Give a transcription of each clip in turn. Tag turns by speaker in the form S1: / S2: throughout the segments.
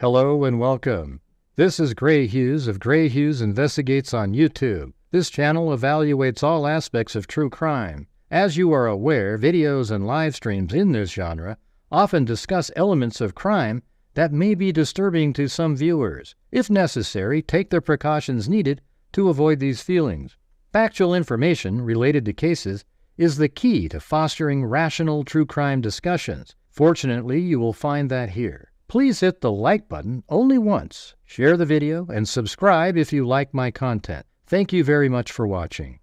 S1: Hello and welcome. This is Grant Hughes of Grant Hughes Investigates on YouTube. This channel evaluates all aspects of true crime. As you are aware, videos and live streams in this genre often discuss elements of crime that may be disturbing to some viewers. If necessary, take the precautions needed to avoid these feelings. Factual information related to cases is the key to fostering rational true crime discussions. Fortunately, you will find that here. Please hit the like button only once, share the video, and subscribe if you like my content. Thank you very much for watching.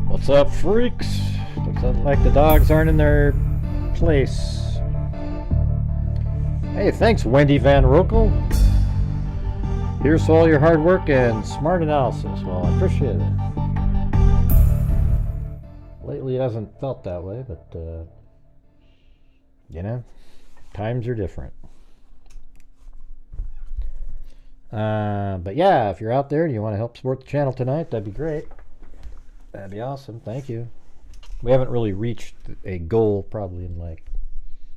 S1: What's up, freaks? Looks like the dogs aren't in their place. Hey, thanks, Wendy Van Roekel. Here's to all your hard work and smart analysis. Well, I appreciate it. Lately, it hasn't felt that way, but, you know, times are different. But yeah, if you're out there and you want to help support the channel tonight, that'd be great. That'd be awesome. Thank you. We haven't really reached a goal probably in like,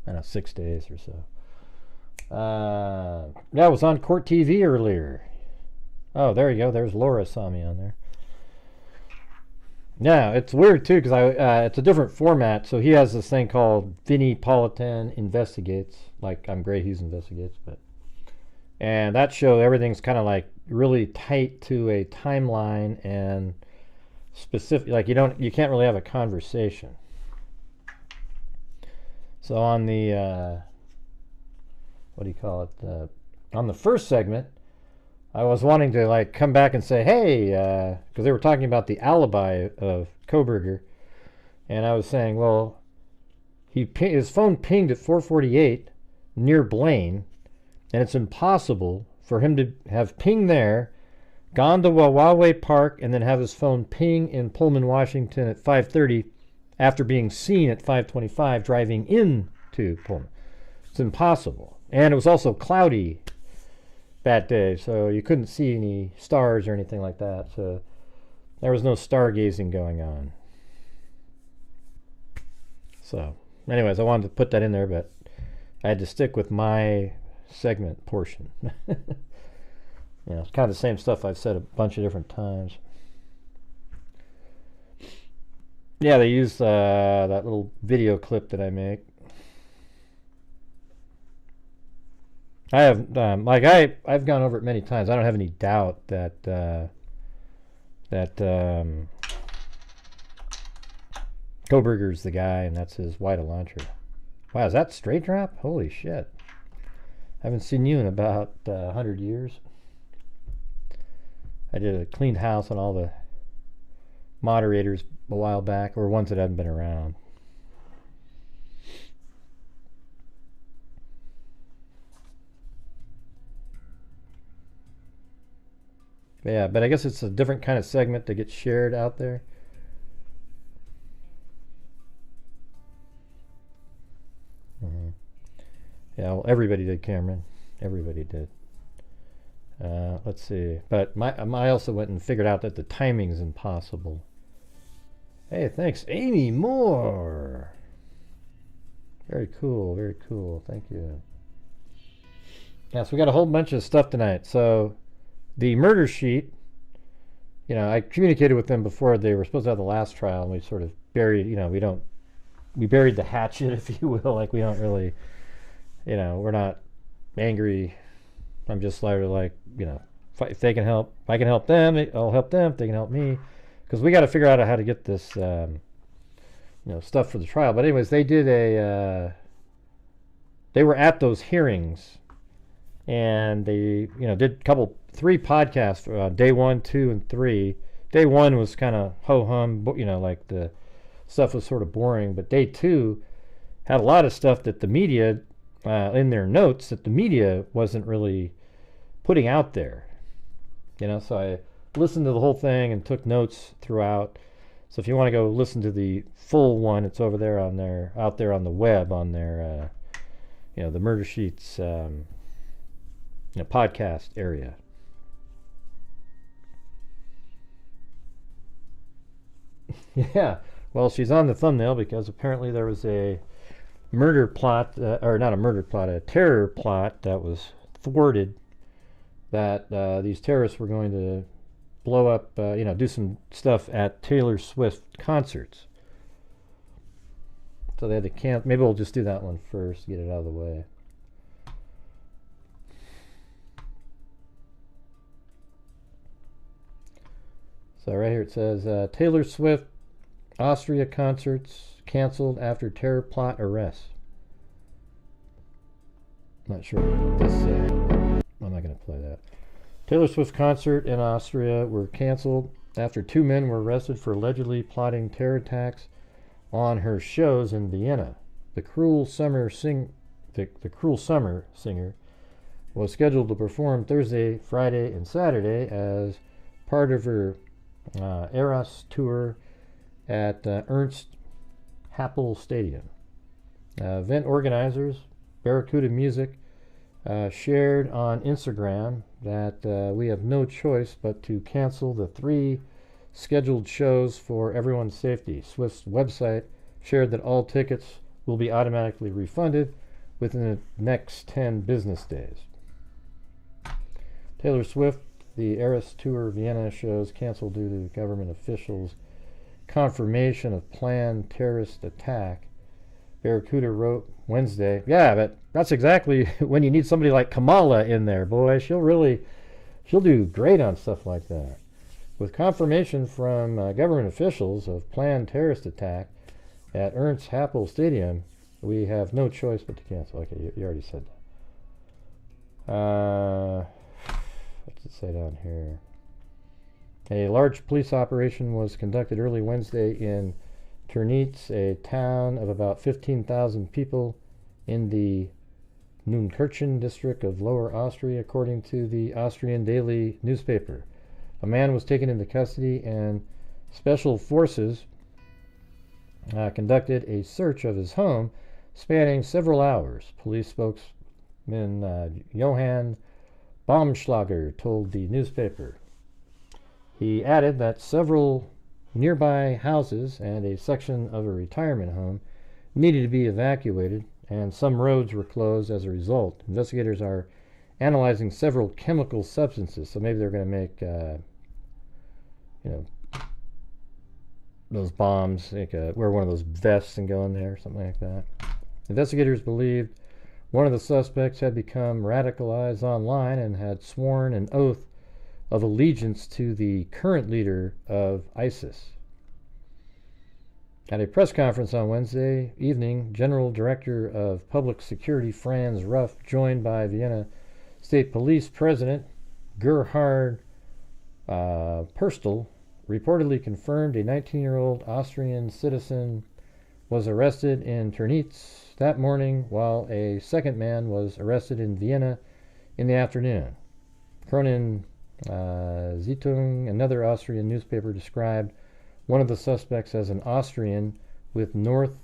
S1: I don't know, 6 days or so. Yeah, I was on Court TV earlier. Oh, there you go. There's Laura, saw me on there. Yeah, it's weird too because it's a different format. So he has this thing called Vinnie Politan Investigates, like I'm Grant Hughes Investigates, and that show everything's kind of like really tight to a timeline and specific, like you can't really have a conversation. So on the what do you call it, on the first segment I was wanting to like come back and say, hey, because they were talking about the alibi of Kohberger, and I was saying, well, his phone pinged at 4:48 near Blaine, and it's impossible for him to have pinged there, gone to Wawawe Park, and then have his phone ping in Pullman, Washington at 5:30 after being seen at 5:25 driving into Pullman. It's impossible. And it was also cloudy that day, so you couldn't see any stars or anything like that. So there was no stargazing going on. So anyways, I wanted to put that in there, but I had to stick with my segment portion. Yeah, it's kind of the same stuff I've said a bunch of different times. Yeah, they use that little video clip that I make. I have, I've gone over it many times. I don't have any doubt that Kohberger's the guy, and that's his White launcher. Wow, is that straight drop? Holy shit! I haven't seen you in about 100 years. I did a cleaned house on all the moderators a while back, or ones that haven't been around. But yeah, but I guess it's a different kind of segment that gets shared out there. Yeah, well, everybody did, Cameron. Everybody did. Let's see. But I also went and figured out that the timing is impossible. Hey, thanks, Amy Moore. Very cool, very cool. Thank you. Yeah, so we got a whole bunch of stuff tonight. So the Murdersheet, you know, I communicated with them before they were supposed to have the last trial, and we sort of buried, you know, we buried the hatchet, if you will. Like, we don't really, you know, we're not angry. I'm just like, you know, if they can help, if I can help them, I'll help them. If they can help me, because we got to figure out how to get this, you know, stuff for the trial. But anyways, they did they were at those hearings, and they, you know, did three podcasts, day 1, 2, and 3. Day 1 was kind of ho hum, you know, like the stuff was sort of boring. But day 2, had a lot of stuff that the media, in their notes, that the media wasn't really putting out there. So I listened to the whole thing and took notes throughout. So if you want to go listen to the full one, it's over there out there on the web on their, the Murdersheet's podcast area. Yeah, well, she's on the thumbnail because apparently there was a murder plot, or not a murder plot, a terror plot that was thwarted, that these terrorists were going to blow up, do some stuff at Taylor Swift concerts. So they had to cancel. Maybe we'll just do that one first, get it out of the way. So right here it says, Taylor Swift Austria concerts canceled after terror plot arrest. Not sure what this I'm not going to play that. Taylor Swift concert in Austria were canceled after 2 men were arrested for allegedly plotting terror attacks on her shows in Vienna. The Cruel Summer singer was scheduled to perform Thursday, Friday, and Saturday as part of her Eras tour at Ernst Happel Stadium. Event organizers, Barracuda Music, shared on Instagram that we have no choice but to cancel the 3 scheduled shows for everyone's safety. Swift's website shared that all tickets will be automatically refunded within the next 10 business days. Taylor Swift, the Eras Tour Vienna shows canceled due to government officials' confirmation of planned terrorist attack. Barracuda wrote Wednesday, yeah, but that's exactly when you need somebody like Kamala in there, boy. She'll do great on stuff like that. With confirmation from government officials of planned terrorist attack at Ernst Happel Stadium, we have no choice but to cancel. Okay, you already said that. What's it say down here? A large police operation was conducted early Wednesday in Ternitz, a town of about 15,000 people in the Neunkirchen district of Lower Austria, according to the Austrian daily newspaper. A man was taken into custody and special forces conducted a search of his home spanning several hours. Police spokesman Johann Baumschlager told the newspaper. He added that several nearby houses and a section of a retirement home needed to be evacuated, and some roads were closed as a result. Investigators are analyzing several chemical substances, so maybe they're going to make, those bombs, wear one of those vests and go in there, something like that. Investigators believed one of the suspects had become radicalized online and had sworn an oath of allegiance to the current leader of ISIS. At a press conference on Wednesday evening, General Director of Public Security Franz Ruff, joined by Vienna State Police President Gerhard Perstel, reportedly confirmed a 19-year-old Austrian citizen was arrested in Ternitz that morning, while a second man was arrested in Vienna in the afternoon. Kronen Zeitung, another Austrian newspaper, described one of the suspects as an Austrian with North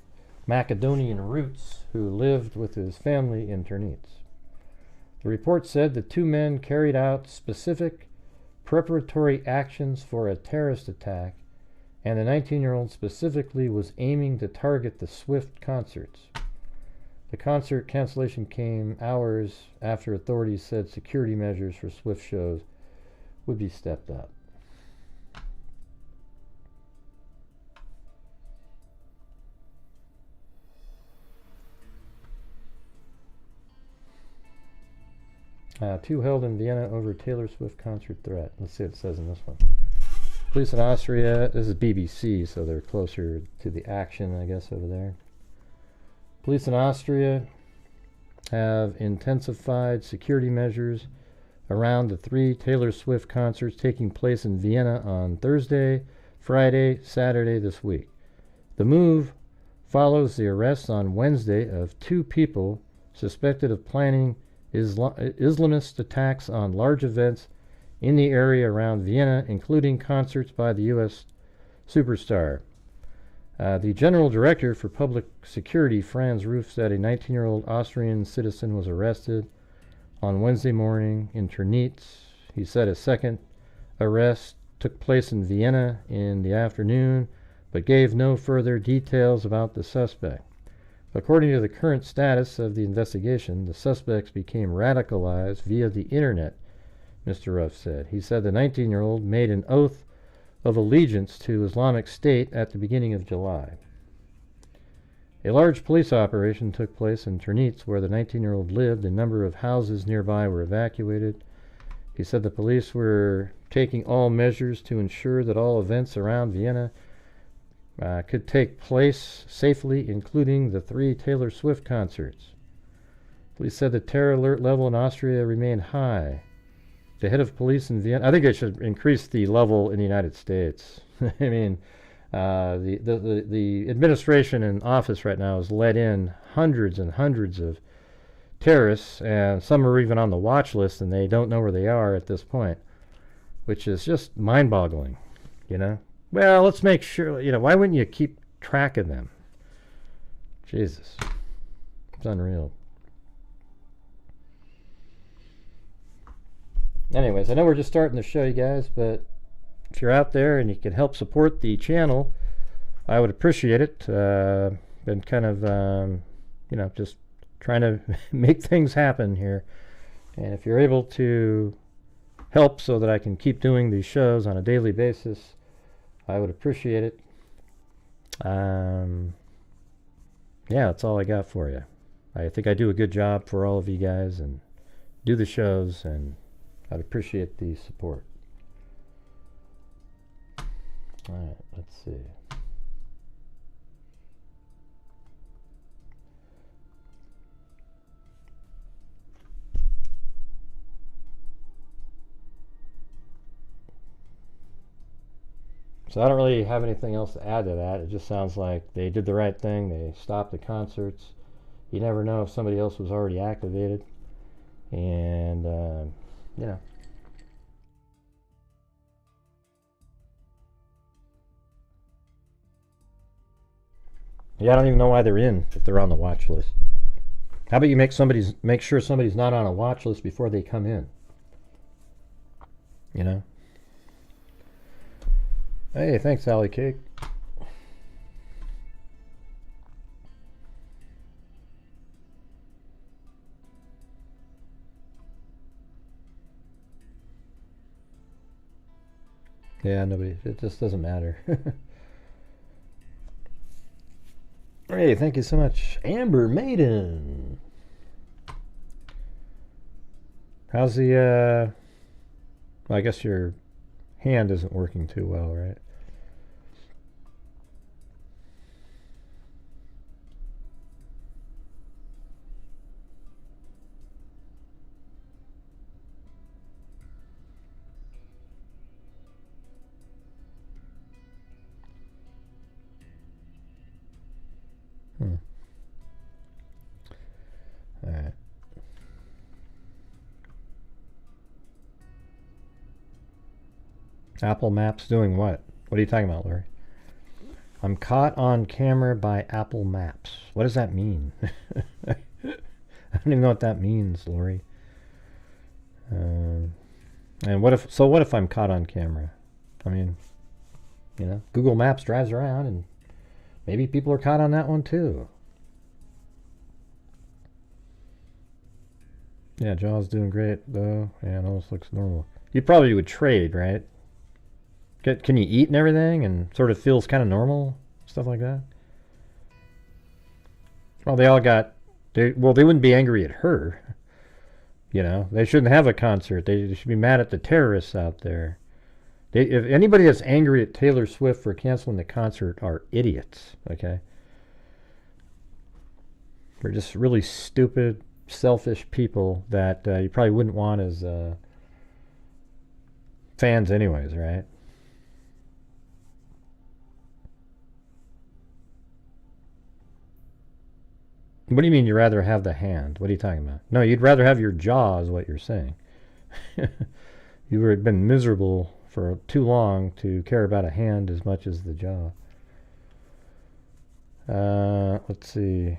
S1: Macedonian roots who lived with his family in Ternitz. The report said the 2 men carried out specific preparatory actions for a terrorist attack, and the 19-year-old specifically was aiming to target the Swift concerts. The concert cancellation came hours after authorities said security measures for Swift shows would be stepped up. Two held in Vienna over Taylor Swift concert threat. Let's see what it says in this one. Police in Austria, this is BBC, so they're closer to the action, I guess, over there. Police in Austria have intensified security measures around the 3 Taylor Swift concerts taking place in Vienna on Thursday, Friday, Saturday this week. The move follows the arrest on Wednesday of 2 people suspected of planning Islamist attacks on large events in the area around Vienna, including concerts by the U.S. superstar. The general director for public security, Franz Ruf, said a 19-year-old Austrian citizen was arrested on Wednesday morning in Ternitz. He said a second arrest took place in Vienna in the afternoon, but gave no further details about the suspect. According to the current status of the investigation, the suspects became radicalized via the internet, Mr. Ruff said. He said the 19-year-old made an oath of allegiance to Islamic State at the beginning of July. A large police operation took place in Ternitz, where the 19-year-old lived. A number of houses nearby were evacuated. He said the police were taking all measures to ensure that all events around Vienna could take place safely, including the 3 Taylor Swift concerts. Police said the terror alert level in Austria remained high. The head of police in Vienna, I think it should increase the level in the United States. I mean, the administration in office right now has let in hundreds and hundreds of terrorists, and some are even on the watch list, and they don't know where they are at this point, which is just mind-boggling, you know? Well, let's make sure, you know, why wouldn't you keep track of them? Jesus. It's unreal. Anyways, I know we're just starting the show, you guys, but if you're out there and you can help support the channel, I would appreciate it. Been kind of, you know, just trying to make things happen here. And if you're able to help so that I can keep doing these shows on a daily basis, I would appreciate it. Yeah, that's all I got for you. I think I do a good job for all of you guys and do the shows, and I'd appreciate the support. All right, let's see. So I don't really have anything else to add to that. It just sounds like they did the right thing. They stopped the concerts. You never know if somebody else was already activated. And, you know. Yeah, I don't even know why they're in if they're on the watch list. How about you make sure somebody's not on a watch list before they come in? You know? Hey, thanks, Allie Cake. Yeah, nobody, it just doesn't matter. Hey, thank you so much, Amber Maiden. How's the, well, I guess your hand isn't working too well, right? All right. Apple Maps doing what? What are you talking about, Larry? I'm caught on camera by Apple Maps. What does that mean? I don't even know what that means, Lori. And what if I'm caught on camera? I mean, you know, Google Maps drives around, and maybe people are caught on that one too. Yeah, Jaw's doing great though. Yeah, it almost looks normal. You probably would trade, right? Can you eat and everything, and sort of feels kind of normal, stuff like that? Well, they all got. They wouldn't be angry at her. You know, they shouldn't have a concert. They should be mad at the terrorists out there. If anybody that's angry at Taylor Swift for canceling the concert are idiots. Okay, they're just really stupid, selfish people that you probably wouldn't want as fans, anyways, right? What do you mean you'd rather have the hand? What are you talking about? No, you'd rather have your jaw is what you're saying. You have been miserable for too long to care about a hand as much as the jaw. Let's see.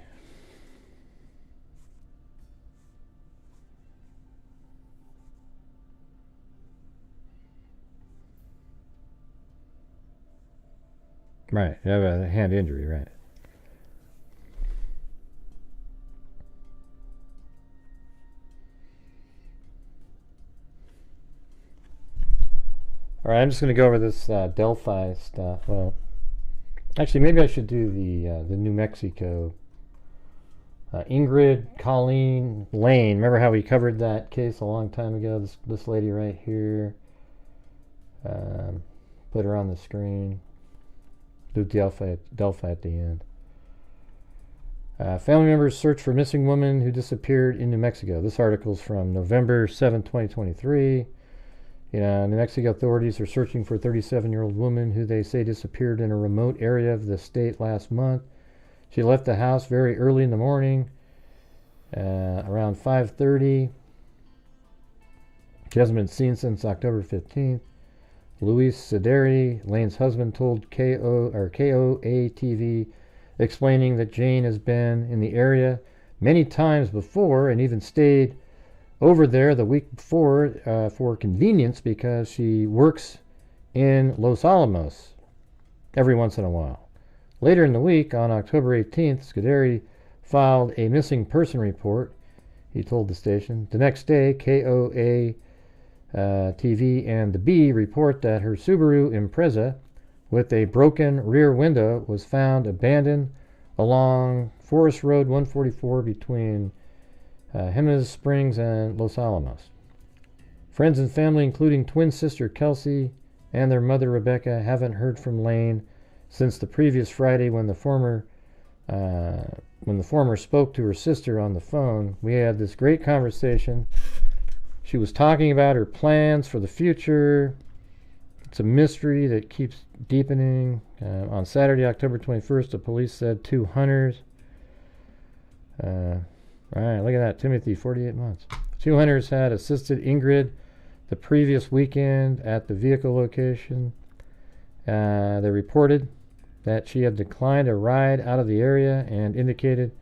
S1: Right, you have a hand injury, right. All right, I'm just going to go over this Delphi stuff. Well, actually, maybe I should do the New Mexico. Ingrid Coleen Lane. Remember how we covered that case a long time ago? This lady right here. Put her on the screen. Do Delphi at the end. Family members search for missing woman who disappeared in New Mexico. This article is from November 7, 2023. New Mexico authorities are searching for a 37-year-old woman who they say disappeared in a remote area of the state last month. She left the house very early in the morning, around 5:30. She hasn't been seen since October 15th. Luis Sideri, Lane's husband, told KOA-TV, explaining that Jane has been in the area many times before and even stayed over there the week before for convenience because she works in Los Alamos every once in a while. Later in the week, on October 18th, Scuderi filed a missing person report, he told the station. The next day, KOA TV and the Bee report that her Subaru Impreza with a broken rear window was found abandoned along Forest Road 144 between Jemez Springs and Los Alamos. Friends and family, including twin sister Kelsey and their mother Rebecca, haven't heard from Lane since the previous Friday when the former spoke to her sister on the phone. We had this great conversation. She was talking about her plans for the future. It's a mystery that keeps deepening. On Saturday, October 21st, the police said 2 hunters. All right, look at that. Timothy, 48 months. 2 hunters had assisted Ingrid the previous weekend at the vehicle location. They reported that she had declined a ride out of the area and indicated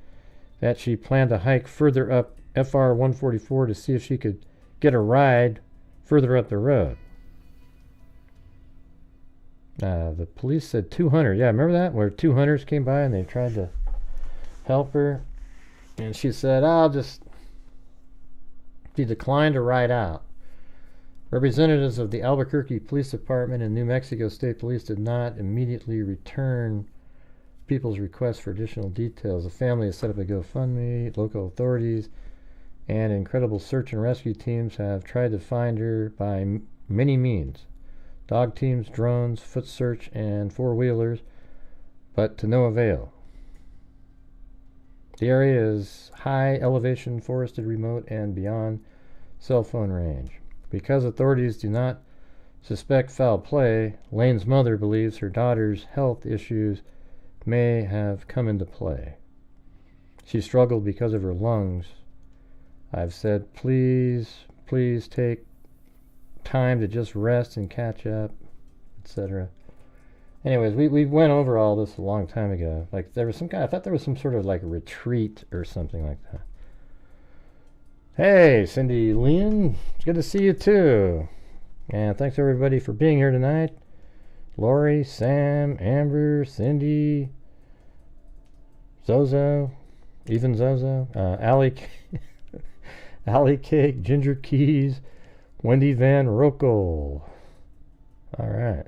S1: that she planned to hike further up FR 144 to see if she could get a ride further up the road. The police said 2 hunters. Yeah, remember that? Where 2 hunters came by and they tried to help her. And she said, she declined to ride out. Representatives of the Albuquerque Police Department and New Mexico State Police did not immediately return people's requests for additional details. The family has set up a GoFundMe. Local authorities and incredible search and rescue teams have tried to find her by many means. Dog teams, drones, foot search, and 4-wheelers, but to no avail. The area is high elevation, forested, remote, and beyond cell phone range. Because authorities do not suspect foul play, Lane's mother believes her daughter's health issues may have come into play. She struggled because of her lungs. I've said, please take time to just rest and catch up, etc. Anyways, we went over all this a long time ago. Like there was I thought there was some sort of like retreat or something like that. Hey, Cindy Leon, it's good to see you too. And thanks everybody for being here tonight. Lori, Sam, Amber, Cindy, Zozo, even Zozo, Allie Cake, Ginger Keys, Wendy Van Rokel. All right.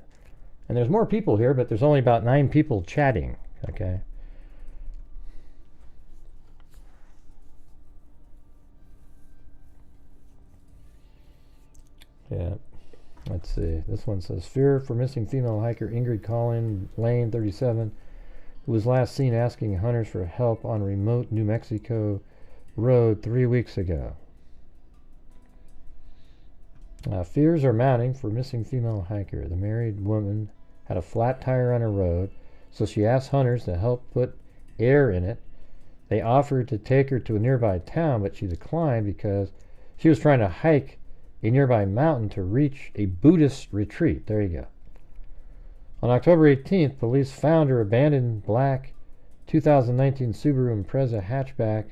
S1: And there's more people here, but there's only about 9 people chatting. Okay. Yeah. Let's see. This one says, fear for missing female hiker Ingrid Coleen Lane, 37, who was last seen asking hunters for help on remote New Mexico road 3 weeks ago. Fears are mounting for missing female hiker. The married woman had a flat tire on her road, so she asked hunters to help put air in it They offered to take her to a nearby town, but she declined because she was trying to hike a nearby mountain to reach a Buddhist retreat. There you go. On October 18th, police found her abandoned black 2019 Subaru Impreza hatchback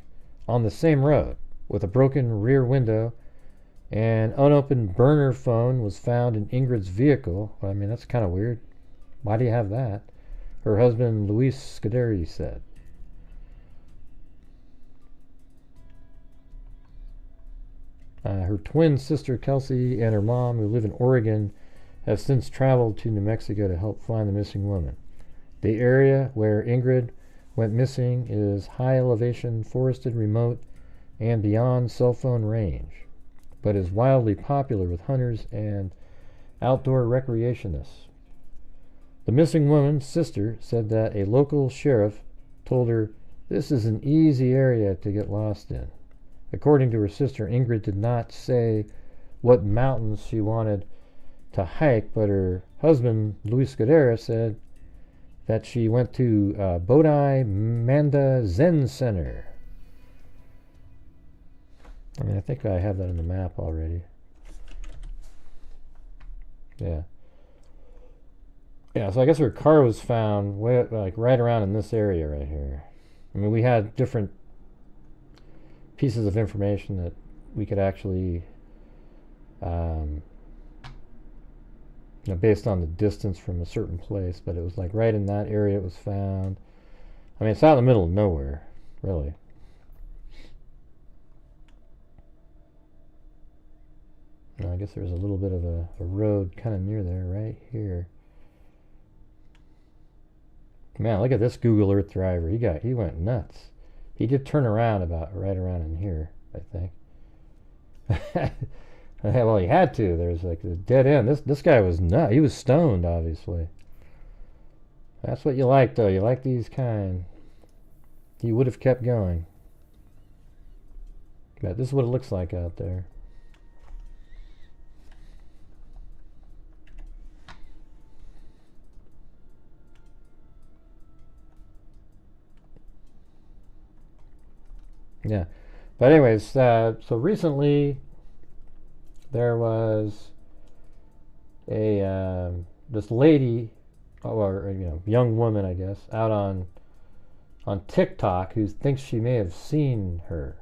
S1: on the same road with a broken rear window. An unopened burner phone was found in Ingrid's vehicle. I mean, that's kind of weird. Why do you have that? Her husband, Luis Scuderi, said. Her twin sister, Kelsey, and her mom, who live in Oregon, have since traveled to New Mexico to help find the missing woman. The area where Ingrid went missing is high elevation, forested, remote, and beyond cell phone range, but is wildly popular with hunters and outdoor recreationists. The missing woman's sister said that a local sheriff told her this is an easy area to get lost in. According to her sister, Ingrid did not say what mountains she wanted to hike, but her husband, Luis Scuderi, said that she went to Bodhi Manda Zen Center. I mean, I think I have that in the map already. Yeah. Yeah, so I guess her car was found way, like right around in this area right here. I mean, we had different pieces of information that we could actually, based on the distance from a certain place, but it was like right in that area it was found. I mean, it's out in the middle of nowhere, really. Now, I guess there's a little bit of a road kind of near there, right here. Man, look at this Google Earth driver. He went nuts. He did turn around about right around in here, I think. Well, he had to. There's like a dead end. This guy was nuts. He was stoned, obviously. That's what you like, though. You like these kind. He would have kept going. But this is what it looks like out there. Yeah, but anyways, so recently there was a this lady, or young woman, I guess, out on TikTok who thinks she may have seen her.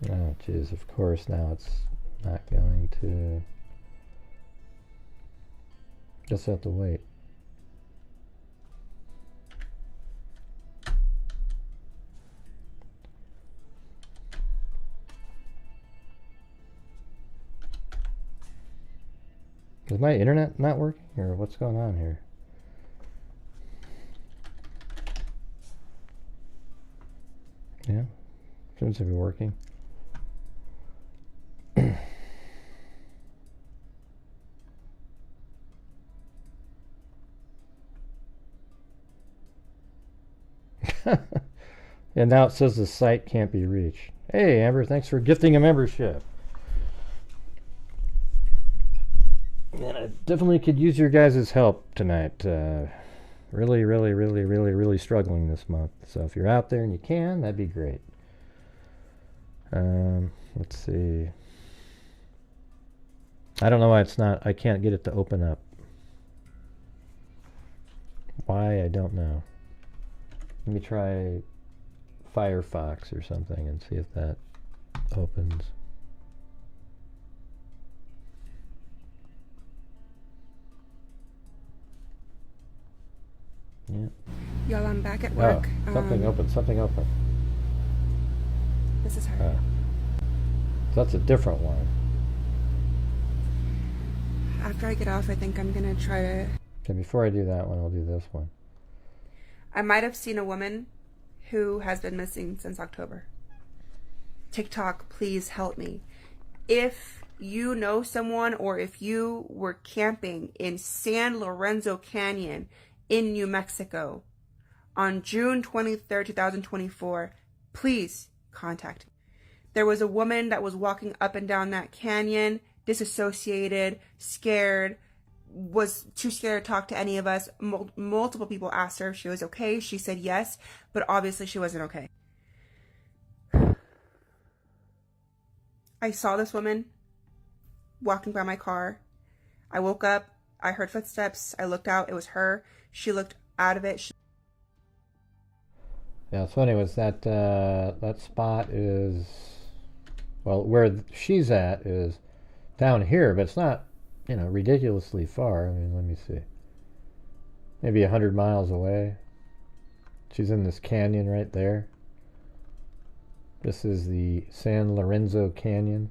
S1: Oh, jeez, of course, now it's not going to. Just have to wait. Is my internet not working, or what's going on here? Yeah, seems to be working. And now it says the site can't be reached. Hey, Amber, thanks for gifting a membership. And I definitely could use your guys' help tonight. Really struggling this month. So if you're out there and you can, that'd be great. Let's see. I don't know why I can't get it to open up. Why, I don't know. Let me try Firefox or something and see if that opens. Yeah.
S2: Y'all, I'm back at work.
S1: Oh, something open.
S2: This is her.
S1: So that's a different one.
S2: After I get off, I think I'm gonna try to...
S1: Okay, before I do that one, I'll do this one.
S2: I might have seen a woman who has been missing since October. TikTok, please help me. If you know someone, or if you were camping in San Lorenzo Canyon in New Mexico on June 23rd, 2024, please contact me. There was a woman that was walking up and down that canyon, disassociated, scared, was too scared to talk to any of us. Multiple people asked her if she was okay. She said yes, but obviously she wasn't okay. I saw this woman walking by my car. I woke up. I heard footsteps. I looked out. It was her. She looked out of it.
S1: Yeah, so anyways, that spot is, well, where she's at is down here, but it's not, ridiculously far. I mean, let me see. Maybe 100 miles away. She's in this canyon right there. This is the San Lorenzo Canyon.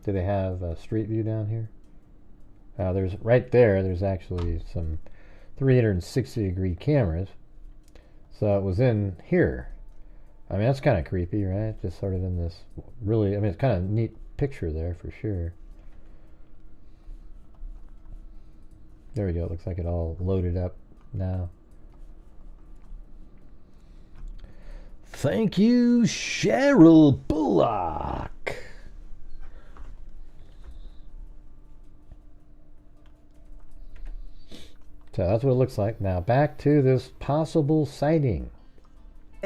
S1: Do they have a street view down here? There's right there's actually some 360-degree cameras. So it was in here. I mean, that's kind of creepy, right? Just sort of in this really, it's kind of neat picture there for sure. There we go. It looks like it all loaded up now. Thank you, Cheryl Bullock. So that's what it looks like. Now back to this possible sighting.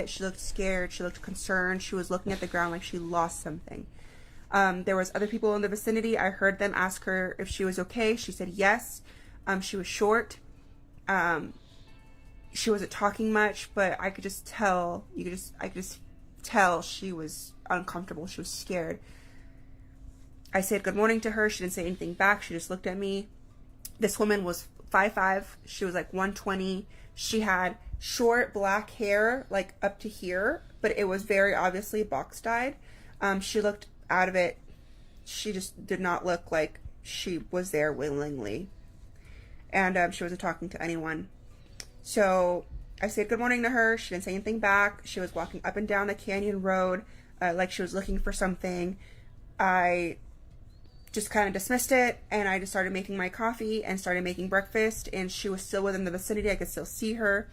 S2: She looked scared. She looked concerned. She was looking at the ground like she lost something. There was other people in the vicinity. I heard them ask her if she was okay. She said yes. She was short. She wasn't talking much, but I could just tell. I could just tell she was uncomfortable. She was scared. I said good morning to her. She didn't say anything back. She just looked at me. This woman was 5'5". She was like 120. She had short black hair, like up to here, but it was very obviously box dyed. She looked out of it. She just did not look like she was there willingly. And she wasn't talking to anyone. So I said good morning to her. She didn't say anything back. She was walking up and down the canyon road like she was looking for something. I just kind of dismissed it, and I just started making my coffee and started making breakfast, and she was still within the vicinity. I could still see her.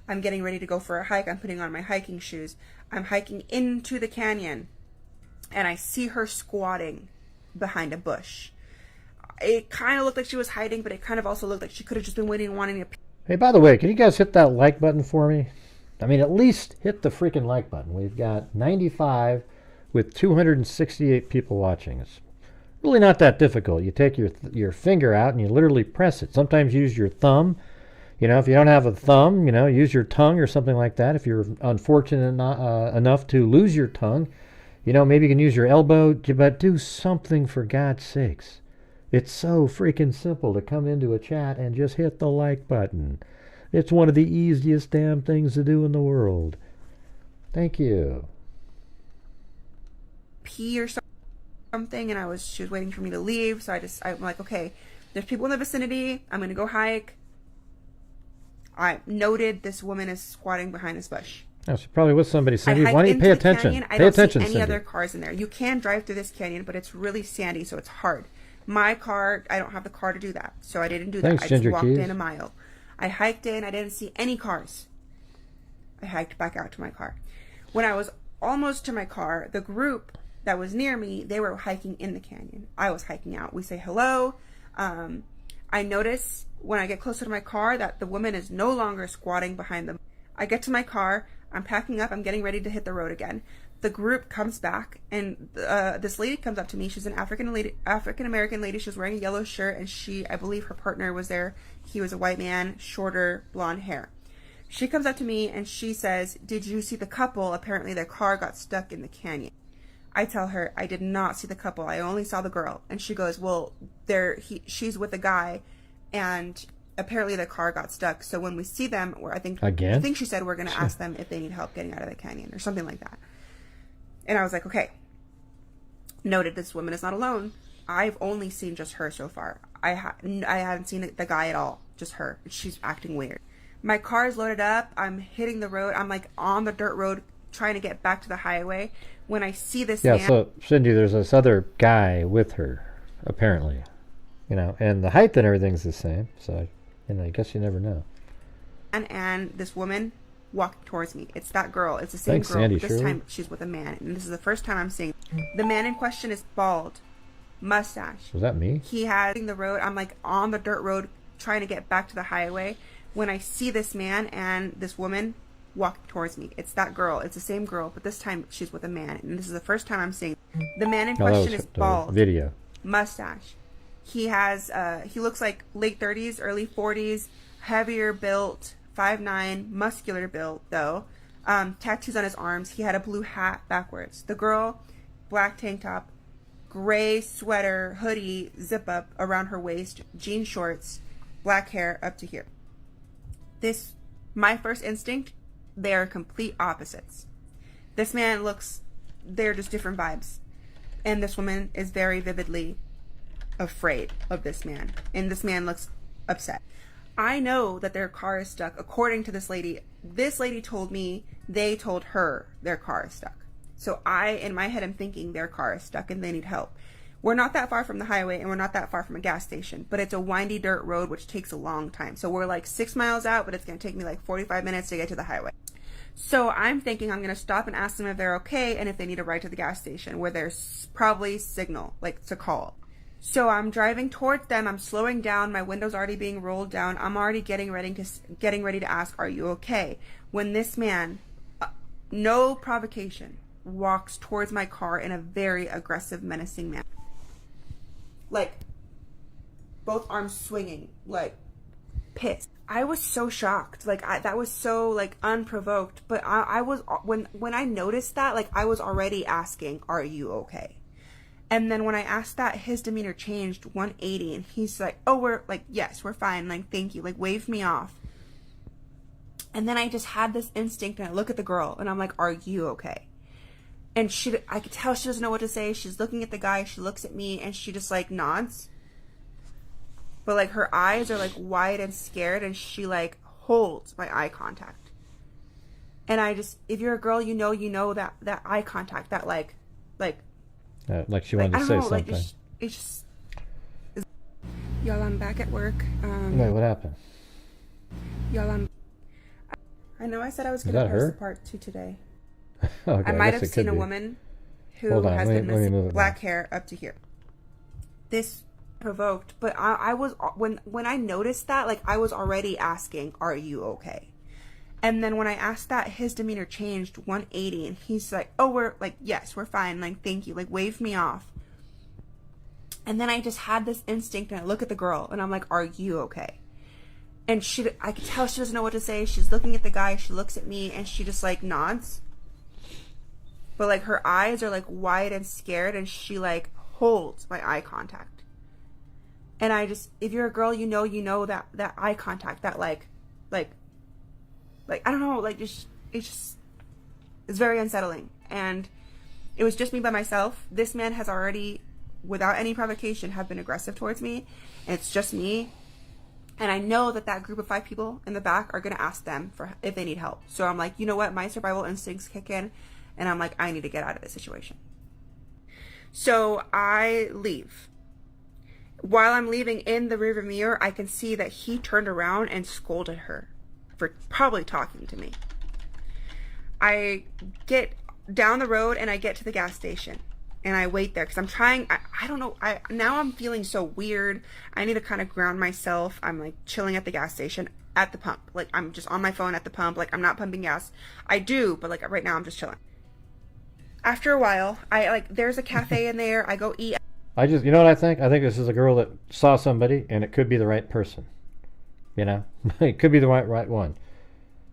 S2: I'm getting ready to go for a hike. I'm putting on my hiking shoes. I'm hiking into the canyon, and I see her squatting behind a bush. It kind of looked like she was hiding, but it kind of also looked like she could have just been waiting and wanting to...
S1: Hey, by the way, can you guys hit that like button for me? I mean, at least hit the freaking like button. We've got 95 with 268 people watching. It's really not that difficult. You take your finger out and you literally press it. Sometimes use your thumb. If you don't have a thumb, use your tongue or something like that. If you're unfortunate enough to lose your tongue, maybe you can use your elbow, but do something for God's sakes. It's so freaking simple to come into a chat and just hit the like button. It's one of the easiest damn things to do in the world. Thank you.
S2: Pee or something, and she was waiting for me to leave, so I'm like, okay, there's people in the vicinity. I'm going to go hike. I noted this woman is squatting behind this bush.
S1: Oh, she probably was somebody. Cindy, why don't you pay attention?
S2: Canyon. I
S1: pay
S2: don't
S1: attention,
S2: see any
S1: Cindy.
S2: other cars in there. You can drive through this canyon, but it's really sandy, so it's hard. My car, I don't have the car to do that, so I didn't do that. I just walked in a mile. I hiked in. I didn't see any cars. I hiked back out to my car. When I was almost to my car, the group that was near me, they were hiking in the canyon. I was hiking out. We say hello. I notice when I get closer to my car that the woman is no longer squatting behind them. I get to my car. I'm packing up. I'm getting ready to hit the road again. The group comes back, and this lady comes up to me. She's an African-American lady. She was wearing a yellow shirt, and I believe her partner was there. He was a white man, shorter, blonde hair. She comes up to me, and she says, "Did you see the couple? Apparently their car got stuck in the canyon." I tell her, I did not see the couple. I only saw the girl. And she goes, well, she's with a guy, and apparently the car got stuck. So when we see them, I think she said we're going to ask them if they need help getting out of the canyon or something like that. And I was like, okay. Noted, this woman is not alone. I've only seen just her so far. I haven't seen the guy at all. Just her. She's acting weird. My car is loaded up. I'm hitting the road. I'm like on the dirt road trying to get back to the highway. When I see this man... Yeah,
S1: so Cindy, there's this other guy with her, apparently. And the height and everything's the same. So, I guess you never know.
S2: And this woman walking towards me. It's that girl. It's the same
S1: Thanks,
S2: girl.
S1: Sandy,
S2: But this
S1: Shirley.
S2: time she's with a man. And this is the first time I'm seeing. The man in question is bald. Mustache.
S1: Was that me?
S2: He has the road. I'm like on the dirt road trying to get back to the highway when I see this man and this woman walking towards me. It's that girl. It's the same girl, but this time she's with a man. And this is the first time I'm seeing. The man in question is bald.
S1: Video.
S2: Mustache. He has he looks like late 30s, early 40s, heavier built, 5'9", muscular built though. Tattoos on his arms. He had a blue hat backwards. The girl, black tank top, gray sweater, hoodie, zip up around her waist, jean shorts, black hair up to here. This, my first instinct, they are complete opposites. This man looks, they're just different vibes. And this woman is very vividly afraid of this man. And this man looks upset. I know that their car is stuck. According to this lady told me they told her their car is stuck. So in my head, I'm thinking their car is stuck and they need help. We're not that far from the highway and we're not that far from a gas station, but it's a windy dirt road, which takes a long time. So we're like 6 miles out, but it's going to take me like 45 minutes to get to the highway. So I'm thinking I'm going to stop and ask them if they're okay and if they need a ride to the gas station where there's probably signal, like to call. So I'm driving towards them. I'm slowing down. My window's already being rolled down. I'm already getting ready to ask, "Are you okay?" When this man, no provocation, walks towards my car in a very aggressive, menacing manner. Like, both arms swinging, like, pissed. I was so shocked. Like, that was so, like, unprovoked. But I was, when I noticed that, like, I was already asking, "Are you okay?" And then when I asked that, his demeanor changed 180. And he's like, "Oh, we're, like, yes, we're fine. Like, thank you." Like, waved me off. And then I just had this instinct, and I look at the girl, and I'm like, "Are you okay?" And I could tell she doesn't know what to say. She's looking at the guy. She looks at me, and she just, like, nods. But, like, her eyes are, like, wide and scared, and she, like, holds my eye contact. And if you're a girl, you know that eye contact, that, like
S1: she wanted to say something.
S2: Like, it's y'all, I'm back at work.
S1: Wait, what happened?
S2: Y'all, I know I said I was going to post the part 2 today.
S1: Okay,
S2: I might have seen a woman who has been missing, black hair up to here. This provoked, but I was, when I noticed that, like, I was already asking, "Are you okay?" And then when I asked that, his demeanor changed 180, and he's like, "Oh, we're, like, yes, we're fine. Like, thank you." Like, waved me off. And then I just had this instinct, and I look at the girl, and I'm like, "Are you okay?" And I could tell she doesn't know what to say. She's looking at the guy. She looks at me, and she just, like, nods. But, like, her eyes are, like, wide and scared, and she, like, holds my eye contact. And if you're a girl, you know that eye contact, that, like, I don't know, like, it's very unsettling. And it was just me by myself. This man has already, without any provocation, have been aggressive towards me. And it's just me. And I know that group of 5 people in the back are going to ask them if they need help. So I'm like, you know what? My survival instincts kick in. And I'm like, I need to get out of this situation. So I leave. While I'm leaving, in the rearview mirror, I can see that he turned around and scolded her for probably talking to me. I get down the road and I get to the gas station. And I wait there because I'm trying, I don't know, now I'm feeling so weird. I need to kind of ground myself. I'm like chilling at the gas station at the pump. Like, I'm just on my phone at the pump. Like, I'm not pumping gas. I do, but like right now I'm just chilling. After a while, there's a cafe in there. I go eat.
S1: You know what I think? I think this is a girl that saw somebody, and it could be the right person. You know? It could be the right one.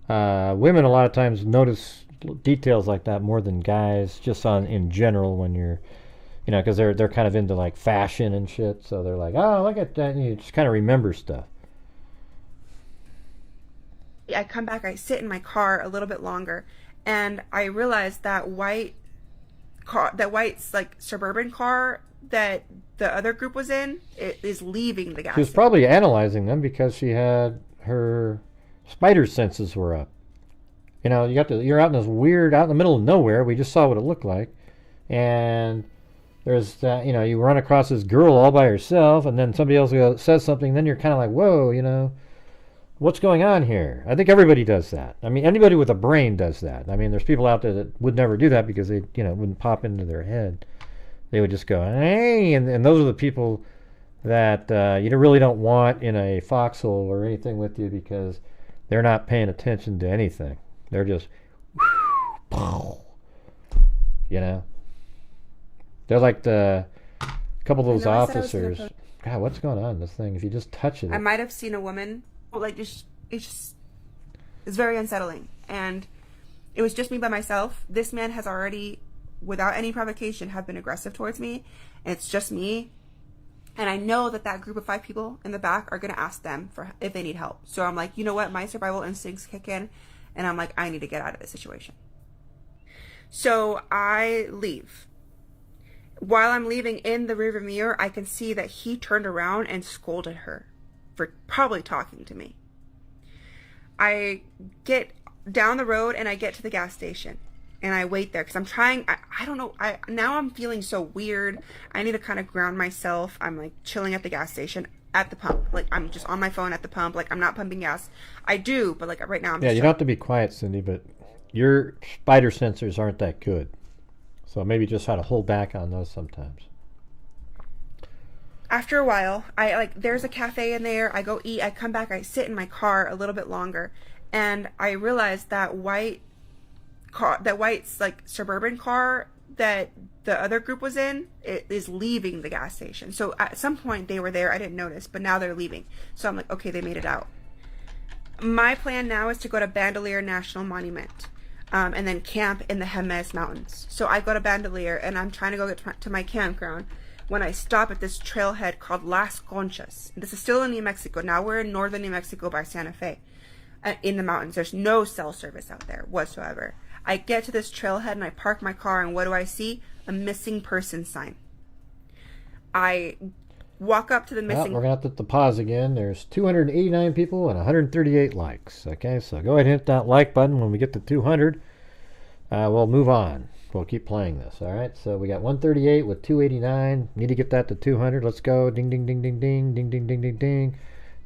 S1: Women a lot of times notice details like that more than guys, just in general when you're, you know, because they're kind of into like fashion and shit, so they're like, "Oh, look at that," and you just kind of remember stuff.
S2: I come back, I sit in my car a little bit longer, and I realize that white like suburban car that the other group was in, it is leaving the gas.
S1: She was probably analyzing them because her spider senses were up. You know, you're out in the middle of nowhere. We just saw what it looked like, and there's that. You know, you run across this girl all by herself, and then somebody else says something. Then you're kind of like, whoa, you know, what's going on here? I think everybody does that. I mean, anybody with a brain does that. I mean, there's people out there that would never do that because they, wouldn't pop into their head. They would just go, hey, and those are the people that you really don't want in a foxhole or anything with you because they're not paying attention to anything. They're just, They're like a couple of those officers. God, what's going on in this thing? If you just touch it.
S2: I might have seen a woman, it's very unsettling. And it was just me by myself. This man has already, without any provocation, have been aggressive towards me. And it's just me. And I know that group of 5 people in the back are going to ask them for if they need help. So I'm like, you know what? My survival instincts kick in. And I'm like, I need to get out of this situation. So I leave. While I'm leaving in the rearview mirror, I can see that he turned around and scolded her for probably talking to me. I get down the road and I get to the gas station and I wait there because I'm trying, I don't know, now I'm feeling so weird. I need to kind of ground myself. I'm like chilling at the gas station at the pump. Like I'm just on my phone at the pump. Like I'm not pumping gas. I do, but like right now I'm just
S1: you don't have to be quiet, Cindy, but your spider sensors aren't that good. So maybe just try to hold back on those sometimes.
S2: After a while, there's a cafe in there. I go eat. I come back. I sit in my car a little bit longer, and I realize that white suburban car that the other group was in is leaving the gas station. So at some point they were there. I didn't notice, but now they're leaving. So I'm like, okay, they made it out. My plan now is to go to Bandelier National Monument. And then camp in the Jemez Mountains. So I go to Bandelier, and I'm trying to go get to my campground when I stop at this trailhead called Las Conchas. This is still in New Mexico. Now we're in northern New Mexico by Santa Fe, in the mountains. There's no cell service out there whatsoever. I get to this trailhead, and I park my car, and what do I see? A missing person sign. I walk up to the missing...
S1: We're going to have to pause again. There's 289 people and 138 likes. Okay, so go ahead and hit that like button. When we get to 200, we'll move on. We'll keep playing this, all right? So we got 138 with 289. Need to get that to 200. Let's go. Ding, ding, ding, ding, ding, ding, ding, ding, ding, ding.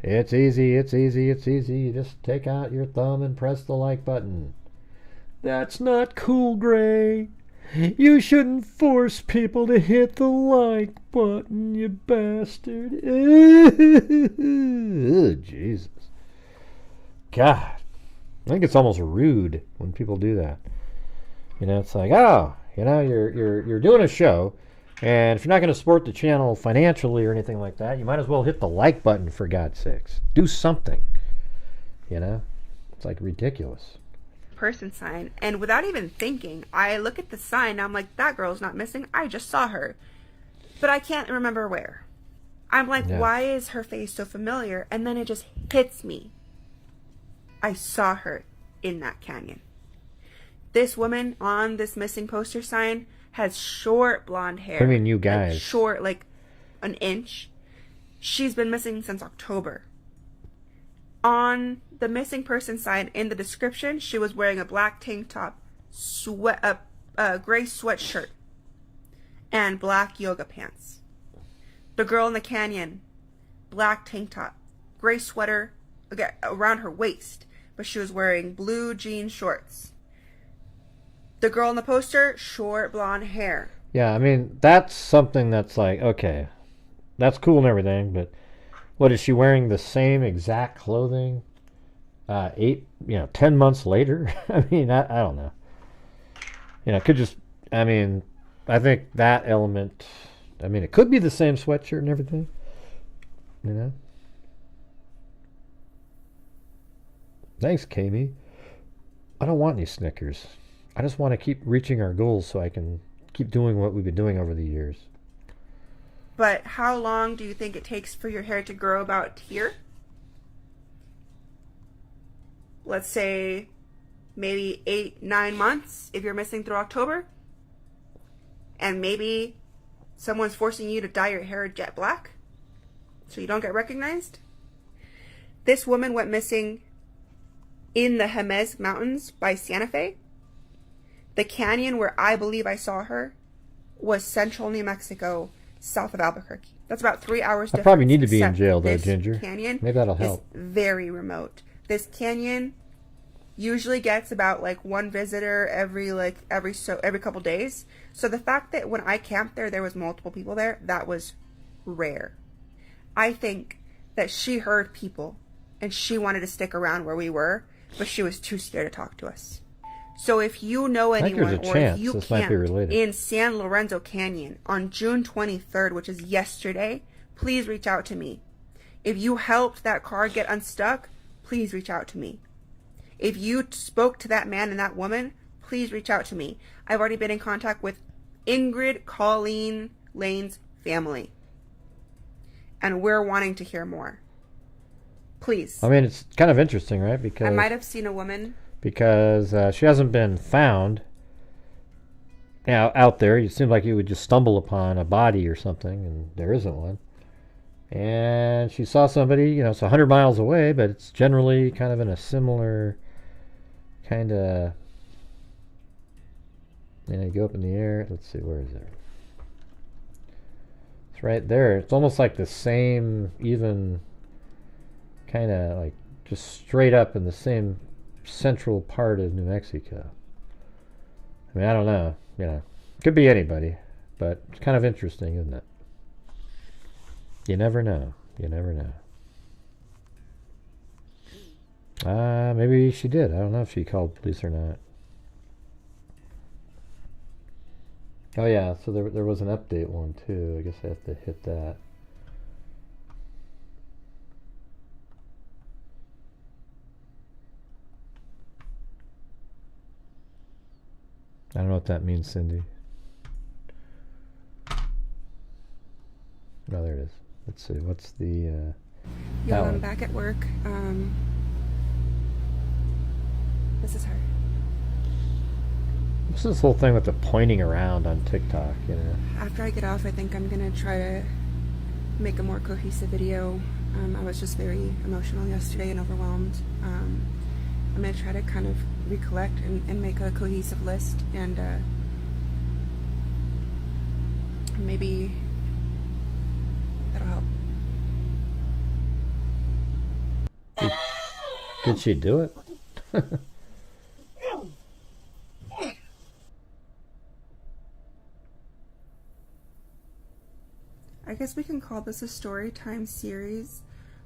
S1: It's easy, it's easy, it's easy. You just take out your thumb and press the like button. That's not cool, Gray. You shouldn't force people to hit the like button, you bastard. Oh, Jesus. God. I think it's almost rude when people do that. It's like, you're doing a show, and if you're not going to support the channel financially or anything like that, you might as well hit the like button, for God's sakes. Do something. It's like ridiculous.
S2: Person sign, and without even thinking, I look at the sign and I'm like, that girl's not missing. I just saw her, but I can't remember where. I'm like, why is her face so familiar? And then it just hits me. I saw her in that canyon. This woman on this missing poster sign has short blonde hair.
S1: I mean, you guys.
S2: Like short, like an inch. She's been missing since October. On the missing person sign, in the description, she was wearing a black tank top, gray sweatshirt, and black yoga pants. The girl in the canyon, black tank top, gray sweater around her waist, but she was wearing blue jean shorts. The girl in the poster, short blonde hair.
S1: Yeah, I mean, that's something that's like, okay, that's cool and everything, but what, is she wearing the same exact clothing 10 months later? I mean, I don't know. It could just, I mean, I think that element, I mean, it could be the same sweatshirt and everything, Thanks, Kami. I don't want any Snickers. I just want to keep reaching our goals so I can keep doing what we've been doing over the years.
S2: But how long do you think it takes for your hair to grow about here? Let's say maybe 8-9 months if you're missing through October. And maybe someone's forcing you to dye your hair jet black so you don't get recognized. This woman went missing in the Jemez Mountains by Santa Fe. The canyon where I believe I saw her was central New Mexico, south of Albuquerque. That's about 3 hours
S1: I
S2: difference.
S1: probably need to be in
S2: except
S1: jail, though,
S2: this
S1: Ginger.
S2: Canyon
S1: Maybe that'll help.
S2: is very remote. This canyon usually gets about like one visitor every couple days. So the fact that when I camped there was multiple people there, that was rare. I think that she heard people and she wanted to stick around where we were, but she was too scared to talk to us. So if you know anyone or if you camped in San Lorenzo Canyon on June 23rd, which is yesterday, please reach out to me. If you helped that car get unstuck, please reach out to me. If you spoke to that man and that woman, please reach out to me. I've already been in contact with Ingrid Coleen Lane's family. And we're wanting to hear more. Please.
S1: I mean, it's kind of interesting, right? Because
S2: I might have seen a woman.
S1: Because she hasn't been found out there. It seems like you would just stumble upon a body or something, and there isn't one. And she saw somebody, it's 100 miles away, but it's generally kind of in a similar kind of, you go up in the air. Let's see, where is it? It's right there. It's almost like the same, even kind of like just straight up in the same central part of New Mexico. I mean, I don't know. Could be anybody, but it's kind of interesting, isn't it? You never know. You never know. Maybe she did. I don't know if she called police or not. Oh yeah, so there was an update one too. I guess I have to hit that. I don't know what that means, Cindy. Oh, there it is. Let's see. What's the...
S2: Yo, I'm back at work. This is her.
S1: What's this whole thing with the pointing around on TikTok,
S2: After I get off, I think I'm going to try to make a more cohesive video. I was just very emotional yesterday and overwhelmed. I'm going to try to kind of recollect and make a cohesive list, and maybe that'll help.
S1: Did she do it?
S2: I guess we can call this a story time series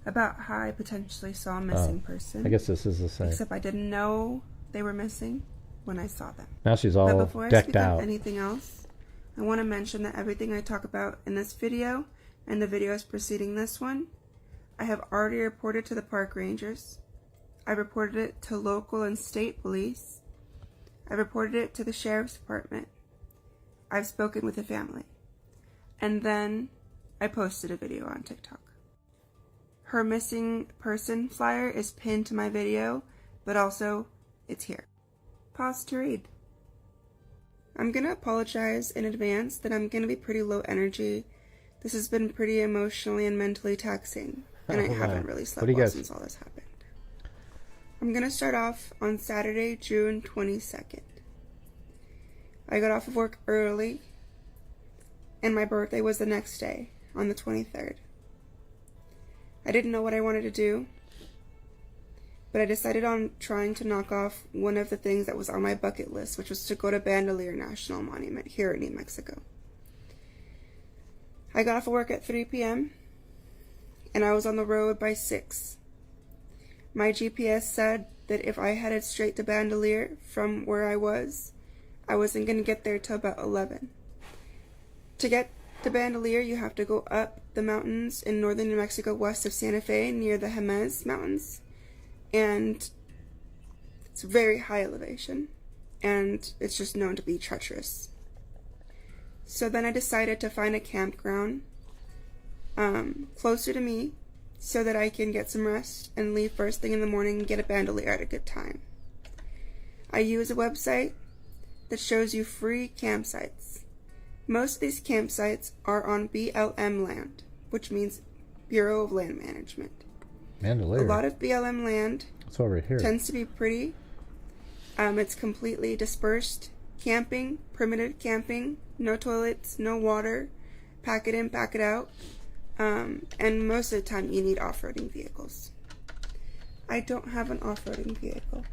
S2: about how I potentially saw a missing person.
S1: I guess this is the same.
S2: Except I didn't know they were missing when I saw them.
S1: Now she's all decked out.
S2: But before I speak of anything else, I want to mention that everything I talk about in this video and the videos preceding this one, I have already reported to the park rangers. I reported it to local and state police. I reported it to the sheriff's department. I've spoken with the family. And then I posted a video on TikTok. Her missing person flyer is pinned to my video, but also it's here. Pause to read. I'm going to apologize in advance that I'm going to be pretty low energy. This has been pretty emotionally and mentally taxing, and I haven't really slept well since all this happened. I'm going to start off on Saturday, June 22nd. I got off of work early, and my birthday was the next day, on the 23rd. I didn't know what I wanted to do, but I decided on trying to knock off one of the things that was on my bucket list, which was to go to Bandelier National Monument here in New Mexico. I got off of work at 3 p.m., and I was on the road by 6. My GPS said that if I headed straight to Bandelier from where I wasn't going to get there till about 11. To get to Bandelier, you have to go up the mountains in northern New Mexico west of Santa Fe near the Jemez Mountains, and it's very high elevation, and it's just known to be treacherous. So then I decided to find a campground closer to me so that I can get some rest and leave first thing in the morning and get a Bandelier at a good time. I use a website that shows you free campsites. Most of these campsites are on BLM land, which means Bureau of Land Management.
S1: Bandelier.
S2: A lot of BLM land
S1: over here.
S2: Tends to be pretty. It's completely dispersed camping, primitive camping, no toilets, no water, pack it in, pack it out. And most of the time you need off-roading vehicles. I don't have an off-roading vehicle,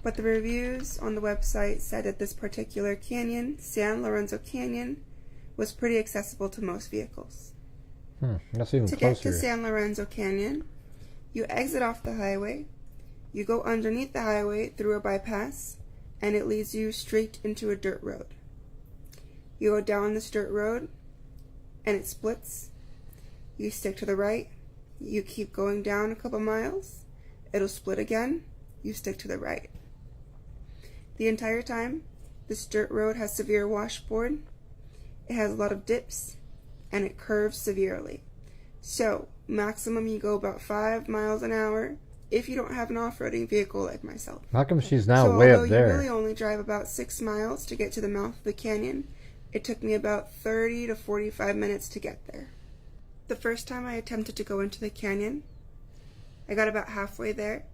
S2: but the reviews on the website said that this particular canyon, San Lorenzo Canyon, was pretty accessible to most vehicles.
S1: That's even
S2: closer. To get to San Lorenzo Canyon, you exit off the highway, you go underneath the highway through a bypass, and it leads you straight into a dirt road. You go down this dirt road, and it splits. You stick to the right, you keep going down a couple miles, it'll split again, you stick to the right. The entire time, this dirt road has severe washboard, it has a lot of dips, and it curves severely. So, maximum you go about 5 miles an hour if you don't have an off-roading vehicle like myself.
S1: How come she's now way up there?
S2: So, although you really only drive about 6 miles to get to the mouth of the canyon, it took me about 30 to 45 minutes to get there. The first time I attempted to go into the canyon, I got about halfway there,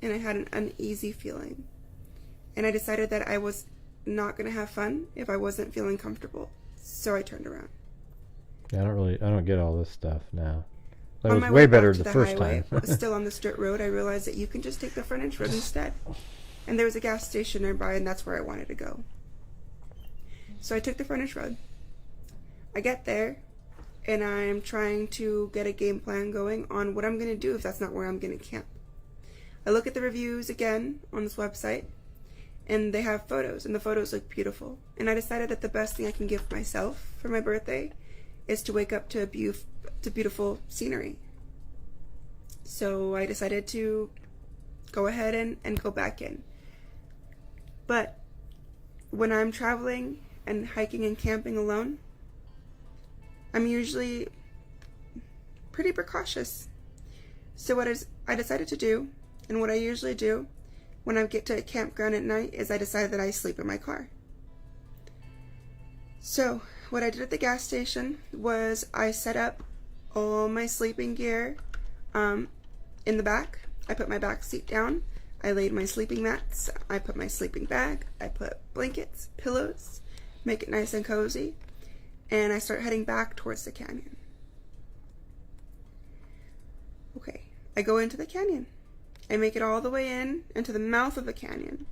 S2: and I had an uneasy feeling. And I decided that I was not going to have fun if I wasn't feeling comfortable. So I turned around.
S1: I don't get all this stuff now. That was way better the first time.
S2: Still on this dirt road, I realized that you can just take the frontage road instead. And there was a gas station nearby, and that's where I wanted to go. So I took the frontage road. I get there, and I'm trying to get a game plan going on what I'm going to do if that's not where I'm going to camp. I look at the reviews again on this website, and they have photos, and the photos look beautiful. And I decided that the best thing I can give myself for my birthday is to wake up to beautiful scenery. So I decided to go ahead and go back in. But when I'm traveling and hiking and camping alone, I'm usually pretty precautious. So what I decided to do, and what I usually do when I get to a campground at night, is I decide that I sleep in my car. So what I did at the gas station was I set up all my sleeping gear in the back. I put my back seat down. I laid my sleeping mats. I put my sleeping bag. I put blankets, pillows, make it nice and cozy. And I start heading back towards the canyon. Okay, I go into the canyon. I make it all the way into the mouth of the canyon.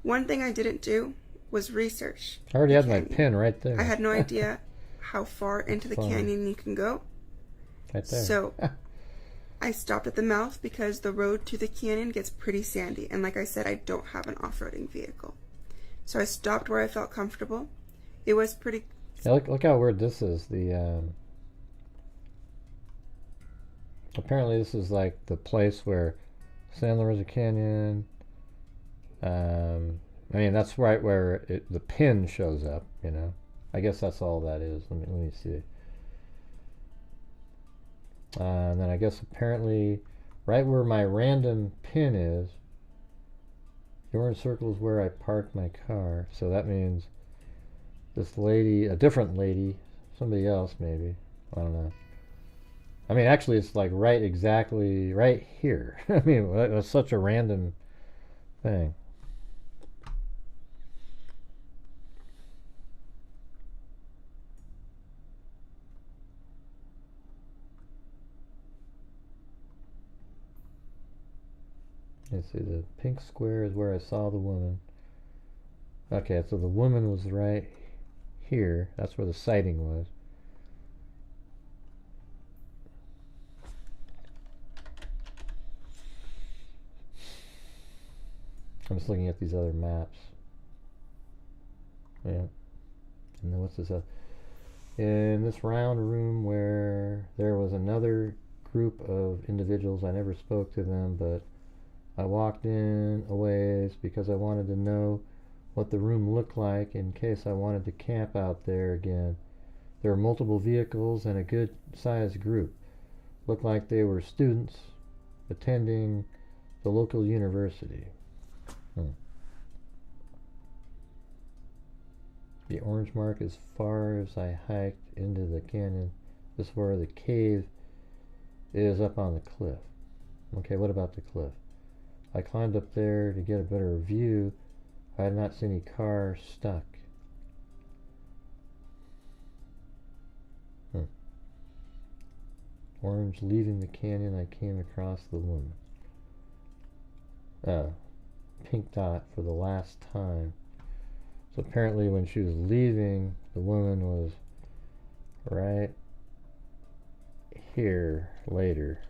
S2: One thing I didn't do was research.
S1: I already had my pin right there.
S2: I had no idea how far into the canyon you can go.
S1: Right there.
S2: So I stopped at the mouth because the road to the canyon gets pretty sandy. And like I said, I don't have an off-roading vehicle. So I stopped where I felt comfortable. It was pretty...
S1: Yeah, look how weird this is. Apparently this is like the place where San Lorenzo Canyon... I mean, that's right where the pin shows up, you know. I guess that's all that is. Let me see. And then I guess apparently right where my random pin is, the orange circle is where I parked my car. So that means this lady, a different lady, somebody else maybe, I don't know. I mean, actually it's like exactly right here. I mean, that's such a random thing. Let's see, the pink square is where I saw the woman. Okay, so the woman was right here. That's where the sighting was. I'm just looking at these other maps. Yeah. And then what's this other? In this round room where there was another group of individuals, I never spoke to them, but I walked in a ways because I wanted to know what the room looked like in case I wanted to camp out there again. There were multiple vehicles and a good sized group. Looked like they were students attending the local university. The orange mark as far as I hiked into the canyon. This is where the cave is up on the cliff. Okay, what about the cliff? I climbed up there to get a better view. I had not seen any car stuck. orange leaving the canyon. I came across the woman. Pink dot for the last time. So apparently when she was leaving, the woman was right here later.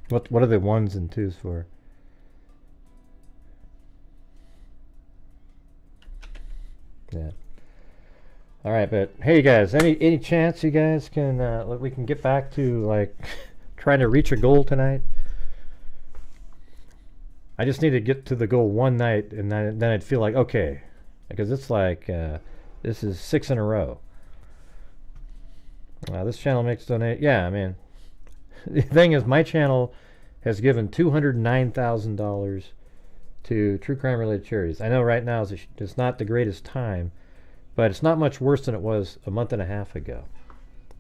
S1: What are the ones and twos for? Yeah. All right, but hey, guys, any chance you guys can we can get back to like trying to reach a goal tonight? I just need to get to the goal one night, and then I'd feel like okay, because it's like this is 6 in a row. This channel makes donate. Yeah, I mean, the thing is, my channel has given $209,000 to true crime related charities. I know right now it's not the greatest time, but it's not much worse than it was a month and a half ago.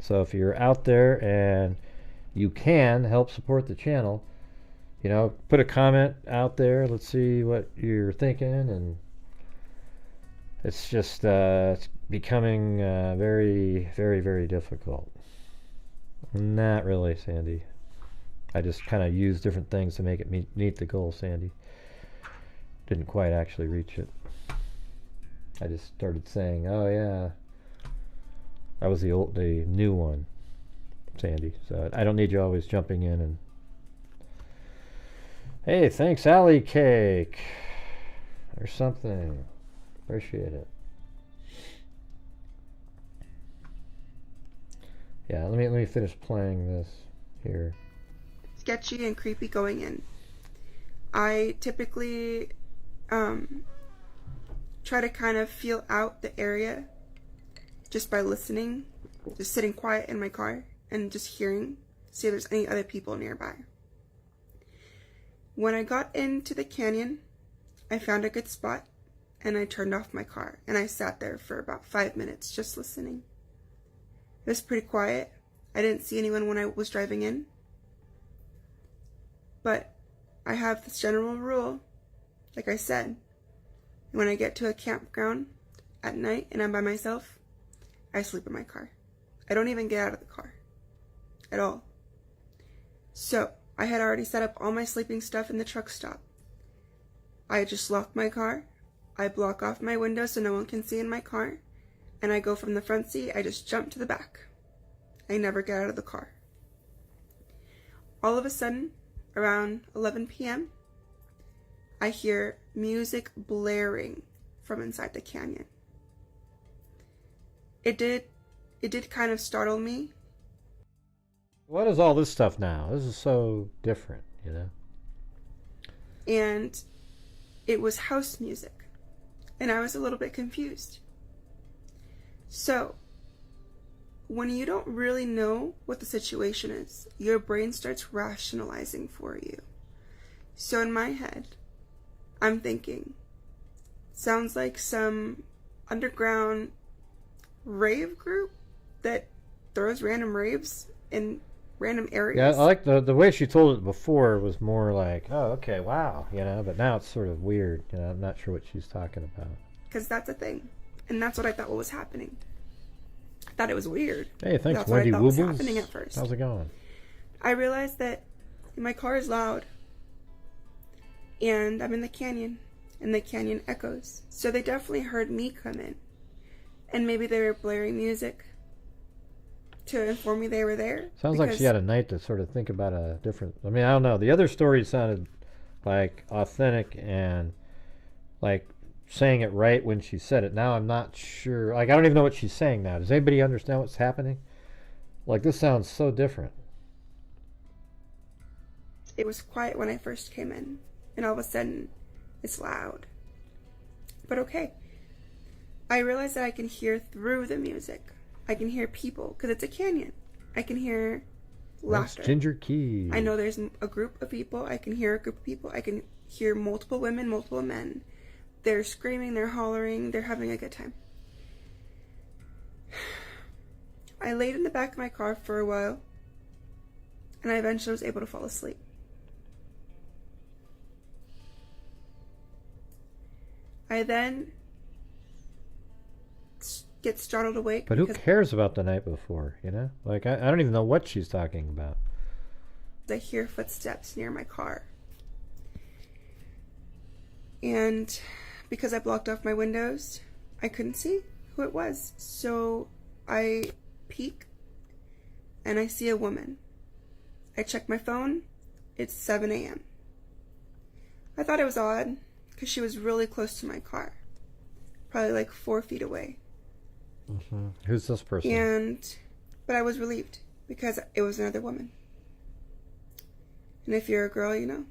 S1: So if you're out there and you can help support the channel, you know, put a comment out there. Let's see what you're thinking. And it's just it's becoming very, very, very difficult. Not really, Sandy. I just kind of use different things to make it meet the goal, Sandy. Didn't quite actually reach it. I just started saying, oh yeah, that was the new one, Sandy. So I don't need you always jumping in and, hey, thanks, Alley Cake, or something. Appreciate it. Yeah, let me finish playing this here.
S2: Sketchy and creepy going in. I typically try to kind of feel out the area just by listening, just sitting quiet in my car and just hearing, see if there's any other people nearby. When I got into the canyon, I found a good spot and I turned off my car and I sat there for about 5 minutes just listening. It was pretty quiet. I didn't see anyone when I was driving in. But I have this general rule, like I said, when I get to a campground at night and I'm by myself, I sleep in my car. I don't even get out of the car at all. So I had already set up all my sleeping stuff in the truck stop. I just lock my car, I block off my window so no one can see in my car, and I go from the front seat, I just jump to the back. I never get out of the car. All of a sudden, around 11 p.m., I hear music blaring from inside the canyon. It did kind of startle me.
S1: What is all this stuff now? This is so different, you know?
S2: And it was house music. And I was a little bit confused. So, when you don't really know what the situation is, your brain starts rationalizing for you. So in my head, I'm thinking, sounds like some underground rave group that throws random raves in random areas.
S1: Yeah, I like the way she told it before was more like, oh, okay, wow, you know, but now it's sort of weird. You know, I'm not sure what she's talking about.
S2: Because that's a thing. And that's what I thought was happening. I thought it was weird.
S1: Hey, thanks,
S2: that's what
S1: Wendy
S2: I thought was
S1: Woobles.
S2: happening at first.
S1: How's it going?
S2: I realized that my car is loud. And I'm in the canyon. And the canyon echoes. So they definitely heard me come in. And maybe they were blaring music to inform me they were there.
S1: Sounds like she had a night to sort of think about a different... I mean, I don't know. The other story sounded like authentic and like saying it right when she said it. Now I'm not sure. Like, I don't even know what she's saying now. Does anybody understand what's happening? Like, this sounds so different.
S2: It was quiet when I first came in. And all of a sudden, it's loud. But okay. I realized that I can hear through the music. I can hear people, because it's a canyon. I can hear laughter.
S1: That's Ginger Key.
S2: I know there's a group of people. I can hear a group of people. I can hear multiple women, multiple men. They're screaming, they're hollering, they're having a good time. I laid in the back of my car for a while, and I eventually was able to fall asleep. I then get startled awake.
S1: But who cares about the night before, you know? Like, I don't even know what she's talking about.
S2: I hear footsteps near my car. And because I blocked off my windows, I couldn't see who it was. So I peek and I see a woman. I check my phone. It's 7 a.m. I thought it was odd because she was really close to my car. Probably like 4 feet away.
S1: Mm-hmm. Who's this person?
S2: But I was relieved because it was another woman. And if you're a girl, you know.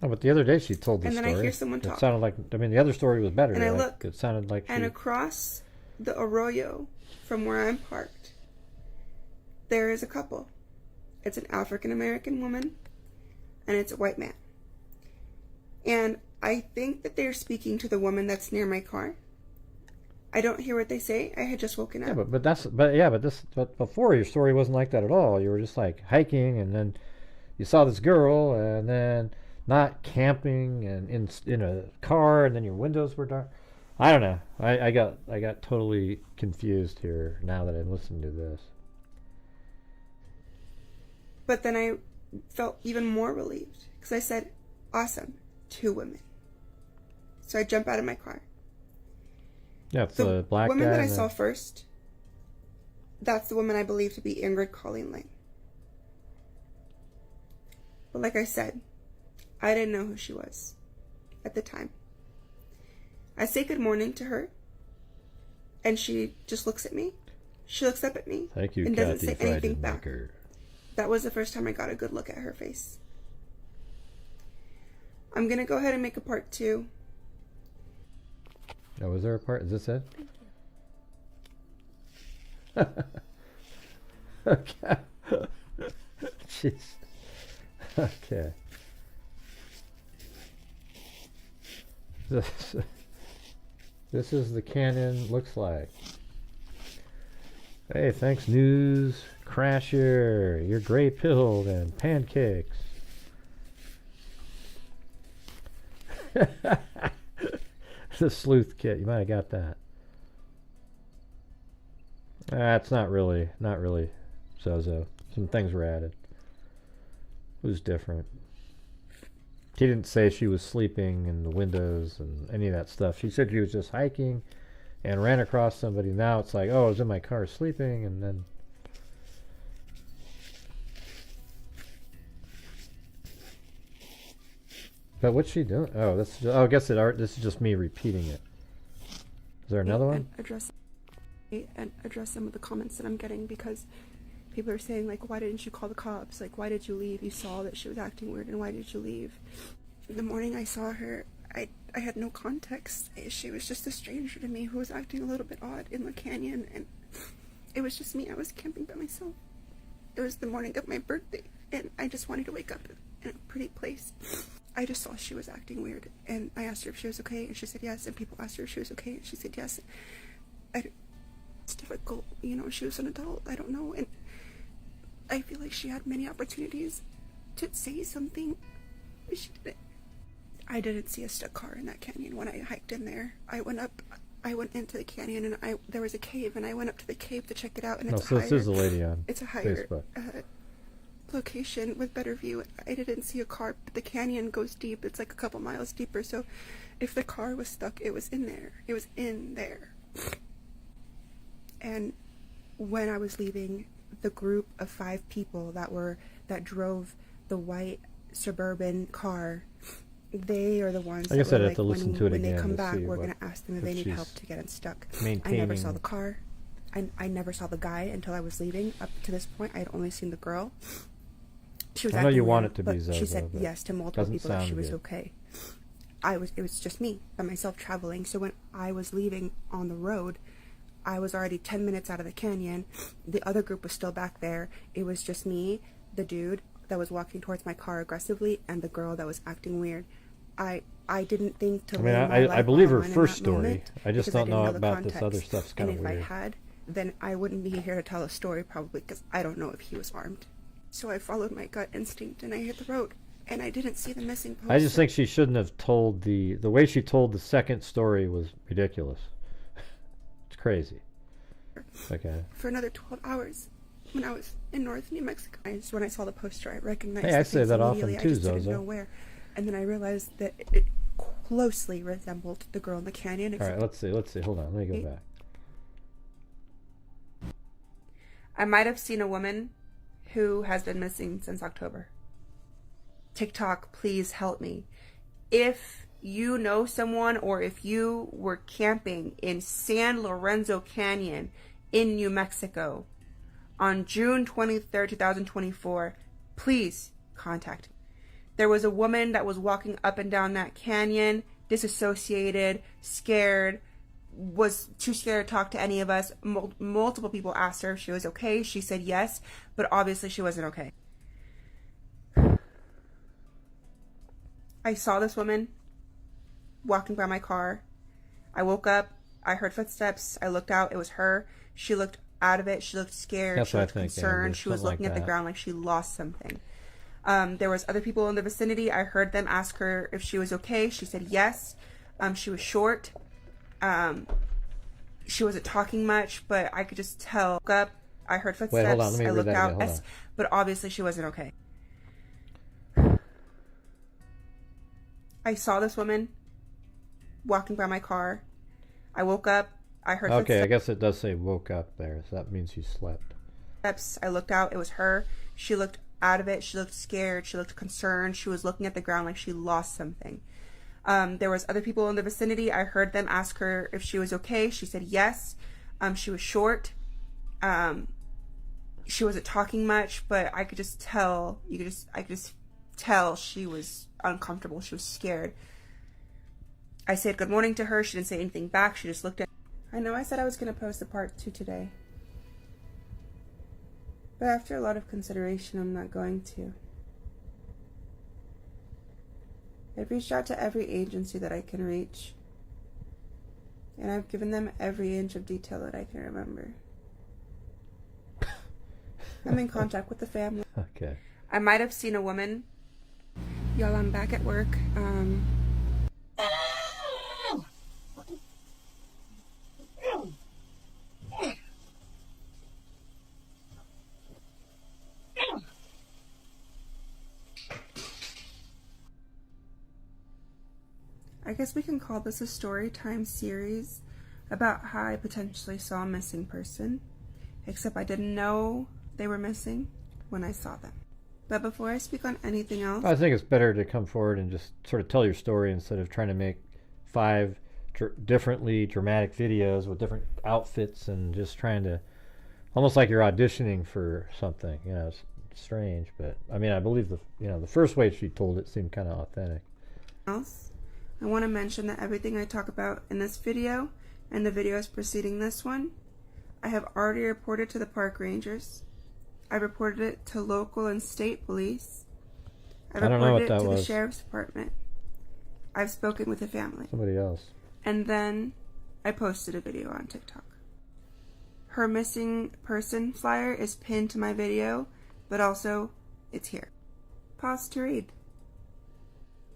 S1: Oh, but the other day she told the
S2: story.
S1: story.
S2: And then I hear someone talk.
S1: It sounded like, I mean, the other story was better.
S2: And I look.
S1: It sounded like
S2: and across the arroyo from where I'm parked, there is a couple. It's an African-American woman, and it's a white man. And I think that they're speaking to the woman that's near my car. I don't hear what they say. I had just woken up.
S1: Yeah, but before your story wasn't like that at all. You were just like hiking, and then you saw this girl, and then not camping, and in a car, and then your windows were dark. I don't know. I got totally confused here now that I'm listening to this.
S2: But then I felt even more relieved because I said, "Awesome, 2 women." So I jump out of my car.
S1: Yeah, it's the black
S2: woman
S1: guy
S2: that I saw first, that's the woman I believe to be Ingrid Coleen Lane. But like I said, I didn't know who she was at the time. I say good morning to her, and she just looks at me. She looks up at me.
S1: Thank you,
S2: and doesn't say
S1: Kathy
S2: anything back.
S1: Maker.
S2: That was the first time I got a good look at her face. I'm going to go ahead and make a part 2.
S1: Oh, was there a part? Is this it? Okay. Jeez. Okay. This is the canyon looks like. Hey, thanks, News Crasher. You're gray-pilled and pancakes. The sleuth kit. You might have got that. It's not really Zozo. Some things were added. It was different. She didn't say she was sleeping in the windows and any of that stuff. She said she was just hiking and ran across somebody. Now it's like, oh, I was in my car sleeping, and then... But what's she doing? Oh, I guess this is just me repeating it. Is there another one?
S2: Address some of the comments that I'm getting, because people are saying, like, why didn't you call the cops? Like, why did you leave? You saw that she was acting weird, and why did you leave? The morning I saw her, I had no context. She was just a stranger to me who was acting a little bit odd in the canyon, and it was just me. I was camping by myself. It was the morning of my birthday, and I just wanted to wake up in a pretty place. I just saw she was acting weird, and I asked her if she was okay, and she said yes, and people asked her if she was okay, and she said yes. It's difficult, you know, she was an adult, I don't know, and I feel like she had many opportunities to say something, but she didn't. I didn't see a stuck car in that canyon when I hiked in there. I went into the canyon, and there was a cave, and I went up to the cave to check it out, and it's
S1: this is a lady on
S2: it's a higher
S1: Facebook.
S2: Location with better view. I didn't see a car, but the canyon goes deep. It's like a couple miles deeper, so if the car was stuck, it was in there. It was in there. And when I was leaving, the group of 5 people that drove the white suburban car, they are the ones
S1: I guess
S2: that
S1: I'd
S2: were
S1: have to listen to it
S2: when
S1: again
S2: they come
S1: to
S2: back,
S1: see
S2: we're going to ask them if they need help to get unstuck. I never saw the car. I never saw the guy until I was leaving. Up to this point, I had only seen the girl. She was
S1: I know you want
S2: weird,
S1: it to be
S2: but
S1: Zozo,
S2: she said yes to multiple people that she was
S1: good.
S2: okay. It was just me by myself traveling. So when I was leaving on the road, I was already 10 minutes out of the canyon. The other group was still back there. It was just me, the dude that was walking towards my car aggressively, and the girl that was acting weird. I didn't think to.
S1: I believe her first story. I just don't know about this other stuff's kind of weird.
S2: And if I had, then I wouldn't be here to tell a story probably, because I don't know if he was armed. So I followed my gut instinct, and I hit the road, and I didn't see the missing post.
S1: I just think she shouldn't have told the way she told the second story was ridiculous. It's crazy. Okay.
S2: for another 12 hours when I was in North New Mexico. When I saw the poster, I recognized
S1: Hey, I
S2: the
S1: say
S2: face
S1: that often
S2: immediately.
S1: too,
S2: I just didn't
S1: Zozo.
S2: know where. And then I realized that it closely resembled the girl in the canyon.
S1: All right, let's see. Hold on, let me go back.
S2: I might have seen a woman who has been missing since October. TikTok, please help me. If you know someone or if you were camping in San Lorenzo Canyon in New Mexico on June 23rd, 2024, please contact me. There was a woman that was walking up and down that canyon, disassociated, scared, was too scared to talk to any of us. Multiple people asked her if she was okay. She said yes, but obviously she wasn't okay. I saw this woman walking by my car. I woke up. I heard footsteps. I looked out. It was her. She looked out of it. She looked scared.
S1: That's
S2: she looked concerned.
S1: Yeah,
S2: she was looking at the ground like she lost something. There was other people in the vicinity. I heard them ask her if she was okay. She said yes. She was short. She wasn't talking much, but I could just tell. Woke up. I heard footsteps.
S1: Wait, hold on. Let me
S2: I
S1: read
S2: looked
S1: that
S2: out.
S1: again. Hold on.
S2: But obviously she wasn't okay. I saw this woman walking by my car. I woke up. I heard footsteps.
S1: Okay, I guess it does say woke up there, so that means you slept.
S2: I looked out. It was her. She looked out of it. She looked scared. She looked concerned. She was looking at the ground like she lost something. There was other people in the vicinity. I heard them ask her if she was okay. She said yes. She was short. She wasn't talking much, but I could just tell. I could just tell she was uncomfortable. She was scared. I said good morning to her. She didn't say anything back. She just looked at. I know I said I was going to post a part 2 today, but after a lot of consideration, I'm not going to. I've reached out to every agency that I can reach, and I've given them every inch of detail that I can remember. I'm in contact with the family.
S1: Okay.
S2: I might have seen a woman. Y'all, I'm back at work. I guess we can call this a story time series about how I potentially saw a missing person, except I didn't know they were missing when I saw them. But before I speak on anything else,
S1: I think it's better to come forward and just sort of tell your story instead of trying to make 5 differently dramatic videos with different outfits and just trying to, almost like you're auditioning for something. You know, it's strange, but I mean, I believe the first way she told it seemed kind of authentic.
S2: I want to mention that everything I talk about in this video and the videos preceding this one, I have already reported to the park rangers. I reported it to local and state police. I reported it to the sheriff's department. I've spoken with the family.
S1: Somebody else.
S2: And then I posted a video on TikTok. Her missing person flyer is pinned to my video, but also it's here. Pause to read.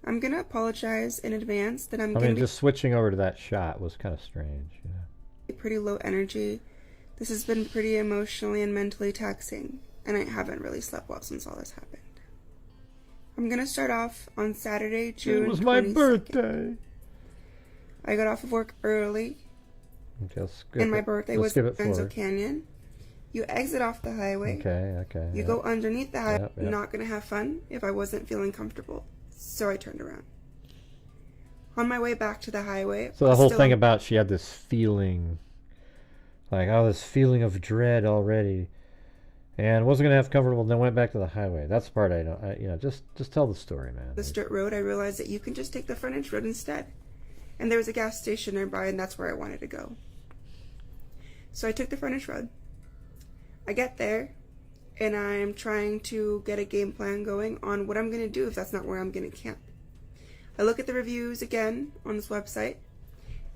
S2: I'm going to apologize in advance that I'm going to
S1: just switching over to that shot was kind of strange. Yeah.
S2: Pretty low energy. This has been pretty emotionally and mentally taxing, and I haven't really slept well since all this happened. I'm going to start off on Saturday, June 22nd.
S1: It was my birthday.
S2: I got off of work early, and my birthday was in Lorenzo Canyon. You exit off the highway.
S1: Okay.
S2: You go underneath the highway. Yep. Not going to have fun if I wasn't feeling comfortable. So I turned around. On my way back to the highway.
S1: So the whole thing about she had this feeling, like, this feeling of dread already, and wasn't going to have comfortable, and then went back to the highway. That's the part I don't, just tell the story, man.
S2: The dirt road, I realized that you can just take the frontage road instead. And there was a gas station nearby, and that's where I wanted to go. So I took the frontage road. I get there, and I'm trying to get a game plan going on what I'm going to do if that's not where I'm going to camp. I look at the reviews again on this website,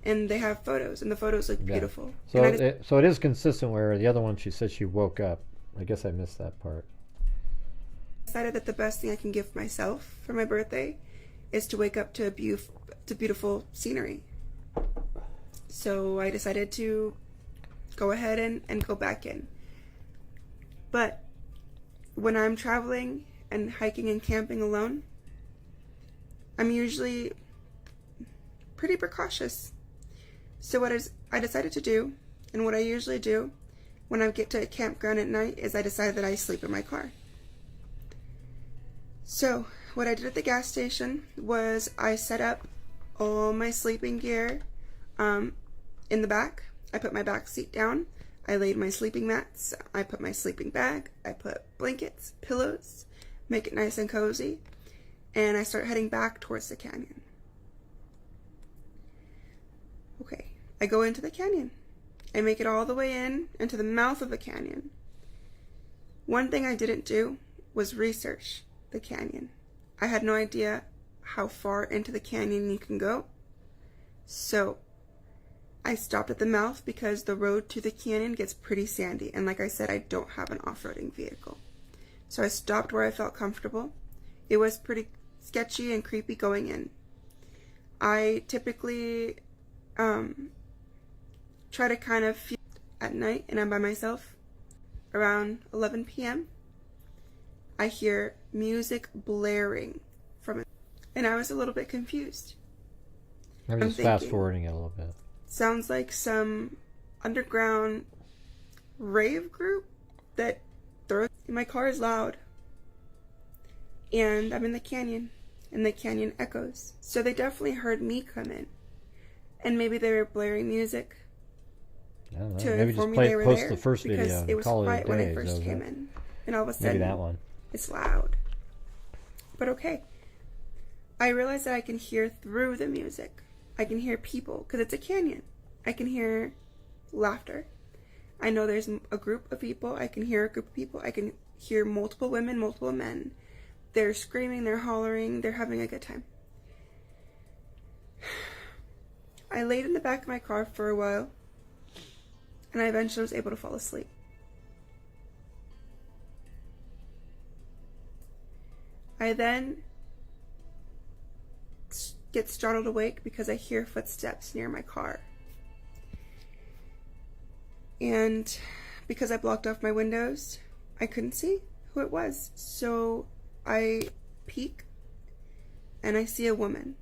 S2: and they have photos, and the photos look beautiful.
S1: So it is consistent where the other one she said she woke up. I guess I missed that part.
S2: I decided that the best thing I can give myself for my birthday is to wake up to beautiful scenery. So I decided to go ahead and go back in. But when I'm traveling and hiking and camping alone, I'm usually pretty precautious. So what I decided to do, and what I usually do when I get to a campground at night, is I decide that I sleep in my car. So what I did at the gas station was I set up all my sleeping gear in the back. I put my back seat down. I laid my sleeping mats. I put my sleeping bag. I put blankets, pillows, make it nice and cozy. And I start heading back towards the canyon. Okay, I go into the canyon. I make it all the way into the mouth of the canyon. One thing I didn't do was research the canyon. I had no idea how far into the canyon you can go. So I stopped at the mouth because the road to the canyon gets pretty sandy. And like I said, I don't have an off-roading vehicle. So I stopped where I felt comfortable. It was pretty sketchy and creepy going in. I typically try to kind of feel at night, and I'm by myself. Around 11 p.m. I hear music blaring from it, and I was a little bit confused.
S1: I'm just fast forwarding it a little bit.
S2: Sounds like some underground rave group that throws. My car is loud, and I'm in the canyon, and the canyon echoes. So they definitely heard me come in, and maybe they were blaring music to
S1: maybe
S2: inform
S1: just
S2: me they were
S1: post
S2: there,
S1: the first
S2: because
S1: video.
S2: it was
S1: Call
S2: quiet
S1: it
S2: when I
S1: day,
S2: first came in, and all of a
S1: maybe
S2: sudden
S1: that one.
S2: it's loud. But okay, I realized that I can hear through the music. I can hear people, because it's a canyon. I can hear laughter. I know there's a group of people. I can hear a group of people. I can hear multiple women, multiple men. They're screaming, they're hollering, they're having a good time. I laid in the back of my car for a while, and I eventually was able to fall asleep. I then get startled awake because I hear footsteps near my car. And because I blocked off my windows, I couldn't see who it was. So I peek and I see a woman.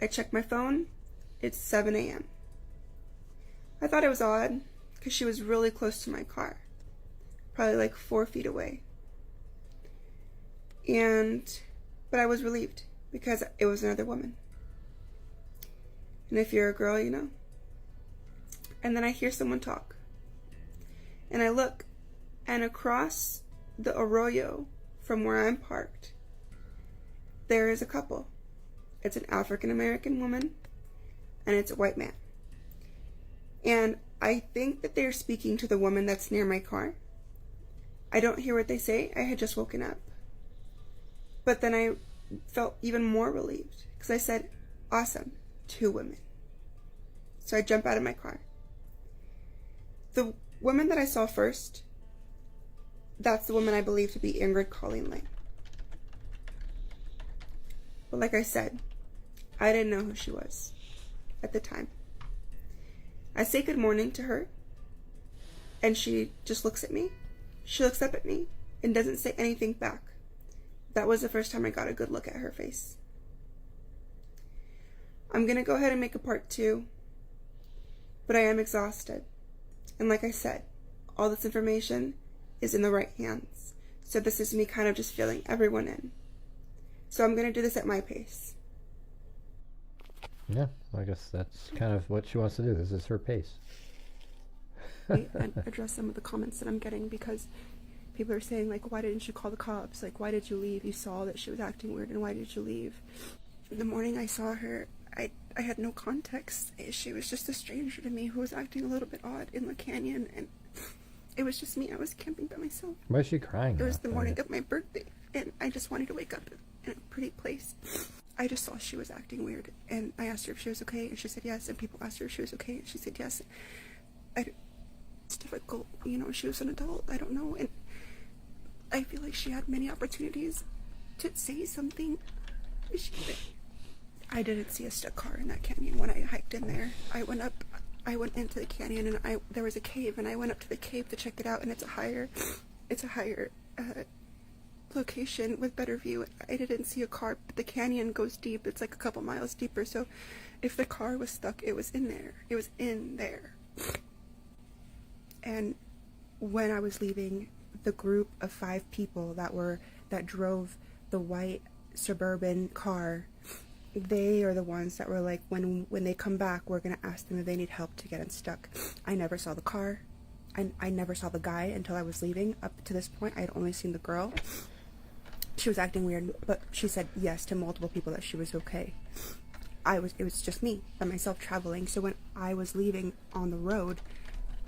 S2: I check my phone. It's 7 a.m. I thought it was odd because she was really close to my car, probably like 4 feet away. But I was relieved because it was another woman. And if you're a girl, you know. And then I hear someone talk. And I look, and across the arroyo from where I'm parked, there is a couple. It's an African American woman, and it's a white man. And I think that they're speaking to the woman that's near my car. I don't hear what they say. I had just woken up. But then I felt even more relieved because I said, awesome, 2 women. So I jump out of my car. The woman that I saw first, that's the woman I believe to be Ingrid Coleen Lane. But like I said, I didn't know who she was at the time. I say good morning to her, and she just looks at me. She looks up at me and doesn't say anything back. That was the first time I got a good look at her face. I'm going to go ahead and make a part 2, but I am exhausted. And like I said, all this information is in the right hands. So this is me kind of just filling everyone in. So I'm going to do this at my pace.
S1: Yeah, I guess that's kind of what she wants to do. This is her pace.
S2: And address some of the comments that I'm getting, because people are saying, like, why didn't you call the cops? Like, why did you leave? You saw that she was acting weird, and why did you leave? The morning I saw her, I had no context. She was just a stranger to me who was acting a little bit odd in the canyon, and it was just me. I was camping by myself.
S1: Why is she crying?
S2: It was the morning of my birthday, and I just wanted to wake up in a pretty place. I just saw she was acting weird, and I asked her if she was okay, and she said yes, and people asked her if she was okay, and she said yes. It's difficult, you know, she was an adult, I don't know, and I feel like she had many opportunities to say something. I didn't see a stuck car in that canyon when I hiked in there. I went up, I went into the canyon, and there was a cave, and I went up to the cave to check it out, and it's a higher location with better view. I didn't see a car, but the canyon goes deep. It's like a couple miles deeper, so if the car was stuck, it was in there. It was in there. And when I was leaving, the group of 5 people that drove the white suburban car, they are the ones that were like, when they come back, we're gonna ask them if they need help to get unstuck. I never saw the car. I never saw the guy until I was leaving. Up to this point, I had only seen the girl. She was acting weird, but she said yes to multiple people that she was okay. It was just me by myself traveling. So when I was leaving on the road,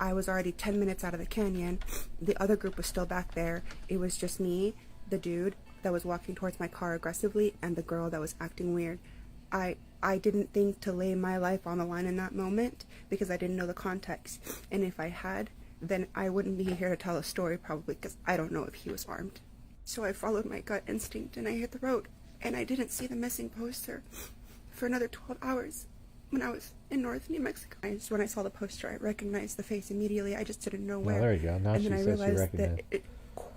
S2: I was already 10 minutes out of the canyon. The other group was still back there. It was just me, the dude that was walking towards my car aggressively, and the girl that was acting weird. I didn't think to lay my life on the line in that moment because I didn't know the context. And if I had, then I wouldn't be here to tell a story probably, because I don't know if he was armed. So I followed my gut instinct and I hit the road, and I didn't see the missing poster for another 12 hours when I was in North New Mexico. When I saw the poster, I recognized the face immediately. I just didn't know where.
S1: Oh, there you go. Now
S2: and
S1: she
S2: then I
S1: says she
S2: realized
S1: recognized.
S2: that it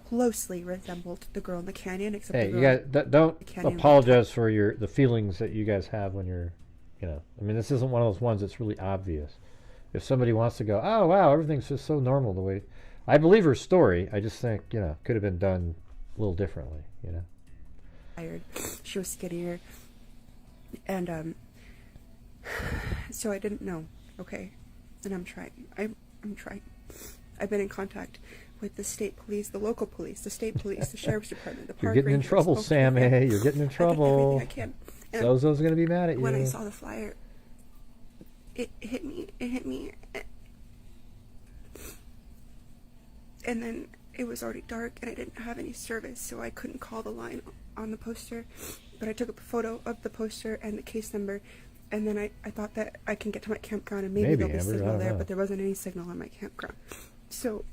S2: closely resembled the girl in the canyon, except
S1: Hey,
S2: the
S1: you
S2: girl
S1: guys don't
S2: canyon
S1: apologize for the feelings that you guys have when you're, I mean, this isn't one of those ones that's really obvious. If somebody wants to go, oh wow, everything's just so normal the way, I believe her story. I just think could have been done a little differently.
S2: Tired. She was skinnier, and so I didn't know. Okay, and I'm trying. I'm trying. I've been in contact with the state police, the local police, the state police, the sheriff's department, the park
S1: You're getting in
S2: rangers,
S1: trouble,
S2: both
S1: Sam.
S2: of them.
S1: Hey, you're getting in trouble.
S2: I can. And
S1: Zozo's gonna be mad at you.
S2: when I saw the flyer, it hit me. And then it was already dark, and I didn't have any service, so I couldn't call the line on the poster. But I took a photo of the poster and the case number, and then I thought that I can get to my campground and maybe there'll be
S1: Amber,
S2: signal there,
S1: know.
S2: but there wasn't any signal on my campground. So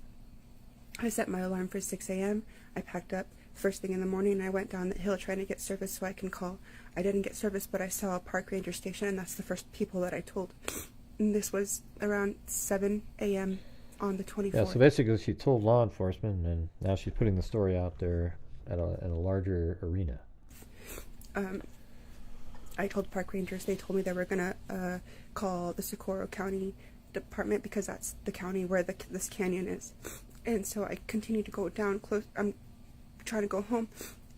S2: I set my alarm for 6 a.m. I packed up first thing in the morning, and I went down the hill trying to get service so I can call. I didn't get service, but I saw a park ranger station, and that's the first people that I told. And this was around 7 a.m. on the 24th.
S1: Yeah, so basically she told law enforcement, and now she's putting the story out there at a larger arena.
S2: I told park rangers. They told me they were going to call the Socorro County Department because that's the county where this canyon is. And so I continued to go down close. I'm trying to go home,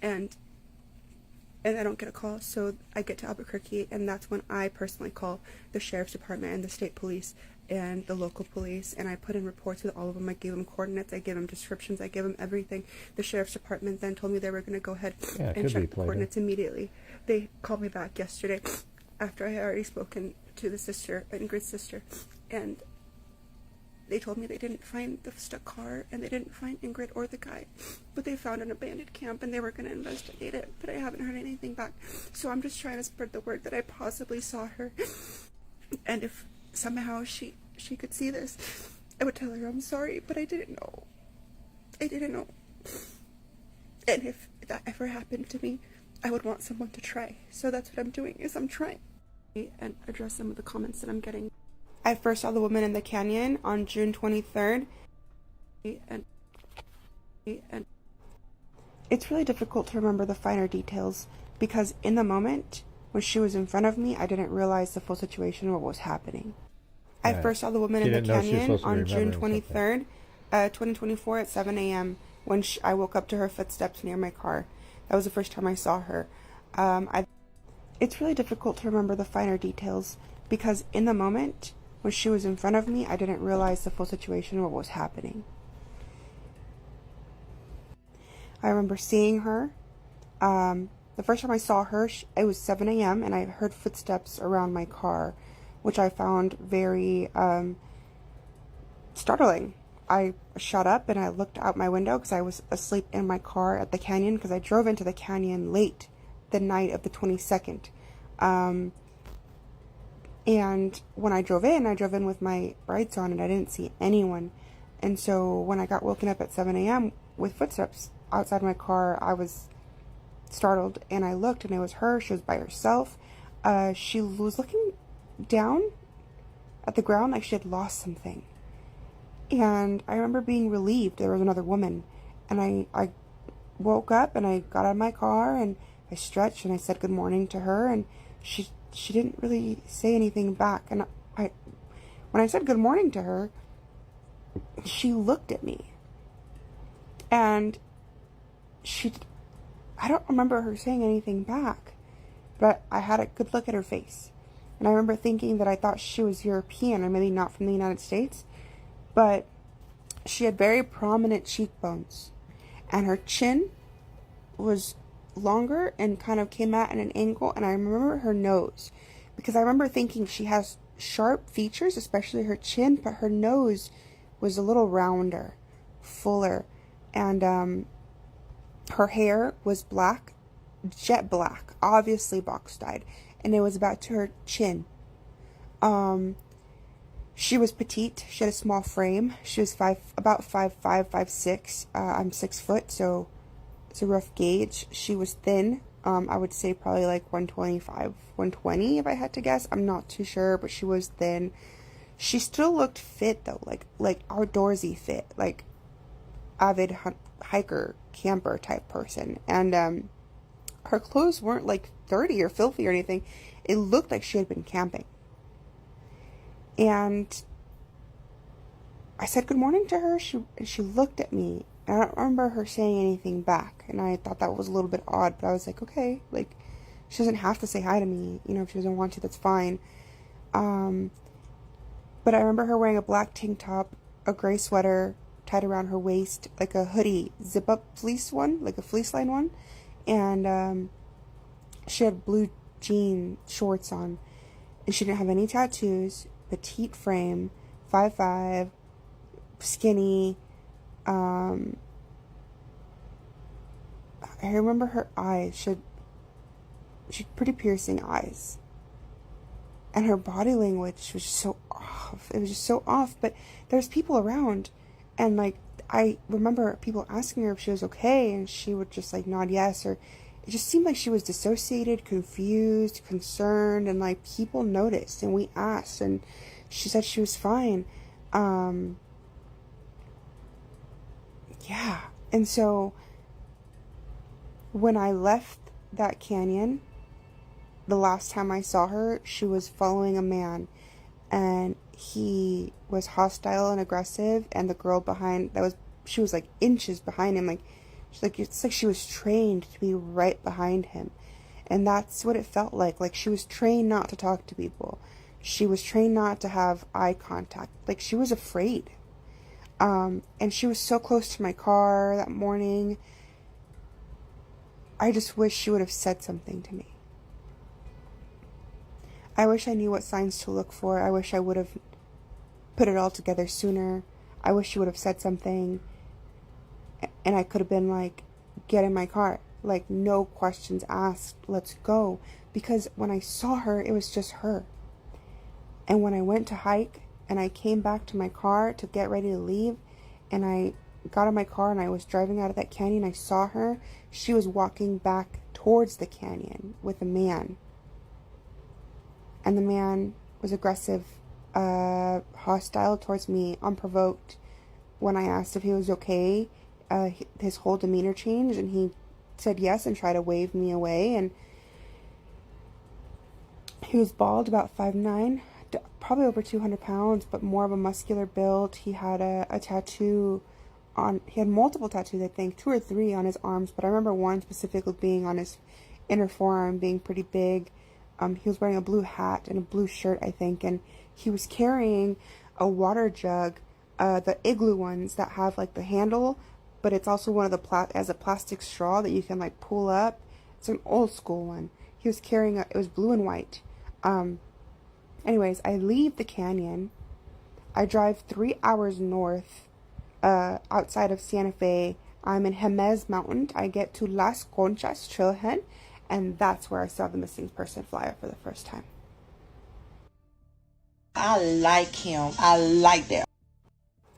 S2: and I don't get a call. So I get to Albuquerque, and that's when I personally call the sheriff's department and the state police and the local police, and I put in reports with all of them. I gave them coordinates, I gave them descriptions, I gave them everything. The sheriff's department then told me they were going to go ahead and check the coordinates immediately. They called me back yesterday after I had already spoken to the sister, Ingrid's sister, and they told me they didn't find the stuck car, and they didn't find Ingrid or the guy, but they found an abandoned camp, and they were going to investigate it, but I haven't heard anything back. So I'm just trying to spread the word that I possibly saw her, and if somehow she could see this, I would tell her I'm sorry, but I didn't know. And if that ever happened to me, I would want someone to try. So that's what I'm doing, is I'm trying and address some of the comments that I'm getting. I first saw the woman in the canyon on June 23rd, and it's really difficult to remember the finer details because in the moment when she was in front of me, I didn't realize the full situation or what was happening. I first saw the woman in the canyon on June 23rd, 2024 at 7 a.m. when I woke up to her footsteps near my car. That was the first time I saw her. It's really difficult to remember the finer details because in the moment when she was in front of me, I didn't realize the full situation or what was happening. I remember seeing her. The first time I saw her, it was 7 a.m. and I heard footsteps around my car, which I found very startling. I shut up and I looked out my window because I was asleep in my car at the canyon because I drove into the canyon late the night of the 22nd. And when I drove in with my brights on and I didn't see anyone. And so when I got woken up at 7 a.m. with footsteps outside my car, I was startled and I looked and it was her. She was by herself. She was looking down at the ground like she had lost something. And I remember being relieved there was another woman. And I woke up and I got out of my car and I stretched and I said good morning to her, and she didn't really say anything back. And when I said good morning to her, she looked at me. And I don't remember her saying anything back, but I had a good look at her face. And I remember thinking that I thought she was European or maybe not from the United States, but she had very prominent cheekbones, and her chin was longer and kind of came out at an angle. And I remember her nose, because I remember thinking she has sharp features, especially her chin, but her nose was a little rounder, fuller, and her hair was black, jet black, obviously box dyed, and it was about to her chin. She was petite. She had a small frame. She was about 5'5", 5'6". I'm 6 foot, so it's a rough gauge. She was thin. I would say probably like 125, 120 if I had to guess. I'm not too sure, but she was thin. She still looked fit though, like outdoorsy fit, like avid hiker, camper type person. And her clothes weren't like dirty or filthy or anything. It looked like she had been camping. And I said good morning to her. She looked at me. And I don't remember her saying anything back. And I thought that was a little bit odd. But I was like, okay, like, she doesn't have to say hi to me. You know, if she doesn't want to, that's fine. But I remember her wearing a black tank top, a gray sweater tied around her waist, like a hoodie, zip-up fleece one, like a fleece line one. And she had blue jean shorts on. And she didn't have any tattoos. Petite frame, 5'5", skinny. I remember her eyes. She had pretty piercing eyes. And her body language was just so off. It was just so off. But there's people around. And, like, I remember people asking her if she was okay. And she would just, like, nod yes. Or it just seemed like she was dissociated, confused, concerned. And, like, people noticed. And we asked. And she said she was fine. Yeah. And so when I left that canyon, the last time I saw her, she was following a man, and he was hostile and aggressive, and the girl behind, she was like inches behind him, it's like she was trained to be right behind him. And that's what it felt like she was trained not to talk to people. She was trained not to have eye contact. Like, she was afraid. And she was so close to my car that morning. I just wish she would have said something to me. I wish I knew what signs to look for. I wish I would have put it all together sooner. I wish she would have said something. And I could have been like, get in my car. Like, no questions asked. Let's go. Because when I saw her, it was just her. And when I went to hike and I came back to my car to get ready to leave, and I got in my car and I was driving out of that canyon, I saw her. She was walking back towards the canyon with a man. And the man was aggressive, hostile towards me, unprovoked. When I asked if he was okay, his whole demeanor changed, and he said yes and tried to wave me away. And he was bald, about 5'9", probably over 200 pounds, but more of a muscular build. He had a tattoo he had multiple tattoos, I think, 2 or 3 on his arms, but I remember one specifically being on his inner forearm, being pretty big. He was wearing a blue hat and a blue shirt, I think, and he was carrying a water jug, the igloo ones that have like the handle, but it's also one of the as a plastic straw that you can like pull up. It's an old school one. He was carrying it was blue and white. Anyways, I leave the canyon. I drive 3 hours north, outside of Santa Fe. I'm in Jemez Mountain. I get to Las Conchas Trailhead, and that's where I saw the missing person flyer for the first time.
S3: I like him. I like that.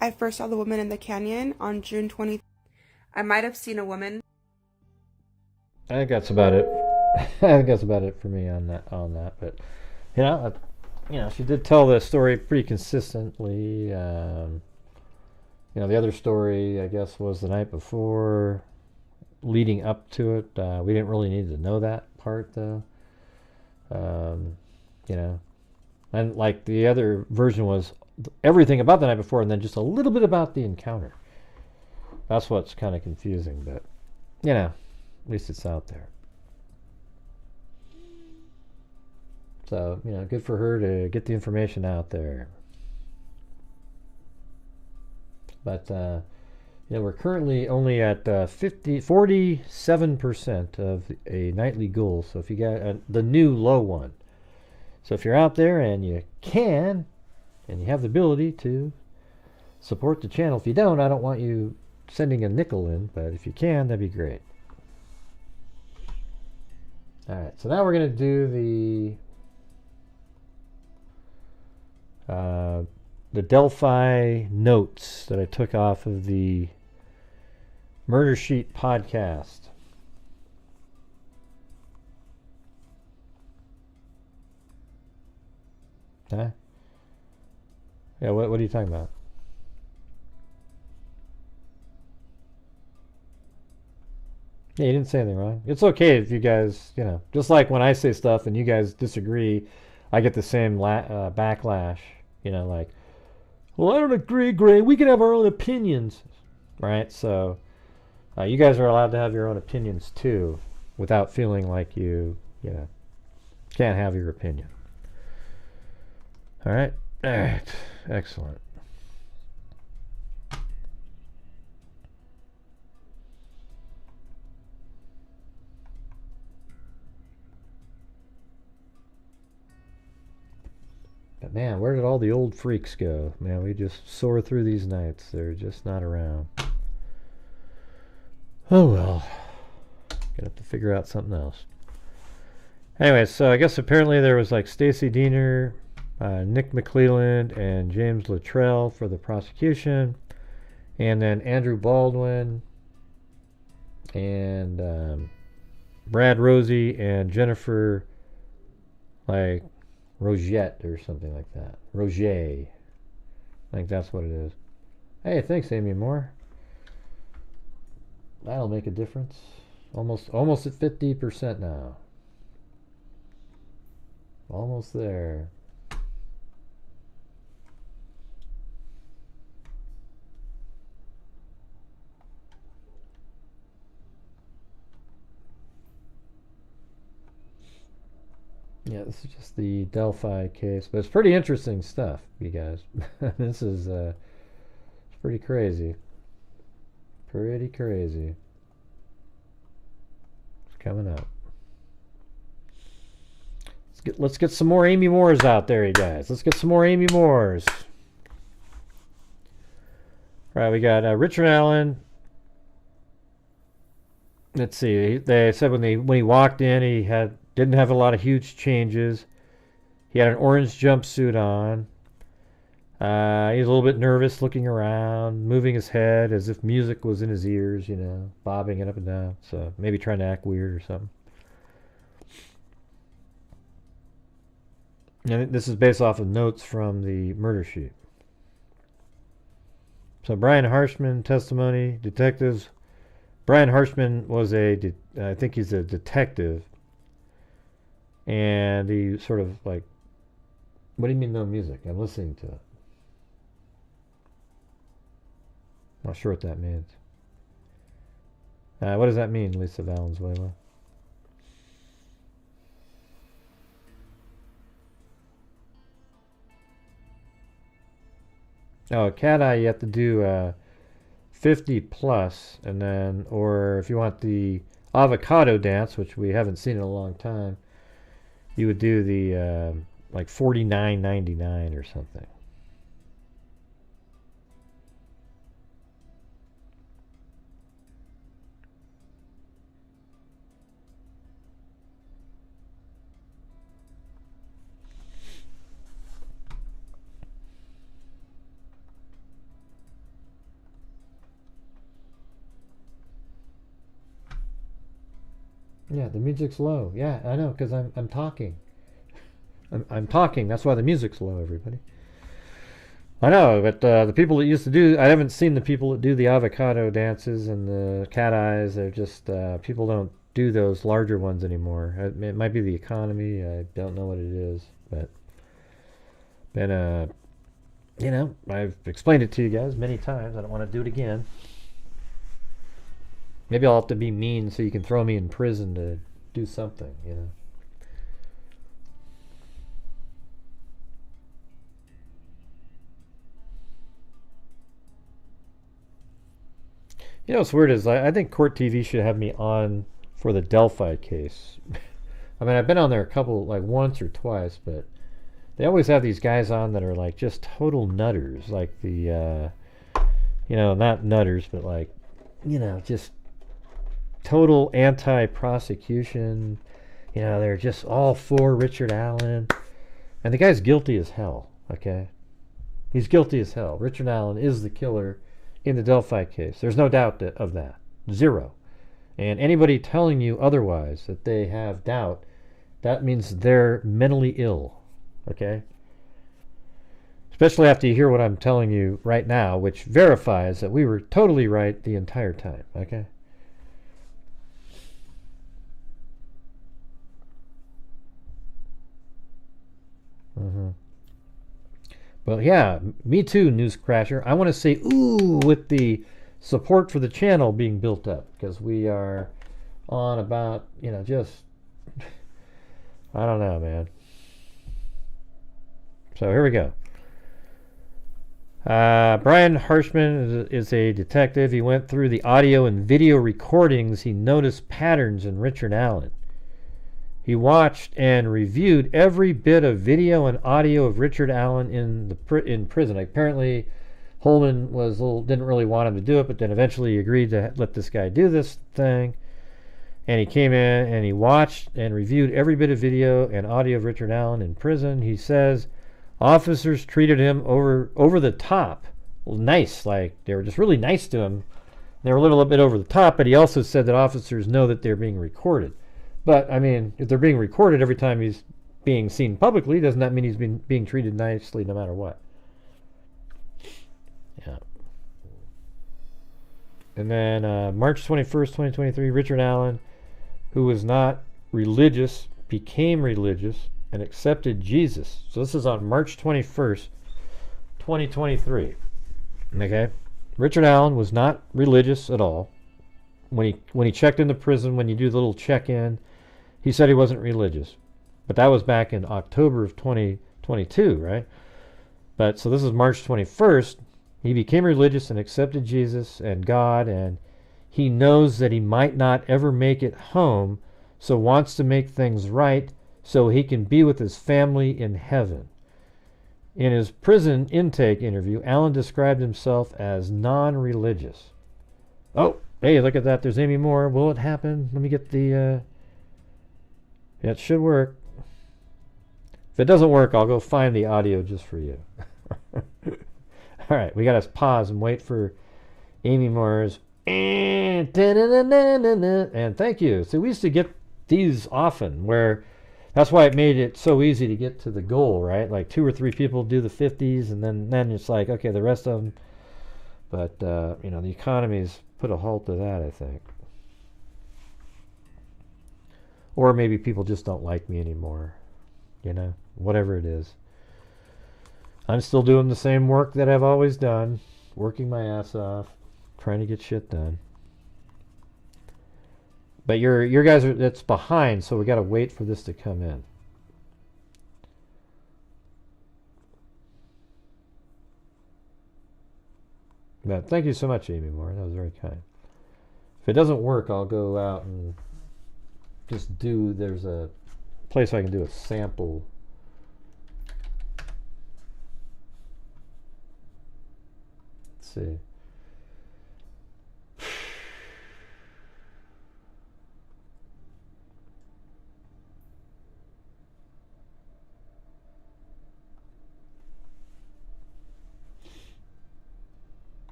S2: I first saw the woman in the canyon on June 20th. I might have seen a woman.
S1: I think that's about it. I think that's about it for me on that. But you know, she did tell the story pretty consistently. The other story, I guess, was the night before, leading up to it. We didn't really need to know that part, though. And like the other version was everything about the night before and then just a little bit about the encounter. That's what's kind of confusing, but, at least it's out there. So, good for her to get the information out there. But, we're currently only at 47% of a nightly goal. So if you got the new low one. So if you're out there and you can, and you have the ability to support the channel. If you don't, I don't want you sending a nickel in. But if you can, that'd be great. All right, so now we're going to do the Delphi notes that I took off of the Murdersheet podcast. Huh? Yeah, what are you talking about? Yeah, you didn't say anything wrong. It's okay if you guys, just like when I say stuff and you guys disagree, I get the same backlash. Like, well, I don't agree, Gray. We can have our own opinions, right? So you guys are allowed to have your own opinions too, without feeling like you can't have your opinion. All right, excellent. But man, where did all the old freaks go? Man, we just soar through these nights. They're just not around. Oh well. Gonna have to figure out something else. Anyway, so I guess apparently there was like Stacy Diener, Nick MacLeod, and James Luttrell for the prosecution. And then Andrew Baldwin and Brad Rosie and Jennifer, like, Rogette or something like that. Roger. I think that's what it is. Hey, thanks, Amy Moore. That'll make a difference. Almost at 50% now. Almost there. Yeah, this is just the Delphi case, but it's pretty interesting stuff, you guys. This is it's pretty crazy. Pretty crazy. It's coming up. Let's get some more Amy Moores out there, you guys. Let's get some more Amy Moores. All right, we got Richard Allen. Let's see. They said when he walked in, he didn't have a lot of huge changes. He had an orange jumpsuit on. He was a little bit nervous, looking around, moving his head as if music was in his ears, bobbing it up and down. So maybe trying to act weird or something. And this is based off of notes from the murder sheet. So Brian Harshman testimony, detectives. Brian Harshman was I think he's a detective. And he sort of like, what do you mean no music? I'm listening to it. Not sure what that means. What does that mean, Lisa Valenzuela? Oh, cat eye, you have to do 50 plus, and then, or if you want the avocado dance, which we haven't seen in a long time, you would do the like $49.99 or something. Yeah, the music's low. Yeah, I know, because I'm talking. I'm talking. That's why the music's low, everybody. I know, but the people that used to do... I haven't seen the people that do the avocado dances and the cat eyes. They're just... people don't do those larger ones anymore. It might be the economy. I don't know what it is. But... you know, I've explained it to you guys many times. I don't want to do it again. Maybe I'll have to be mean so you can throw me in prison to do something, you know. You know what's weird is I think Court TV should have me on for the Delphi case. I mean, I've been on there a couple, like once or twice, but they always have these guys on that are like just total nutters. Like the, you know, not nutters, but like, you know, just total anti-prosecution. You know, they're just all for Richard Allen. And the guy's guilty as hell, okay? He's guilty as hell. Richard Allen is the killer in the Delphi case. There's no doubt of that. Zero. And anybody telling you otherwise, that they have doubt, that means they're mentally ill. Okay? Especially after you hear what I'm telling you right now, which verifies that we were totally right the entire time. Okay? Well, yeah, me too, News Crasher. I want to say ooh with the support for the channel being built up, because we are on about, you know, just, I don't know, man. So here we go. Brian Harshman is a detective. He went through the audio and video recordings. He noticed patterns in Richard Allen. He watched and reviewed every bit of video and audio of Richard Allen in prison. Apparently, Holman didn't really want him to do it, but then eventually he agreed to let this guy do this thing. And he came in and he watched and reviewed every bit of video and audio of Richard Allen in prison. He says officers treated him over the top. Well, nice, like they were just really nice to him. They were a little bit over the top, but he also said that officers know that they're being recorded. But, I mean, if they're being recorded every time he's being seen publicly, doesn't that mean he's being treated nicely no matter what? Yeah. And then March 21st, 2023, Richard Allen, who was not religious, became religious and accepted Jesus. So this is on March 21st, 2023. Okay? Richard Allen was not religious at all. When he checked into prison, when you do the little check-in, he said he wasn't religious. But that was back in October of 2022, right? But so this is March 21st. He became religious and accepted Jesus and God, and he knows that he might not ever make it home, so wants to make things right so he can be with his family in heaven. In his prison intake interview, Allen described himself as non-religious. Oh, hey, look at that. There's Amy Moore. Will it happen? Let me get the... Yeah, it should work. If it doesn't work, I'll go find the audio just for you. All right, we got to pause and wait for Amy Moore's... And thank you. So we used to get these often, where... That's why it made it so easy to get to the goal, right? Like 2 or 3 people do the 50s, and then it's like, okay, the rest of them... But, you know, the economy's put a halt to that, I think. Or maybe people just don't like me anymore. You know, whatever it is. I'm still doing the same work that I've always done. Working my ass off. Trying to get shit done. But your guys are, it's behind, so we got to wait for this to come in. But thank you so much, Amy Moore. That was very kind. If it doesn't work, I'll go out and just do... There's a place I can do a sample. Let's see.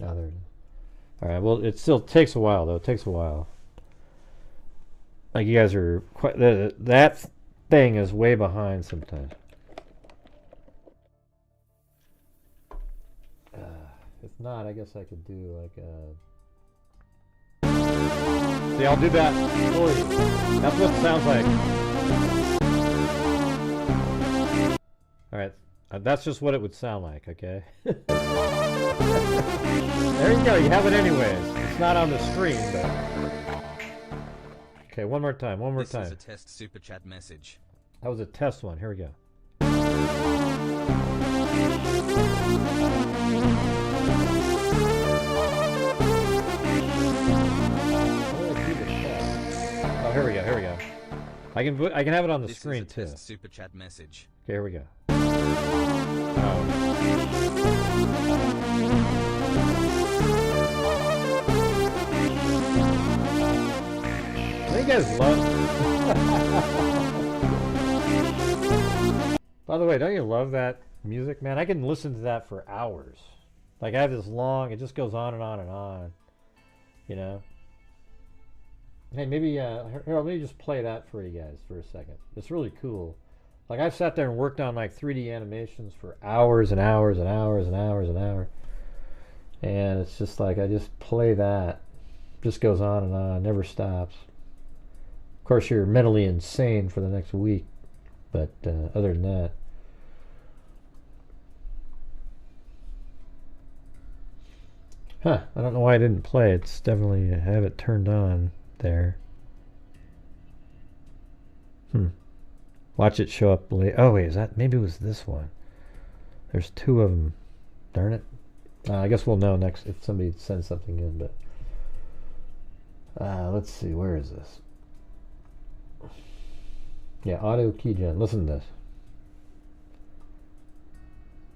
S1: Oh, there it is. All right. Well, it still takes a while, though. It takes a while. Like, you guys are quite... that thing is way behind sometimes. If not, I guess I could do, like, See, I'll do that for you. That's what it sounds like. Alright. That's just what it would sound like, okay? There you go. You have it anyways. It's not on the screen, but... Okay, one more time. One more time.
S4: This is a test super chat message.
S1: That was a test one. Here we go. Oh, here we go. Here we go. I can have it on the screen too.
S4: This is a test super chat message.
S1: Okay, here we go. You guys love. By the way, don't you love that music, man? I can listen to that for hours. Like, I have this long. It just goes on and on and on. You know. Hey, maybe here, let me just play that for you guys for a second. It's really cool. Like, I've sat there and worked on like 3D animations for hours and hours and hours and hours and hours. And it's just like I just play that. Just goes on, never stops. Of course, you're mentally insane for the next week, but other than that. Huh, I don't know why I didn't play. It's definitely, I have it turned on there. Watch it show up late. Oh, wait, is that, maybe it was this one. There's two of them. Darn it. I guess we'll know next if somebody sends something in, but let's see, where is this? Yeah, audio keygen. Listen to this.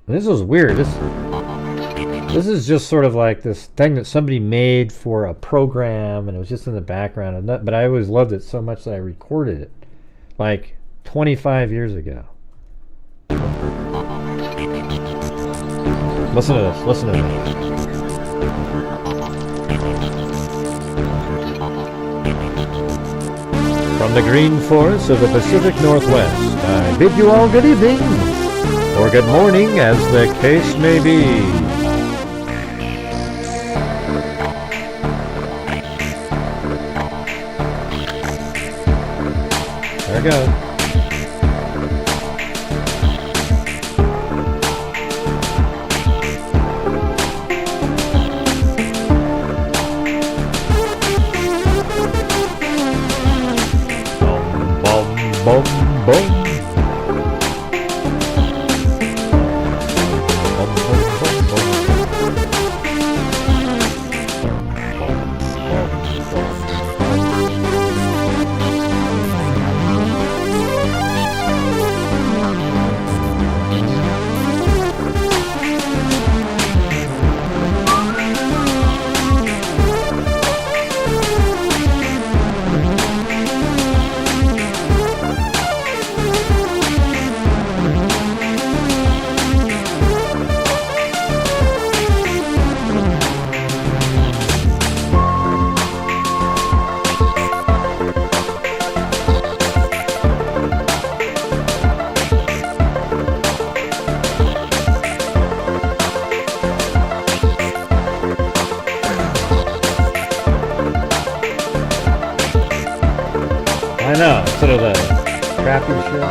S1: And this was weird. This is just sort of like this thing that somebody made for a program, and it was just in the background. But I always loved it so much that I recorded it, like 25 years ago. Listen to this. Listen to this. From the green forests of the Pacific Northwest, I bid you all good evening, or good morning, as the case may be. There we go. Boom, boom. I know, sort of the crappy shit.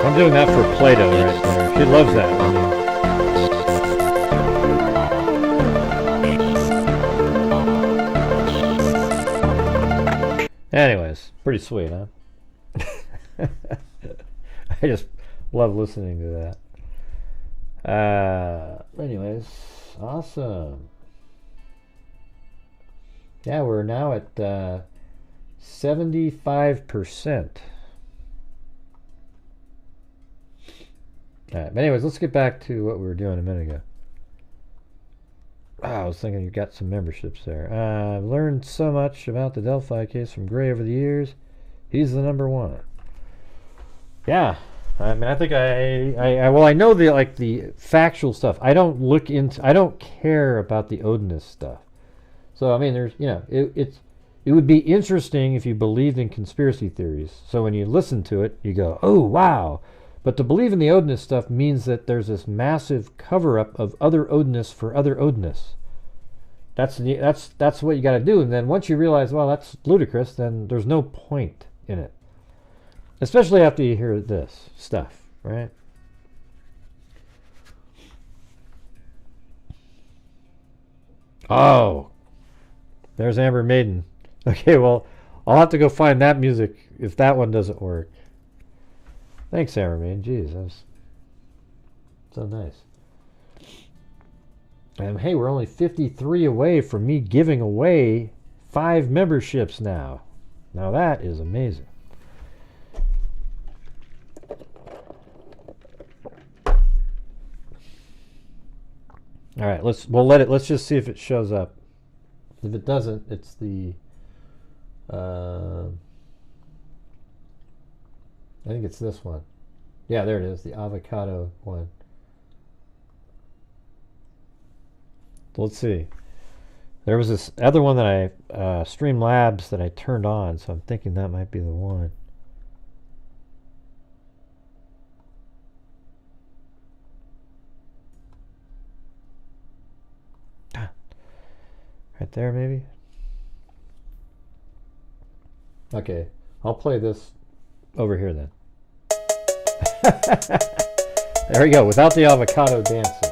S1: I'm doing that for Play-Doh right there. She loves that one. Anyways, pretty sweet, huh? I just love listening to that. Anyways, awesome. Yeah, we're now at 75%. Alright, but anyways, let's get back to what we were doing a minute ago. I was thinking you got some memberships there. I've learned so much about the Delphi case from Gray over the years. He's the number one. Yeah. I mean, I think I know the factual stuff. I don't care about the Odinist stuff. So I mean, it would be interesting if you believed in conspiracy theories. So when you listen to it, you go, oh wow. But to believe in the Odinist stuff means that there's this massive cover-up of other Odinists for other Odinists. That's what you got to do. And then once you realize, well, that's ludicrous, then there's no point in it. Especially after you hear this stuff, right? Oh, there's Amber Maiden. Okay, well, I'll have to go find that music if that one doesn't work. Thanks, Amber Maiden. Jeez, that was so nice. And hey, we're only 53 away from me giving away 5 memberships now. Now that is amazing. All right, let's just see if it shows up. If it doesn't, it's the I think it's this one. Yeah, there it is, the avocado one. Let's see. There was this other one that I Streamlabs that I turned on, so I'm thinking that might be the one. Right there, maybe? Okay, I'll play this over here then. There we go, without the avocado dancing.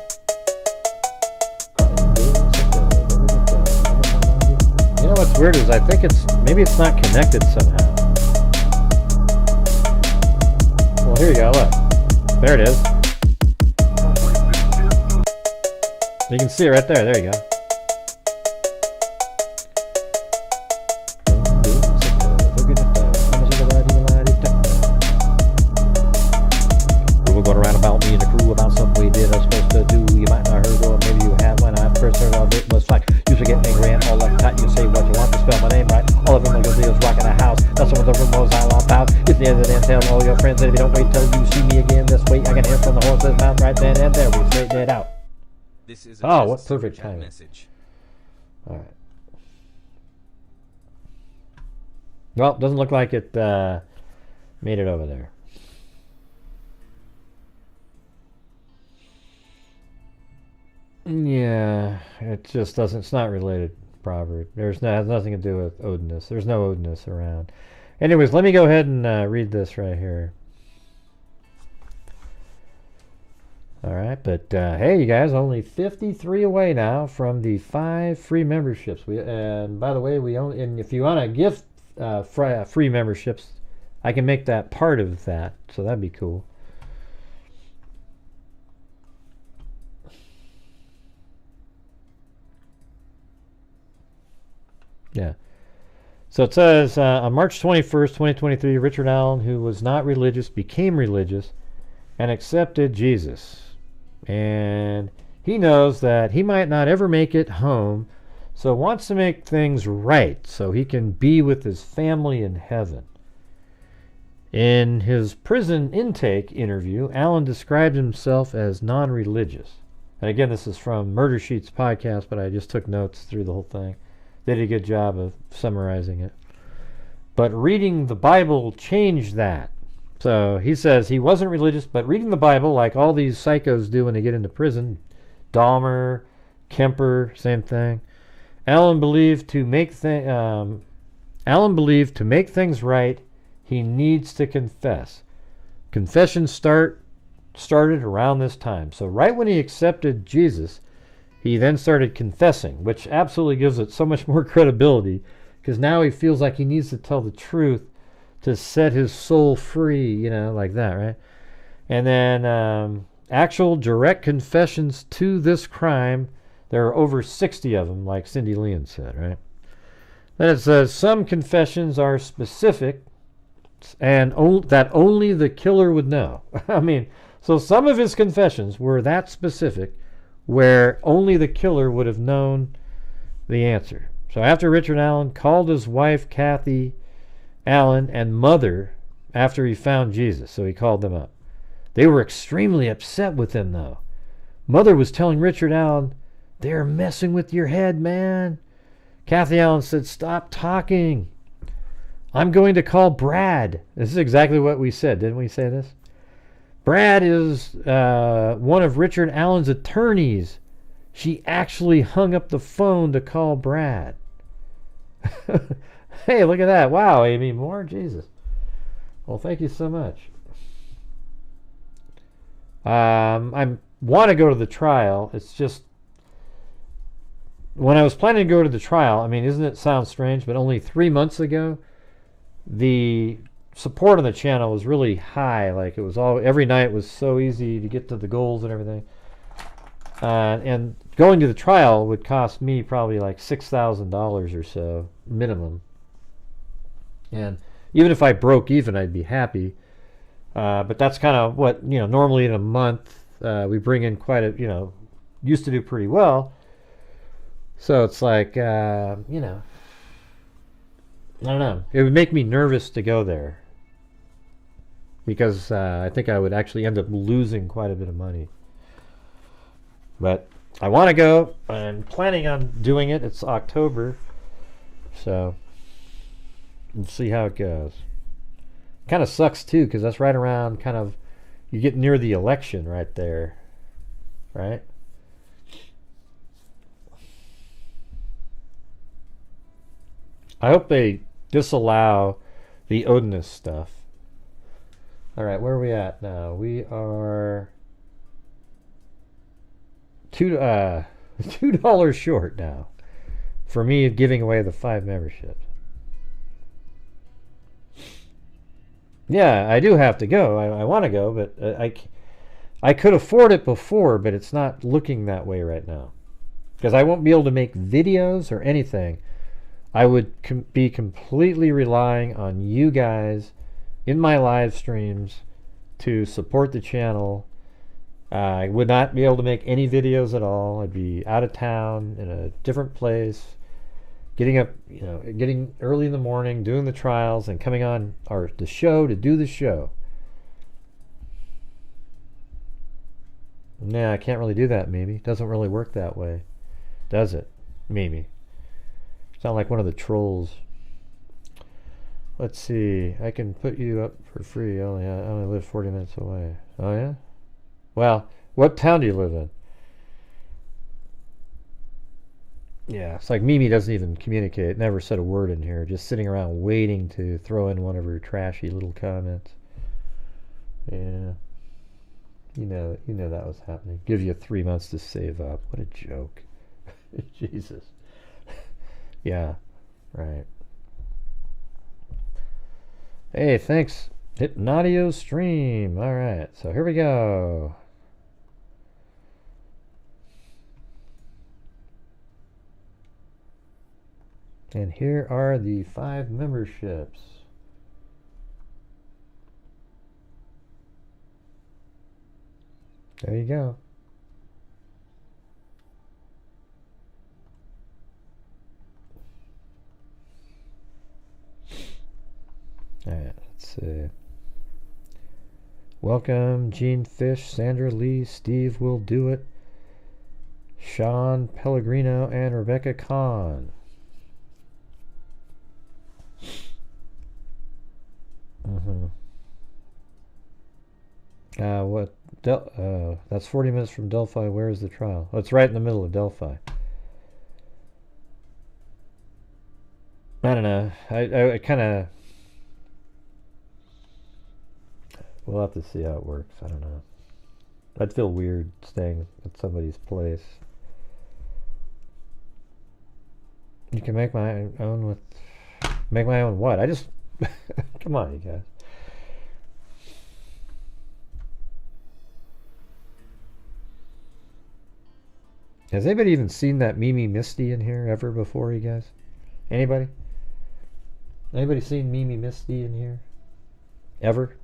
S1: You know what's weird is I think maybe it's not connected somehow. Well, here you go, look. There it is. You can see it right there, there you go. Going around about me and the crew about something we did I was supposed to do. You might not heard, or maybe you have. When I first heard of it was like used to get angry and all like that. You can say what you want to spell my name right. All of them are gonna do is rocking a house. That's some of the rumors I love out. It's the end of the day, tell all your friends that if you don't wait till you see me again this way, I can hear from the horse's mouth right then and there. We straighten it out.
S4: This is
S1: what perfect timing.
S4: Message.
S1: All right. Well, doesn't look like it made it over there. Yeah, it just doesn't. It's not related. Proverb. Has nothing to do with Odinist. There's no Odinist around. Anyways, let me go ahead and read this right here. All right, but hey, you guys, only 53 away now from the 5 free memberships. And by the way, and if you want to gift free memberships, I can make that part of that. So that'd be cool. Yeah. So it says, on March 21st, 2023, Richard Allen, who was not religious, became religious and accepted Jesus. And he knows that he might not ever make it home, so wants to make things right so he can be with his family in heaven. In his prison intake interview, Allen described himself as non-religious. And again, this is from Murdersheet's podcast, but I just took notes through the whole thing. They did a good job of summarizing it. But reading the Bible changed that. So he says he wasn't religious, but reading the Bible, like all these psychos do when they get into prison, Dahmer, Kemper, same thing. Allen believed to make things right, he needs to confess. Confession started around this time. So right when he accepted Jesus, he then started confessing, which absolutely gives it so much more credibility, because now he feels like he needs to tell the truth to set his soul free, like that, right? And then actual direct confessions to this crime, there are over 60 of them, like Cindy Leon said, right? Then it says some confessions are specific and that only the killer would know. I mean, so some of his confessions were that specific where only the killer would have known the answer. So after Richard Allen called his wife, Kathy Allen, and mother, after he found Jesus, so he called them up. They were extremely upset with him, though. Mother was telling Richard Allen, "They're messing with your head, man." Kathy Allen said, "Stop talking. I'm going to call Brad." This is exactly what we said. Didn't we say this? Brad is one of Richard Allen's attorneys. She actually hung up the phone to call Brad. Hey, look at that. Wow, Amy Moore. Jesus. Well, thank you so much. I want to go to the trial. It's just, when I was planning to go to the trial, I mean, doesn't it sound strange, but only 3 months ago, the support on the channel was really high. Like, it was every night was so easy to get to the goals and everything. And going to the trial would cost me probably like $6,000 or so minimum. And even if I broke even, I'd be happy. But that's kind of what, normally in a month we bring in quite a, used to do pretty well. So it's like, I don't know. It would make me nervous to go there, because I think I would actually end up losing quite a bit of money. But I want to go. I'm planning on doing it. It's October. So we'll see how it goes. Kind of sucks, too, because that's right around you get near the election right there. Right? I hope they disallow the Odinist stuff. All right, where are we at now? We are $2 short now for me giving away the 5 memberships. Yeah, I do have to go. I want to go, but I could afford it before, but it's not looking that way right now, because I won't be able to make videos or anything. I would be completely relying on you guys in my live streams to support the channel. I would not be able to make any videos at all. I'd be out of town in a different place, getting up, getting early in the morning, doing the trials, and coming on the show to do the show. Nah, I can't really do that, Mimi. It doesn't really work that way, does it, Mimi? Sound like one of the trolls. Let's see. I can put you up for free. I only live 40 minutes away. Oh, yeah? Well, what town do you live in? Yeah, it's like Mimi doesn't even communicate. Never said a word in here. Just sitting around waiting to throw in one of her trashy little comments. Yeah. You know that was happening. Give you 3 months to save up. What a joke. Jesus. Yeah, right. Hey, thanks. Hypnotio stream. All right, so here we go. And here are the 5 memberships. There you go. All right, let's see. Welcome, Gene Fish, Sandra Lee, Steve Will Do It, Sean Pellegrino, and Rebecca Kahn. That's 40 minutes from Delphi. Where is the trial? Oh, it's right in the middle of Delphi. I don't know. I kind of... We'll have to see how it works. I don't know. I'd feel weird staying at somebody's place. You can make my own with... Make my own what? I just... Come on, you guys. Has anybody even seen that Mimi Misty in here ever before, you guys? Anybody? Anybody seen Mimi Misty in here? Ever?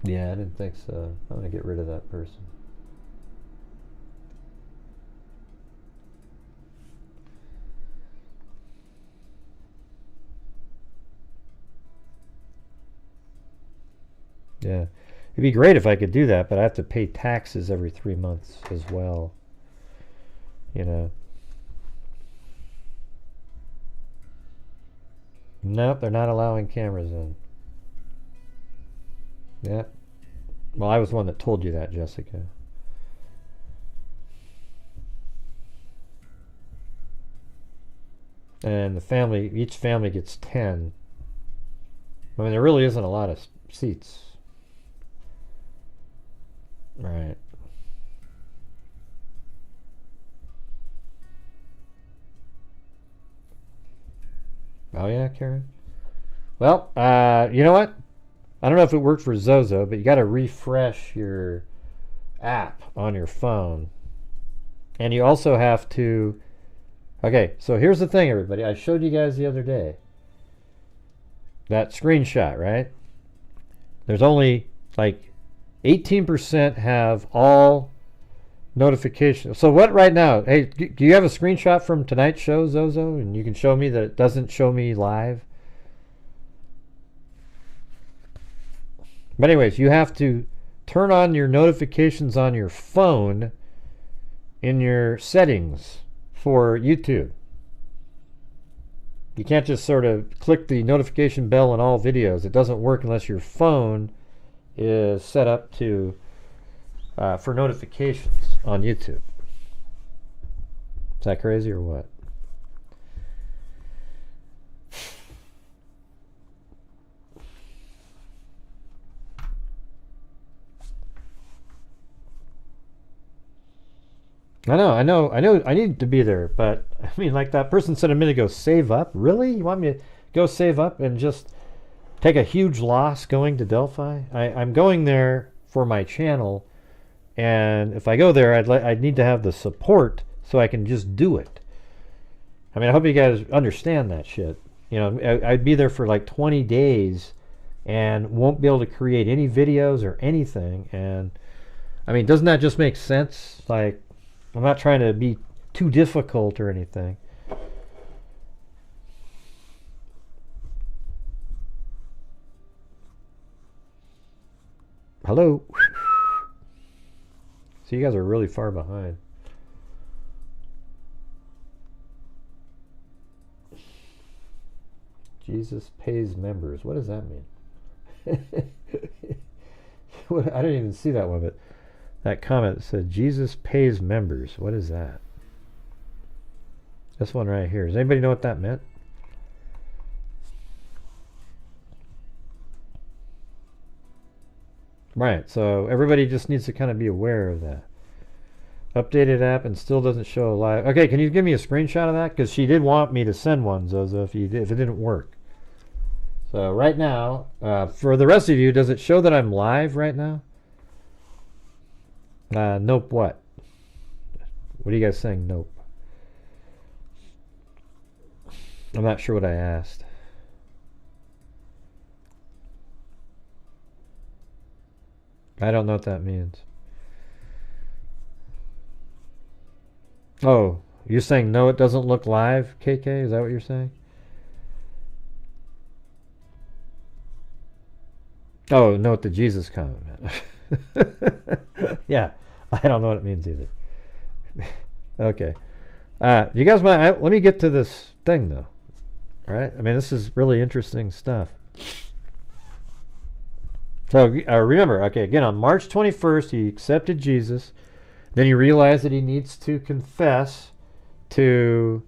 S1: Yeah, I didn't think so. I'm going to get rid of that person. Yeah. It'd be great if I could do that, but I have to pay taxes every 3 months as well. You know. Nope, they're not allowing cameras in. Yeah. Well, I was the one that told you that, Jessica. And the family, each family gets 10. I mean, there really isn't a lot of seats. Right. Oh yeah, Karen? Well, you know what? I don't know if it worked for Zozo, but you got to refresh your app on your phone. And you also have to... Okay, so here's the thing, everybody. I showed you guys the other day. That screenshot, right? There's only like 18% have all notifications. So what right now? Hey, do you have a screenshot from tonight's show, Zozo? And you can show me that it doesn't show me live? But anyways, you have to turn on your notifications on your phone in your settings for YouTube. You can't just sort of click the notification bell on all videos. It doesn't work unless your phone is set up to for notifications on YouTube. Is that crazy or what? I need to be there, but I mean, like that person said a minute ago, save up? Really? You want me to go save up and just take a huge loss going to Delphi? I'm going there for my channel, and if I go there, I'd need to have the support so I can just do it. I mean, I hope you guys understand that shit. You know, I'd be there for like 20 days and won't be able to create any videos or anything. And I mean, doesn't that just make sense? Like, I'm not trying to be too difficult or anything. Hello. So you guys are really far behind. Jesus pays members. What does that mean? I didn't even see that one, but that comment said Jesus pays members. What is that? This one right here. Does anybody know what that meant? Right, so everybody just needs to kind of be aware of that. Updated app and still doesn't show live. Okay, can you give me a screenshot of that? Because she did want me to send one, Zozo, if it didn't work. So right now, for the rest of you, does it show that I'm live right now? Nope, what? What are you guys saying, nope? I'm not sure what I asked. I don't know what that means. Oh, you're saying no, it doesn't look live, KK? Is that what you're saying? Oh, note the Jesus comment meant. Yeah, I don't know what it means either. Okay. You guys mind? Let me get to this thing, though. All right? I mean, this is really interesting stuff. So remember, okay, again, on March 21st, he accepted Jesus. Then he realized that he needs to confess to,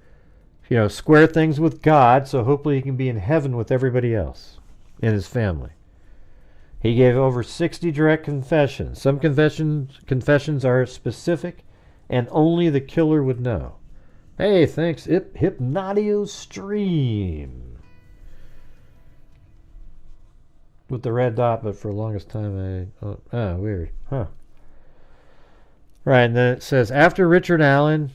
S1: square things with God, so hopefully he can be in heaven with everybody else in his family. He gave over 60 direct confessions. Some confessions are specific, and only the killer would know. Hey, thanks, Hypnotio Stream. With the red dot, but for the longest time weird. Huh. Right, and then it says, after Richard Allen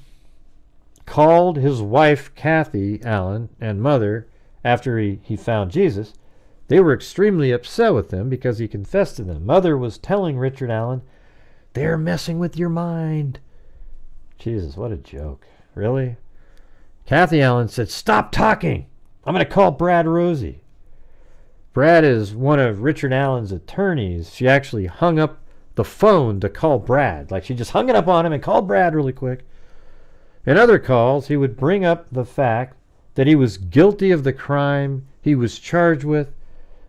S1: called his wife Kathy Allen and mother after he found Jesus, they were extremely upset with him because he confessed to them. Mother was telling Richard Allen, they're messing with your mind. Jesus, what a joke. Really? Kathy Allen said, stop talking. I'm going to call Brad Rosie. Brad is one of Richard Allen's attorneys. She actually hung up the phone to call Brad. Like, she just hung it up on him and called Brad really quick. In other calls, he would bring up the fact that he was guilty of the crime he was charged with.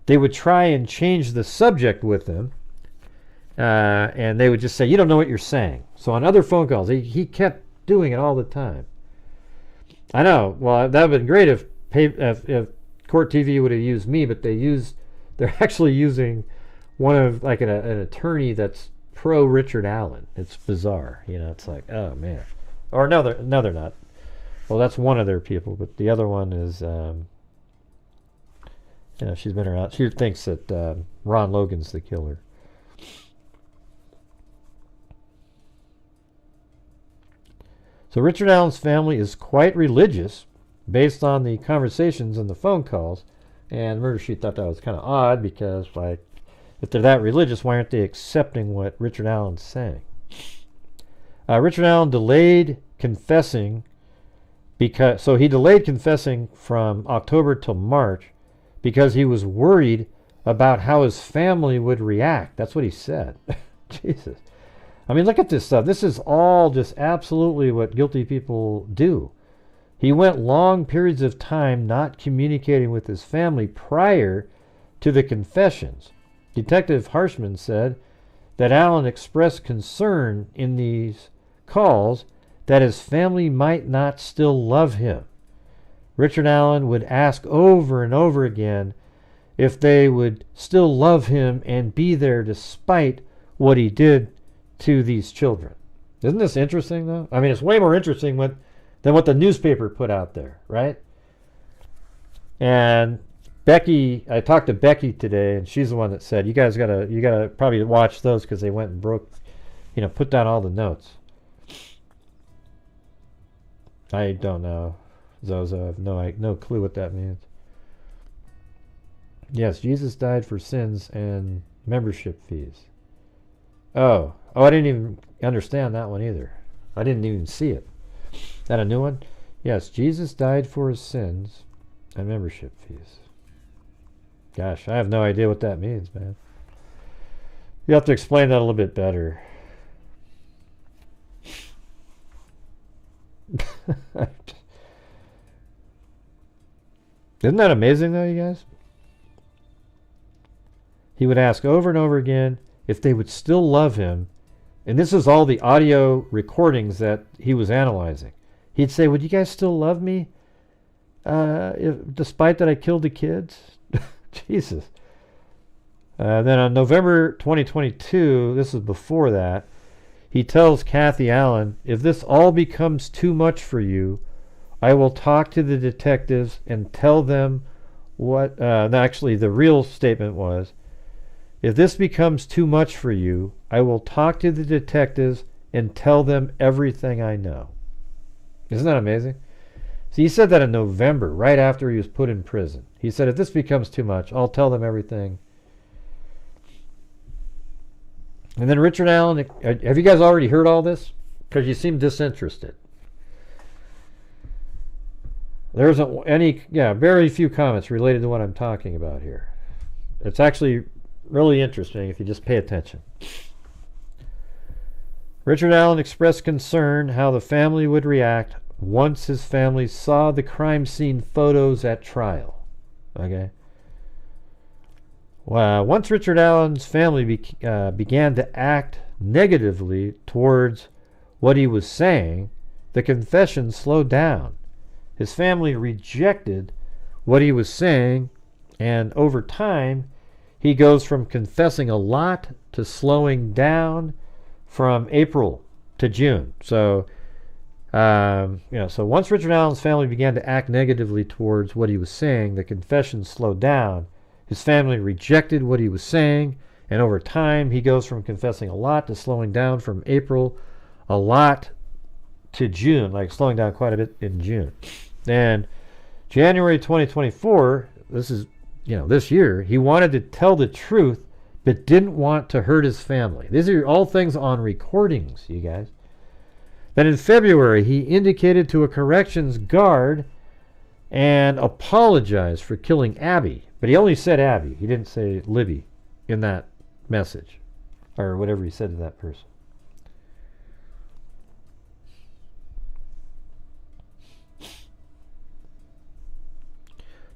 S1: They would try and change the subject with him. And they would just say, you don't know what you're saying. So on other phone calls, he kept doing it all the time. I know. Well, that would have been great if Court TV would have used me, but they're actually using one of, like, an attorney that's pro Richard Allen. It's bizarre. You know, it's like, oh man. Or no, they're not. Well, that's one of their people, but the other one is, you know, she's been around. She thinks that Ron Logan's the killer. So Richard Allen's family is quite religious, based on the conversations and the phone calls. And Murdersheet thought that was kind of odd because, like, if they're that religious, why aren't they accepting what Richard Allen's saying? Richard Allen delayed confessing he delayed confessing from October till March because he was worried about how his family would react. That's what he said. Jesus. I mean, look at this stuff. This is all just absolutely what guilty people do. He went long periods of time not communicating with his family prior to the confessions. Detective Harshman said that Allen expressed concern in these calls that his family might not still love him. Richard Allen would ask over and over again if they would still love him and be there despite what he did to these children. Isn't this interesting, though? I mean, it's way more interesting than what the newspaper put out there, right? And Becky, I talked to Becky today, and she's the one that said, you gotta probably watch those because they went and put down all the notes. I don't know, Zozo. I have no clue what that means. Yes, Jesus died for sins and membership fees. Oh, I didn't even understand that one either. I didn't even see it. Is that a new one? Yes, Jesus died for his sins and membership fees. Gosh, I have no idea what that means, man. You have to explain that a little bit better. Isn't that amazing, though, you guys? He would ask over and over again if they would still love him. And this is all the audio recordings that he was analyzing. He'd say, would you guys still love me despite that I killed the kids? Jesus. Then on November 2022, this is before that, he tells Kathy Allen, if this all becomes too much for you, I will talk to the detectives and tell them what... actually, the real statement was, if this becomes too much for you, I will talk to the detectives and tell them everything I know. Isn't that amazing? So he said that in November, right after he was put in prison. He said, if this becomes too much, I'll tell them everything. And then Richard Allen, have you guys already heard all this? Because you seem disinterested. There isn't very few comments related to what I'm talking about here. It's actually really interesting if you just pay attention. Richard Allen expressed concern how the family would react once his family saw the crime scene photos at trial. Okay. Well, once Richard Allen's family began to act negatively towards what he was saying, the confession slowed down. His family rejected what he was saying, and over time, he goes from confessing a lot to slowing down from April to June. So, so once Richard Allen's family began to act negatively towards what he was saying, the confession slowed down. His family rejected what he was saying, and over time, he goes from confessing a lot to slowing down from April a lot to June, like slowing down quite a bit in June. And January 2024, this is, this year, he wanted to tell the truth, but didn't want to hurt his family. These are all things on recordings, you guys. Then in February, he indicated to a corrections guard and apologized for killing Abby, But he only said Abby. He didn't say Libby in that message, or whatever he said to that person.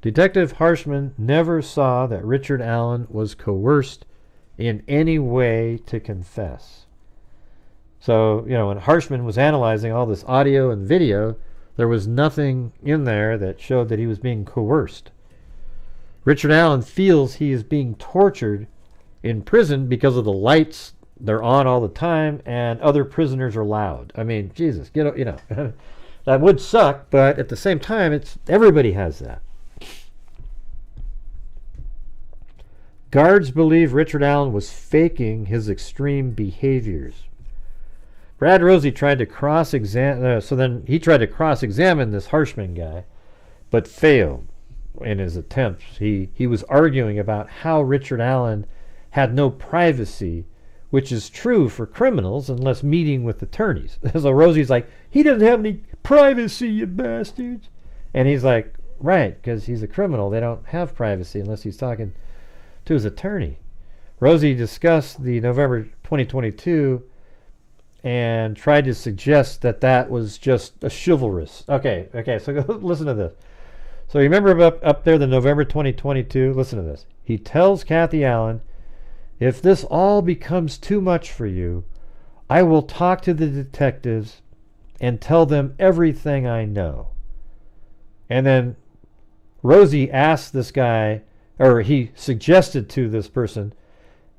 S1: Detective Harshman never saw that Richard Allen was coerced in any way to confess. So, when Harshman was analyzing all this audio and video, there was nothing in there that showed that he was being coerced. Richard Allen feels he is being tortured in prison because of the lights, they're on all the time, and other prisoners are loud. I mean, Jesus, that would suck, but at the same time, everybody has that. Guards believe Richard Allen was faking his extreme behaviors. Brad Rosie tried to cross-examine, he tried to cross-examine this Harshman guy, but failed in his attempts. He was arguing about how Richard Allen had no privacy, which is true for criminals unless meeting with attorneys. So Rosie's like, he doesn't have any privacy, you bastards. And he's like, right, because he's a criminal. They don't have privacy unless he's talking to his attorney. Rosie discussed the November 2022 and tried to suggest that was just a chivalrous. Okay, so listen to this. So you remember up there the November 2022? Listen to this. He tells Kathy Allen, if this all becomes too much for you, I will talk to the detectives and tell them everything I know. And then Rosie asked this guy, or he suggested to this person,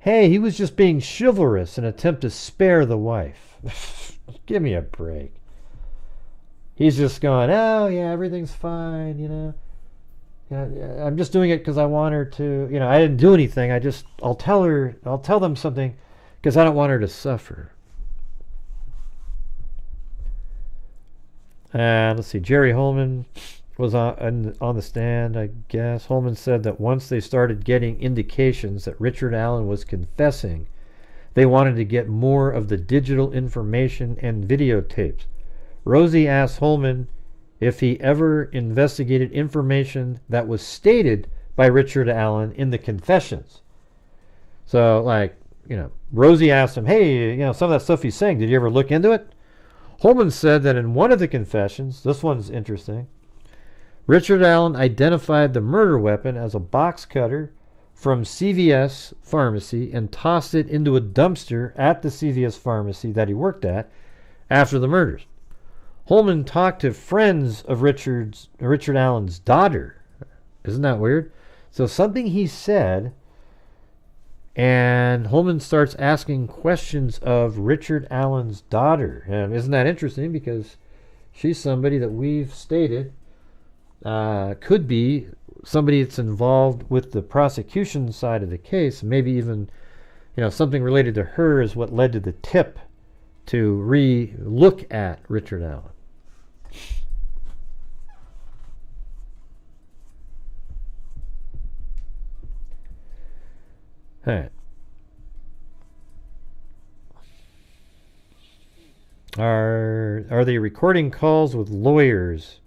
S1: hey, he was just being chivalrous in an attempt to spare the wife. Give me a break. He's just going, oh, yeah, everything's fine, Yeah, I'm just doing it because I want her to, I didn't do anything. I'll tell them something because I don't want her to suffer. And let's see, Jerry Holman was on the stand, I guess. Holman said that once they started getting indications that Richard Allen was confessing, they wanted to get more of the digital information and videotapes. Rosie asked Holman if he ever investigated information that was stated by Richard Allen in the confessions. So, Rosie asked him, hey, some of that stuff he's saying, did you ever look into it? Holman said that in one of the confessions, this one's interesting, Richard Allen identified the murder weapon as a box cutter from CVS Pharmacy and tossed it into a dumpster at the CVS Pharmacy that he worked at after the murders. Holman talked to friends of Richard Allen's daughter. Isn't that weird? So something he said, and Holman starts asking questions of Richard Allen's daughter. And isn't that interesting? Because she's somebody that we've stated could be somebody that's involved with the prosecution side of the case. Maybe even, something related to her is what led to the tip to re-look at Richard Allen. All right. Are they recording calls with lawyers?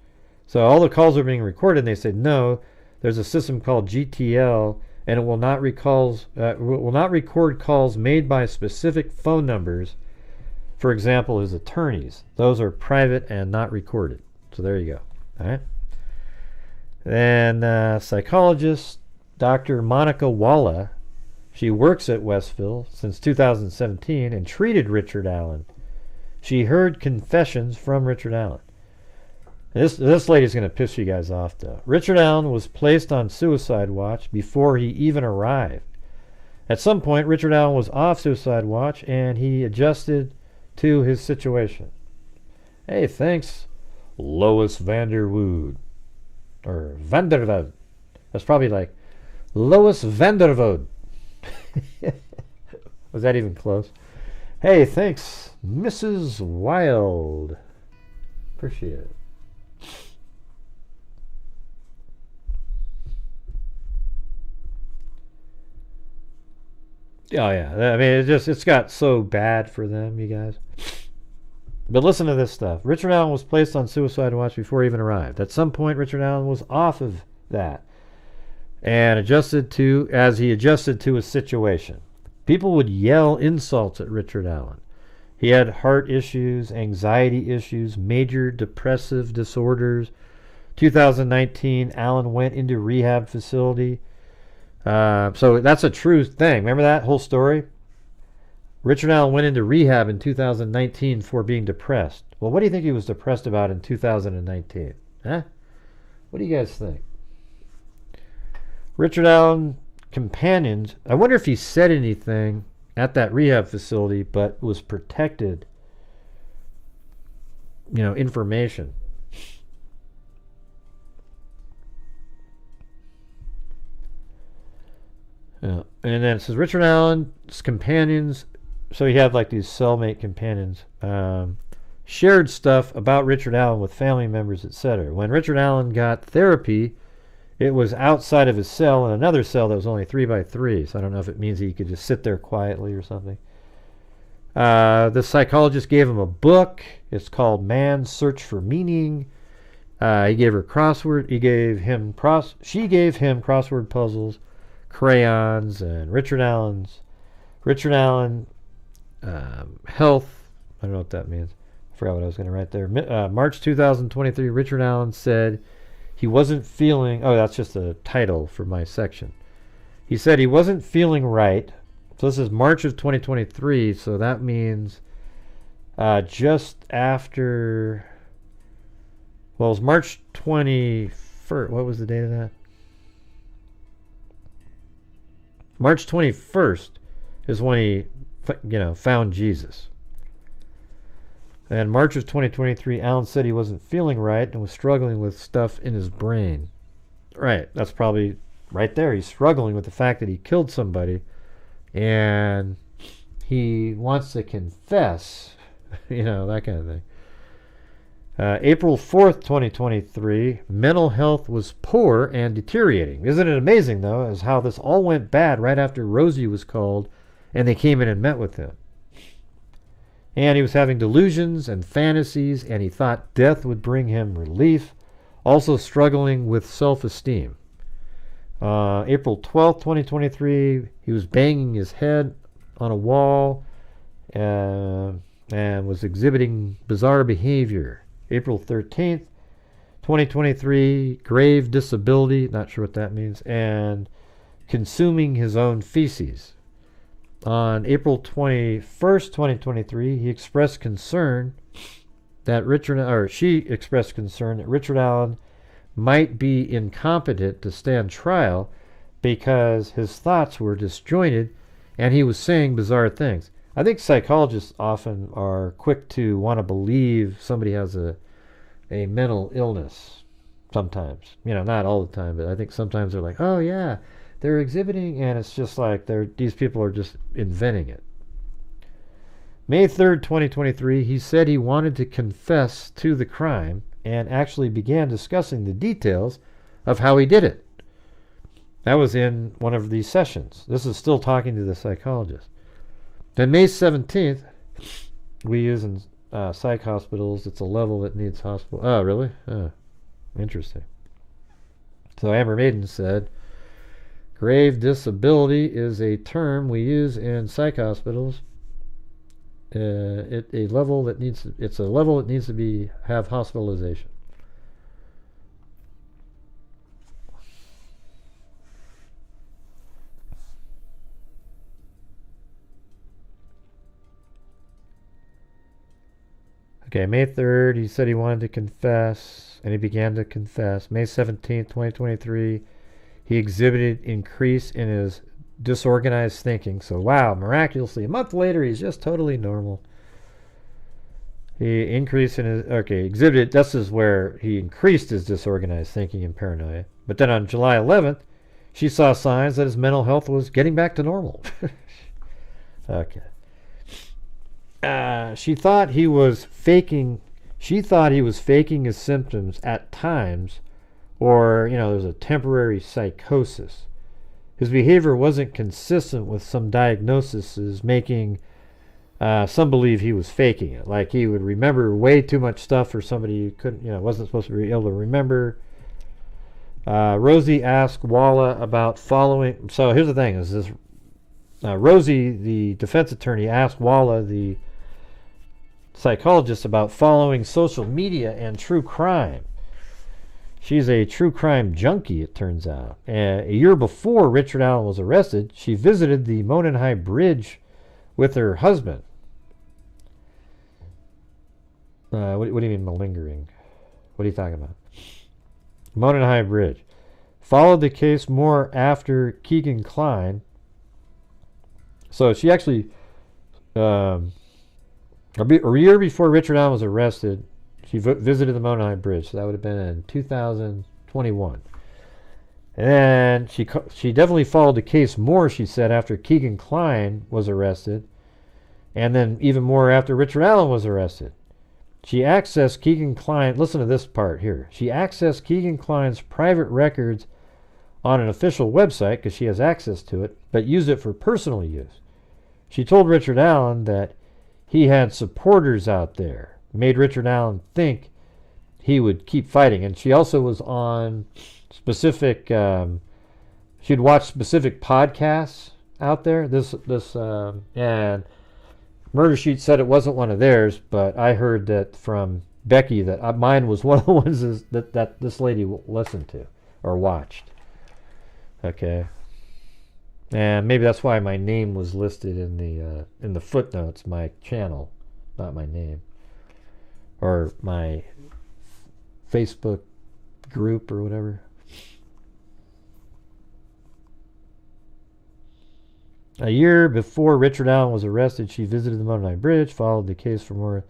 S1: So all the calls are being recorded, and they said no. There's a system called GTL, and it will not record calls made by specific phone numbers. For example, his attorneys. Those are private and not recorded. So there you go. All right. Then psychologist Dr. Monica Walla, she works at Westville since 2017 and treated Richard Allen. She heard confessions from Richard Allen. This lady's going to piss you guys off, though. Richard Allen was placed on suicide watch before he even arrived. At some point, Richard Allen was off suicide watch, and he adjusted to his situation. Hey, thanks, Lois Vanderwood. Or Vanderwood. That's probably like Lois Vanderwood. Was that even close? Hey, thanks, Mrs. Wild. Appreciate it. Oh yeah, I mean it's got so bad for them, you guys. But listen to this stuff. Richard Allen was placed on suicide watch before he even arrived. At some point, Richard Allen was off of that. and as he adjusted to his situation. People would yell insults at Richard Allen. He had heart issues, anxiety issues, major depressive disorders. 2019, Allen went into rehab facility. So that's a true thing. Remember that whole story? Richard Allen went into rehab in 2019 for being depressed. Well, what do you think he was depressed about in 2019? Huh? What do you guys think? Richard Allen companions. I wonder if he said anything at that rehab facility, but was protected, information. Yeah. And then it says Richard Allen's companions, so he had like these cellmate companions, shared stuff about Richard Allen with family members, etc. When Richard Allen got therapy, it was outside of his cell in another cell that was only 3 by 3. So I don't know if it means he could just sit there quietly or something. The psychologist gave him a book. It's called Man's Search for Meaning. He gave her crossword. She gave him crossword puzzles, crayons, and Richard Allen health. I don't know what that means. I forgot what I was going to write there. March 2023. Richard Allen said he wasn't feeling. Oh, that's just a title for my section. He said he wasn't feeling right. So this is March of 2023. So that means just after. Well, it was March 21st. What was the date of that? March 21st is when he, found Jesus. And March of 2023, Allen said he wasn't feeling right and was struggling with stuff in his brain. Right, that's probably right there. He's struggling with the fact that he killed somebody, and he wants to confess, that kind of thing. April 4th, 2023, mental health was poor and deteriorating. Isn't it amazing, though, as how this all went bad right after Rosie was called and they came in and met with him. And he was having delusions and fantasies, and he thought death would bring him relief, also struggling with self-esteem. April 12th, 2023, he was banging his head on a wall and was exhibiting bizarre behavior. April 13th, 2023, grave disability, not sure what that means, and consuming his own feces. On April 21st, 2023, she expressed concern that Richard Allen might be incompetent to stand trial because his thoughts were disjointed and he was saying bizarre things. I think psychologists often are quick to want to believe somebody has a mental illness sometimes. Not all the time, but I think sometimes they're like, oh yeah, they're exhibiting, and it's just like these people are just inventing it. May 3rd, 2023, he said he wanted to confess to the crime and actually began discussing the details of how he did it. That was in one of these sessions. This is still talking to the psychologist. Then May 17th, we use in psych hospitals, it's a level that needs hospital. Oh, really? Oh, interesting. So Amber Maiden said, grave disability is a term we use in psych hospitals. It's a level that needs to have hospitalization. Okay, May 3rd, he said he wanted to confess, and he began to confess. May 17th, 2023, he exhibited increase in his disorganized thinking. So, wow, miraculously, a month later, he's just totally normal. He increased in his, exhibited, this is where he increased his disorganized thinking and paranoia. But then on July 11th, she saw signs that his mental health was getting back to normal. Okay. She thought he was faking his symptoms at times, or, there's a temporary psychosis. His behavior wasn't consistent with some diagnoses, making some believe he was faking it. Like he would remember way too much stuff for somebody who couldn't, wasn't supposed to be able to remember. Rosie asked Walla about following. So here's the thing: is this Rosie, the defense attorney, asked Walla, the psychologist, about following social media and true crime. She's a true crime junkie, it turns out. A year before Richard Allen was arrested, she visited the Monenhigh Bridge with her husband. What do you mean malingering? What are you talking about? Monenhigh Bridge. Followed the case more after Keegan Kline. So she actually, a year before Richard Allen was arrested, she visited the Monenhigh Bridge. So that would have been in 2021. And then she definitely followed the case more, she said, after Keegan Kline was arrested. And then even more after Richard Allen was arrested. She accessed Keegan Kline, listen to this part here. She accessed Keegan Kline's private records on an official website because she has access to it, but used it for personal use. She told Richard Allen that he had supporters out there, made Richard Allen think he would keep fighting. And she also was on specific, she'd watch specific podcasts out there. And Murdersheet said it wasn't one of theirs, but I heard that from Becky that mine was one of the ones that this lady listened to or watched. Okay. And maybe that's why my name was listed in the footnotes, my channel, not my name. Or my Facebook group or whatever. A year before Richard Allen was arrested, she visited the Monenhigh Bridge, followed the case for more.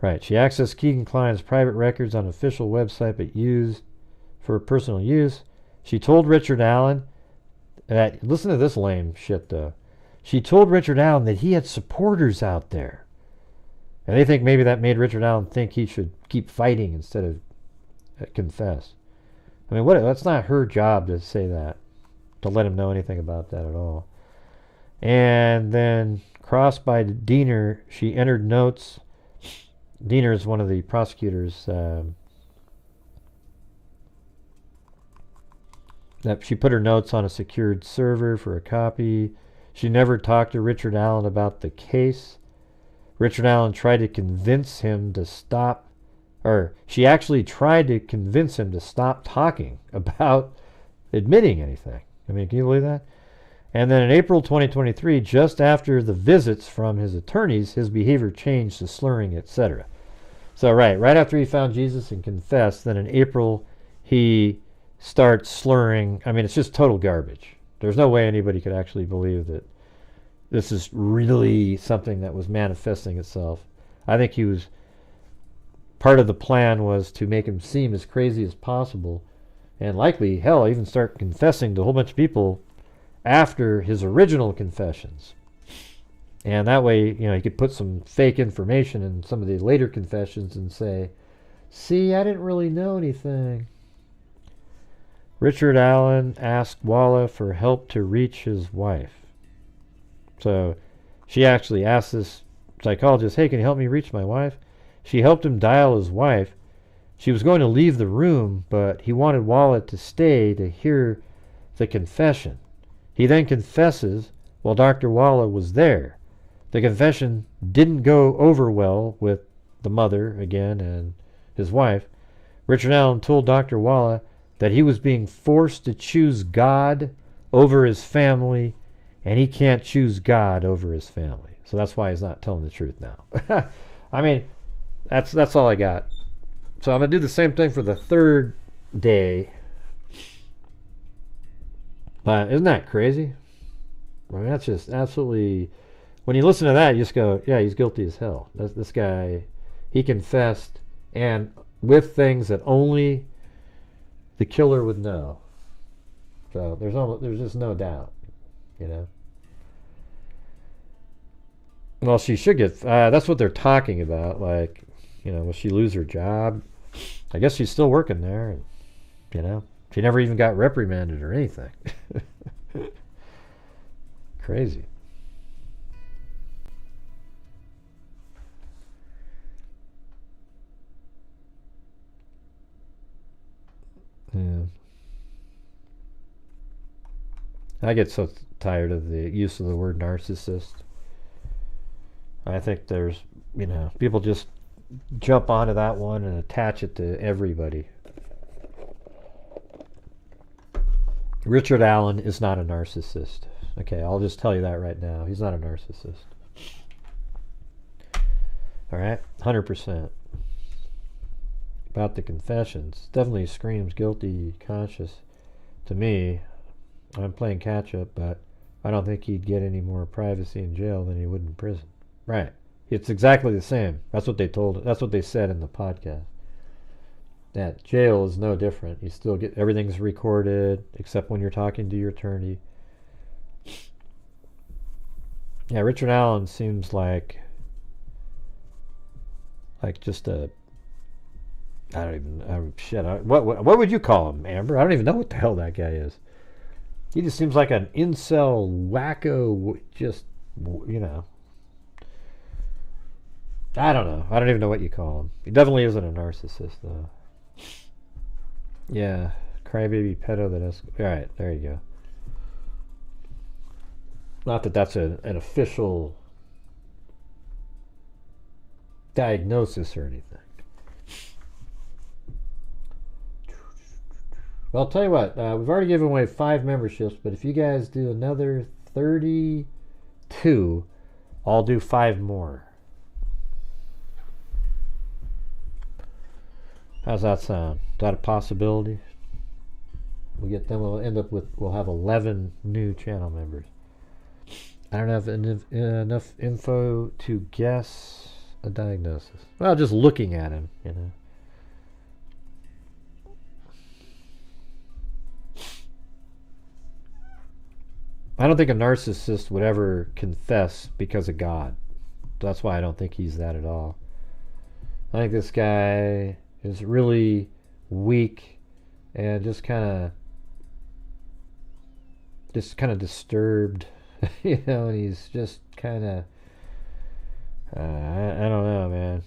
S1: Right, she accessed Keegan Kline's private records on an official website, but used for personal use. She told Richard Allen that, listen to this lame shit though. She told Richard Allen that he had supporters out there. And they think maybe that made Richard Allen think he should keep fighting instead of confess. I mean, that's not her job to say that, to let him know anything about that at all. And then, crossed by Diener, she entered notes. Diener is one of the prosecutors. That she put her notes on a secured server for a copy. She never talked to Richard Allen about the case. Richard Allen tried to convince him to stop, or she actually tried to convince him to stop talking about admitting anything. I mean, can you believe that? And then in April 2023, just after the visits from his attorneys, his behavior changed to slurring, etc. So right after he found Jesus and confessed, then in April he starts slurring. I mean, it's just total garbage. There's no way anybody could actually believe that this is really something that was manifesting itself. I think he was, part of the plan was to make him seem as crazy as possible, and likely, hell, even start confessing to a whole bunch of people after his original confessions. And that way, he could put some fake information in some of the later confessions and say, see, I didn't really know anything. Richard Allen asked Walla for help to reach his wife. So she actually asked this psychologist, hey, can you help me reach my wife? She helped him dial his wife. She was going to leave the room, but he wanted Walla to stay to hear the confession. He then confesses while Dr. Walla was there. The confession didn't go over well with the mother, again, and his wife. Richard Allen told Dr. Walla that he was being forced to choose God over his family, and he can't choose God over his family. So that's why he's not telling the truth now. I mean, that's all I got. So I'm going to do the same thing for the third day. But isn't that crazy? I mean, that's just absolutely... When you listen to that, you just go, yeah, he's guilty as hell. This guy, he confessed, and with things that only the killer would know. So there's just no doubt, Well, she should get... that's what they're talking about. Like, will she lose her job? I guess she's still working there, and, she never even got reprimanded or anything. Crazy. Yeah. I get so tired of the use of the word narcissist. I think there's, people just jump onto that one and attach it to everybody. Richard Allen is not a narcissist. Okay, I'll just tell you that right now. He's not a narcissist. All right, 100%. About the confessions, definitely screams guilty conscious to me. I'm playing catch up, but I don't think he'd get any more privacy in jail than he would in prison. Right. It's exactly the same. That's what they told. That's what they said in the podcast. That jail is no different. You still get everything's recorded except when you're talking to your attorney. Yeah, Richard Allen seems like just a. I don't even. Shit. What would you call him, Amber? I don't even know what the hell that guy is. He just seems like an incel wacko. Just I don't know. I don't even know what you call him. He definitely isn't a narcissist, though. Yeah, crybaby pedo that is. All right, there you go. Not that that's an official diagnosis or anything. Well, I'll tell you what. We've already given away 5 memberships, but if you guys do another 32, I'll do 5 more. How's that sound? Is that a possibility? We'll have 11 new channel members. I don't have enough info to guess a diagnosis. Well, just looking at him, I don't think a narcissist would ever confess because of God. That's why I don't think he's that at all. I think this guy is really weak and just kind of disturbed, and he's just kind of I don't know, man.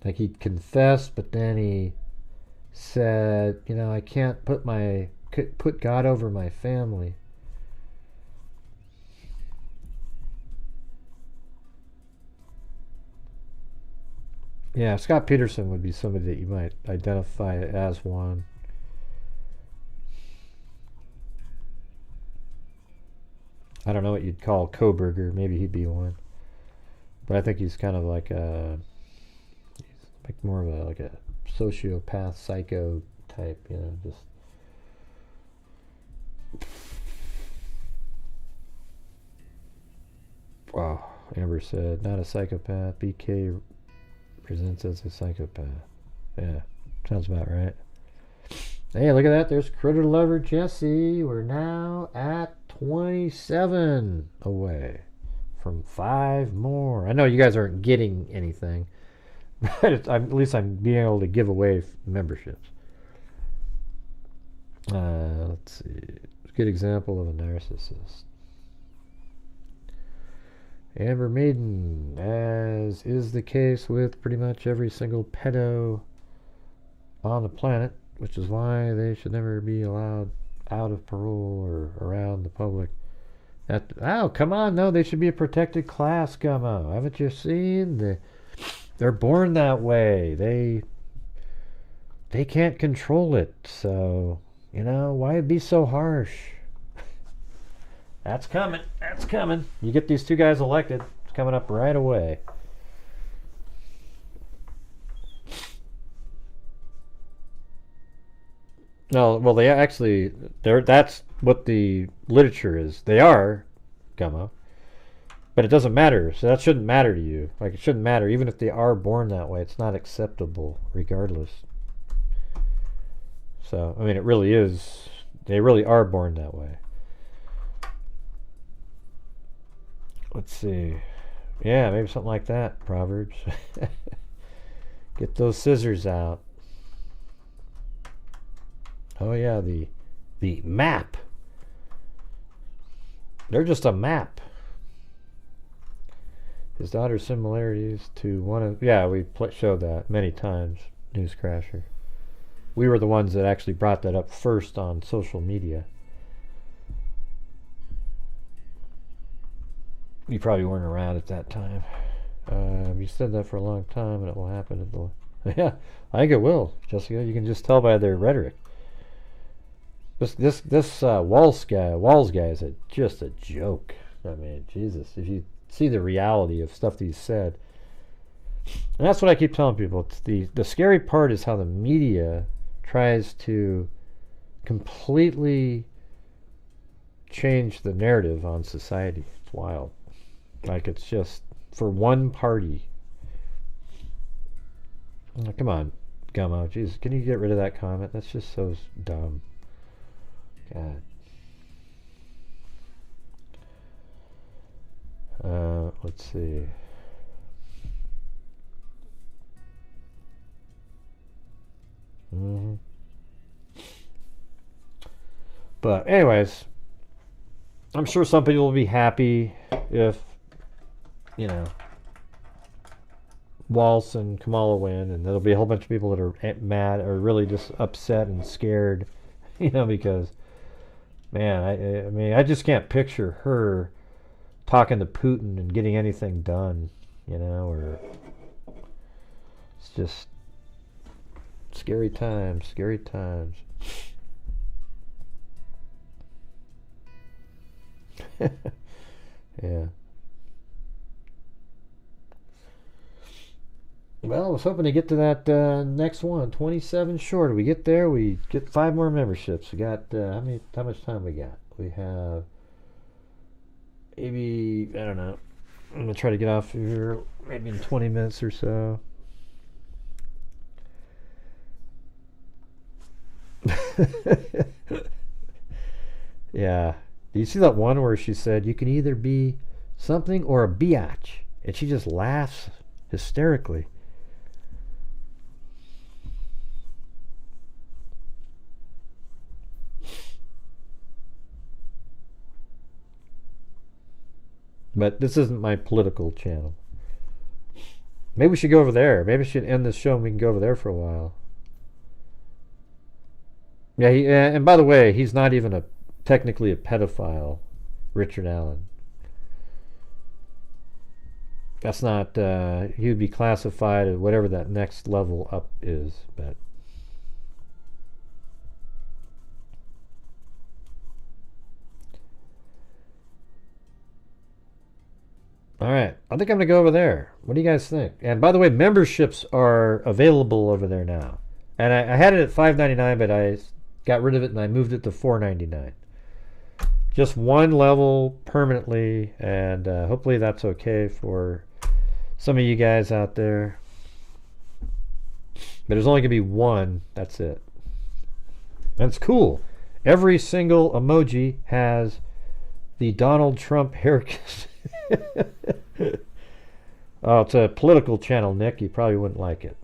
S1: Like he confessed, but then he said, I can't put God over my family. Yeah, Scott Peterson would be somebody that you might identify as one. I don't know what you'd call Koberger. Maybe he'd be one. But I think he's kind of like more of a sociopath, psycho type, just. Wow, Amber said, not a psychopath. BK presents as a psychopath. Yeah, sounds about right. Hey, look at that. There's Critter Lover Jesse. We're now at 27 away from 5 more. I know you guys aren't getting anything, but at least I'm being able to give away memberships. Let's see. A good example of a narcissist. Amber Maiden, as is the case with pretty much every single pedo on the planet, which is why they should never be allowed out of parole or around the public. Oh, come on, no, they should be a protected class, Gummo. Haven't you seen? They're born that way. They can't control it, so, why be so harsh? That's coming. That's coming. You get these 2 guys elected. It's coming up right away. No, well, that's what the literature is. They are, Gummo. But it doesn't matter. So that shouldn't matter to you. Like, it shouldn't matter. Even if they are born that way, it's not acceptable regardless. So, I mean, it really is. They really are born that way. Let's see. Yeah, maybe something like that, Proverbs. Get those scissors out. Oh yeah, the map. They're just a map. His daughter's similarities to one of... Yeah, we showed that many times, Newscrasher. we were the ones that actually brought that up first on social media. You probably weren't around at that time. You said that for a long time, and it will happen at the... Yeah, I think it will, Jessica. You can just tell by their rhetoric. This Walls guy is just a joke. I mean, Jesus, if you see the reality of stuff that he said. And that's what I keep telling people. It's the scary part is how the media tries to completely change the narrative on society. It's wild. Like, it's just for one party. Oh, come on, Gummo. Jesus, can you get rid of that comment? That's just so dumb. God. Let's see. But anyways, I'm sure some people will be happy if, you know, Waltz and Kamala win, and there'll be a whole bunch of people that are mad or really just upset and scared, you know, because, man, I mean, I just can't picture her talking to Putin and getting anything done, you know, or it's just scary times, scary times. Yeah. Well, I was hoping to get to that next one. 27 short. We get there, we get 5 more memberships. We got how much time we got? We have maybe, I don't know. I'm gonna try to get off here maybe in 20 minutes or so. Yeah. Do you see that one where she said you can either be something or a biatch? And she just laughs hysterically. But this isn't my political channel. Maybe we should go over there. Maybe we should end this show and we can go over there for a while. Yeah, and by the way, he's not even technically a pedophile, Richard Allen. That's not, he would be classified at whatever that next level up is, but. All right, I think I'm going to go over there. What do you guys think? And by the way, memberships are available over there now. And I had it at $5.99, but I got rid of it and I moved it to $4.99. Just one level permanently, and hopefully that's okay for some of you guys out there. But there's only going to be one. That's it. And it's cool. Every single emoji has the Donald Trump haircut. Oh, it's a political channel, Nick. You probably wouldn't like it.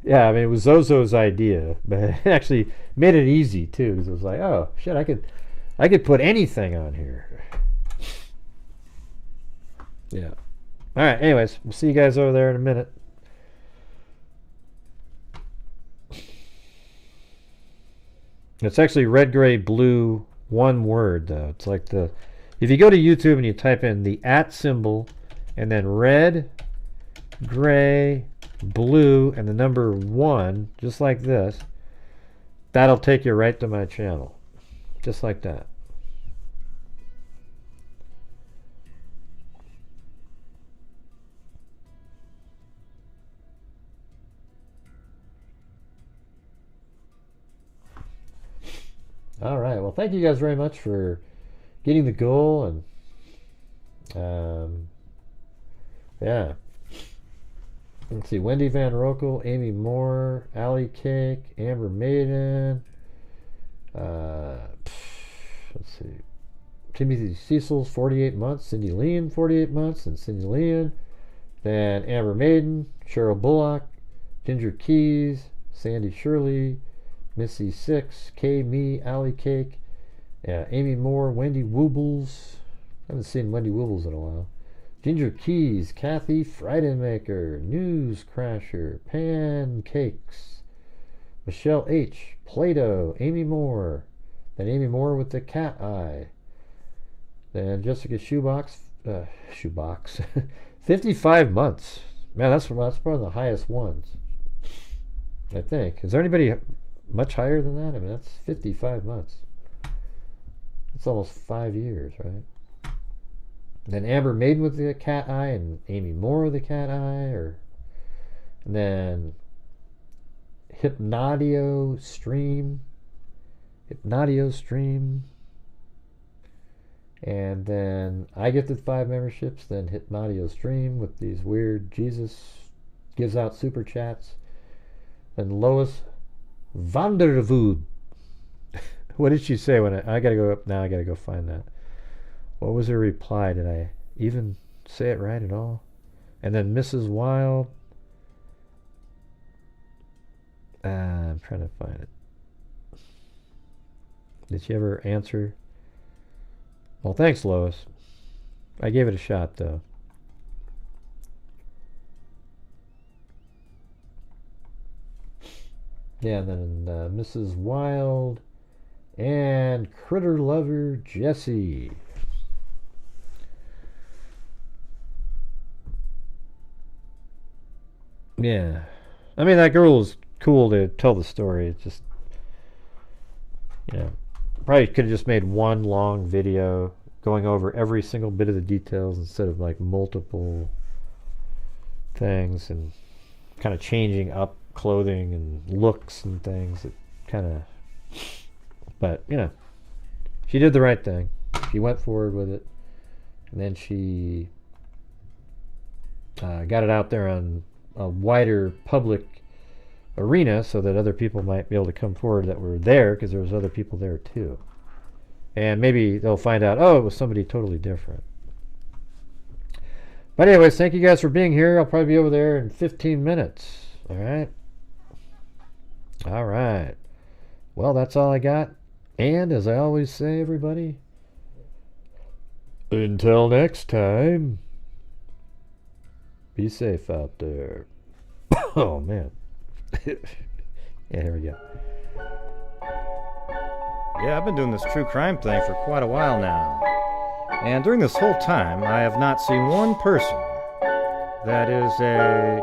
S1: Yeah, I mean, it was Zozo's idea, but it actually made it easy too. Because it was like, oh shit, I could put anything on here. Yeah. All right. Anyways, we'll see you guys over there in a minute. It's actually red, gray, blue, one word though. It's like if you go to YouTube and you type in the @ symbol and then red, gray, blue, and the number 1, just like this, that'll take you right to my channel. Just like that. All right. Well, thank you guys very much for getting the goal, and yeah. Let's see. Wendy Van Rokel, Amy Moore, Allie Cake, Amber Maiden. Let's see. Timothy Cecil's 48 months. Cindy Lean, 48 months, and Cindy Lean. Then Amber Maiden, Cheryl Bullock, Ginger Keys, Sandy Shirley, Missy Six, Kay Me, Allie Cake, Amy Moore, Wendy Woobles. I haven't seen Wendy Woobles in a while. Ginger Keys, Kathy Fridaymaker, News Crasher, Pancakes, Michelle H, Plato, Amy Moore, then Amy Moore with the cat eye, then Jessica Shoebox, 55 months. Man, that's one of the highest ones, I think. Is there anybody much higher than that? I mean, that's 55 months. That's almost 5 years, right? Then Amber Maiden with the cat eye and Amy Moore with the cat eye, and then Hypnotio Stream, and then I get the 5 memberships. Then Hypnotio Stream with these weird Jesus gives out super chats. Then Lois Vandervood. What did she say when I gotta go up now? I gotta go find that. What was her reply? Did I even say it right at all? And then Mrs. Wild. I'm trying to find it. Did she ever answer? Well, thanks, Lois. I gave it a shot, though. Yeah, and then Mrs. Wild and Critter Lover Jesse. Yeah. I mean, that girl was cool to tell the story. It's just, probably could have just made one long video going over every single bit of the details instead of like multiple things and kind of changing up clothing and looks and things. It kind of, but she did the right thing. She went forward with it, and then she got it out there on a wider public arena so that other people might be able to come forward that were there, because there was other people there too, and maybe they'll find out, oh, it was somebody totally different. But anyways, thank you guys for being here. I'll probably be over there in 15 minutes. All right, well, that's all I got, and as I always say, everybody, until next time, be safe out there. Oh, man. Yeah, here we go.
S5: Yeah, I've been doing this true crime thing for quite a while now. And during this whole time, I have not seen one person that is a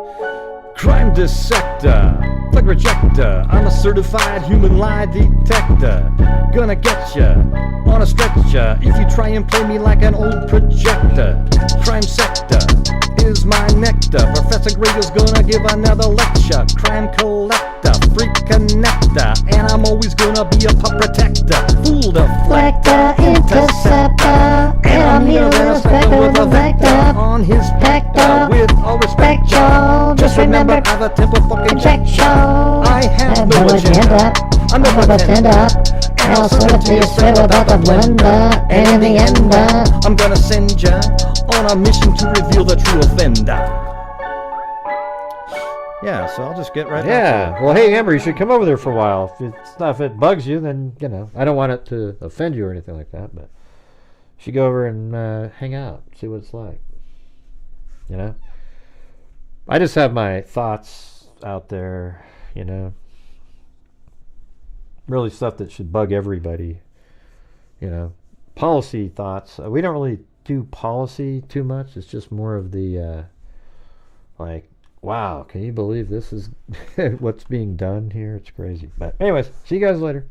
S5: crime dissector, thug rejector. I'm a certified human lie detector. Gonna get ya on a stretcher if you try and play me like an old projector. Crime sector is my nectar. Professor Grader's gonna give another lecture. Crime collector, freak connector, and I'm always gonna be a pup protector. Fool deflector, interceptor, and I'm here to respect with a vector on his vector. With all respect, y'all, just remember I've a temper fucking check show. I have no agenda, I'm no pretender, and I'll serve it to you straight without the blender. And in the end, I'm gonna send ya on a mission to reveal the true offender. Yeah, so I'll just get right back to it.
S1: Well, hey, Amber, you should come over there for a while. If it bugs you, then, I don't want it to offend you or anything like that, but you should go over and hang out, see what it's like. I just have my thoughts out there, really stuff that should bug everybody, policy thoughts. We don't really do policy too much. It's just more of the, wow, can you believe this is what's being done here? It's crazy. But anyways, see you guys later.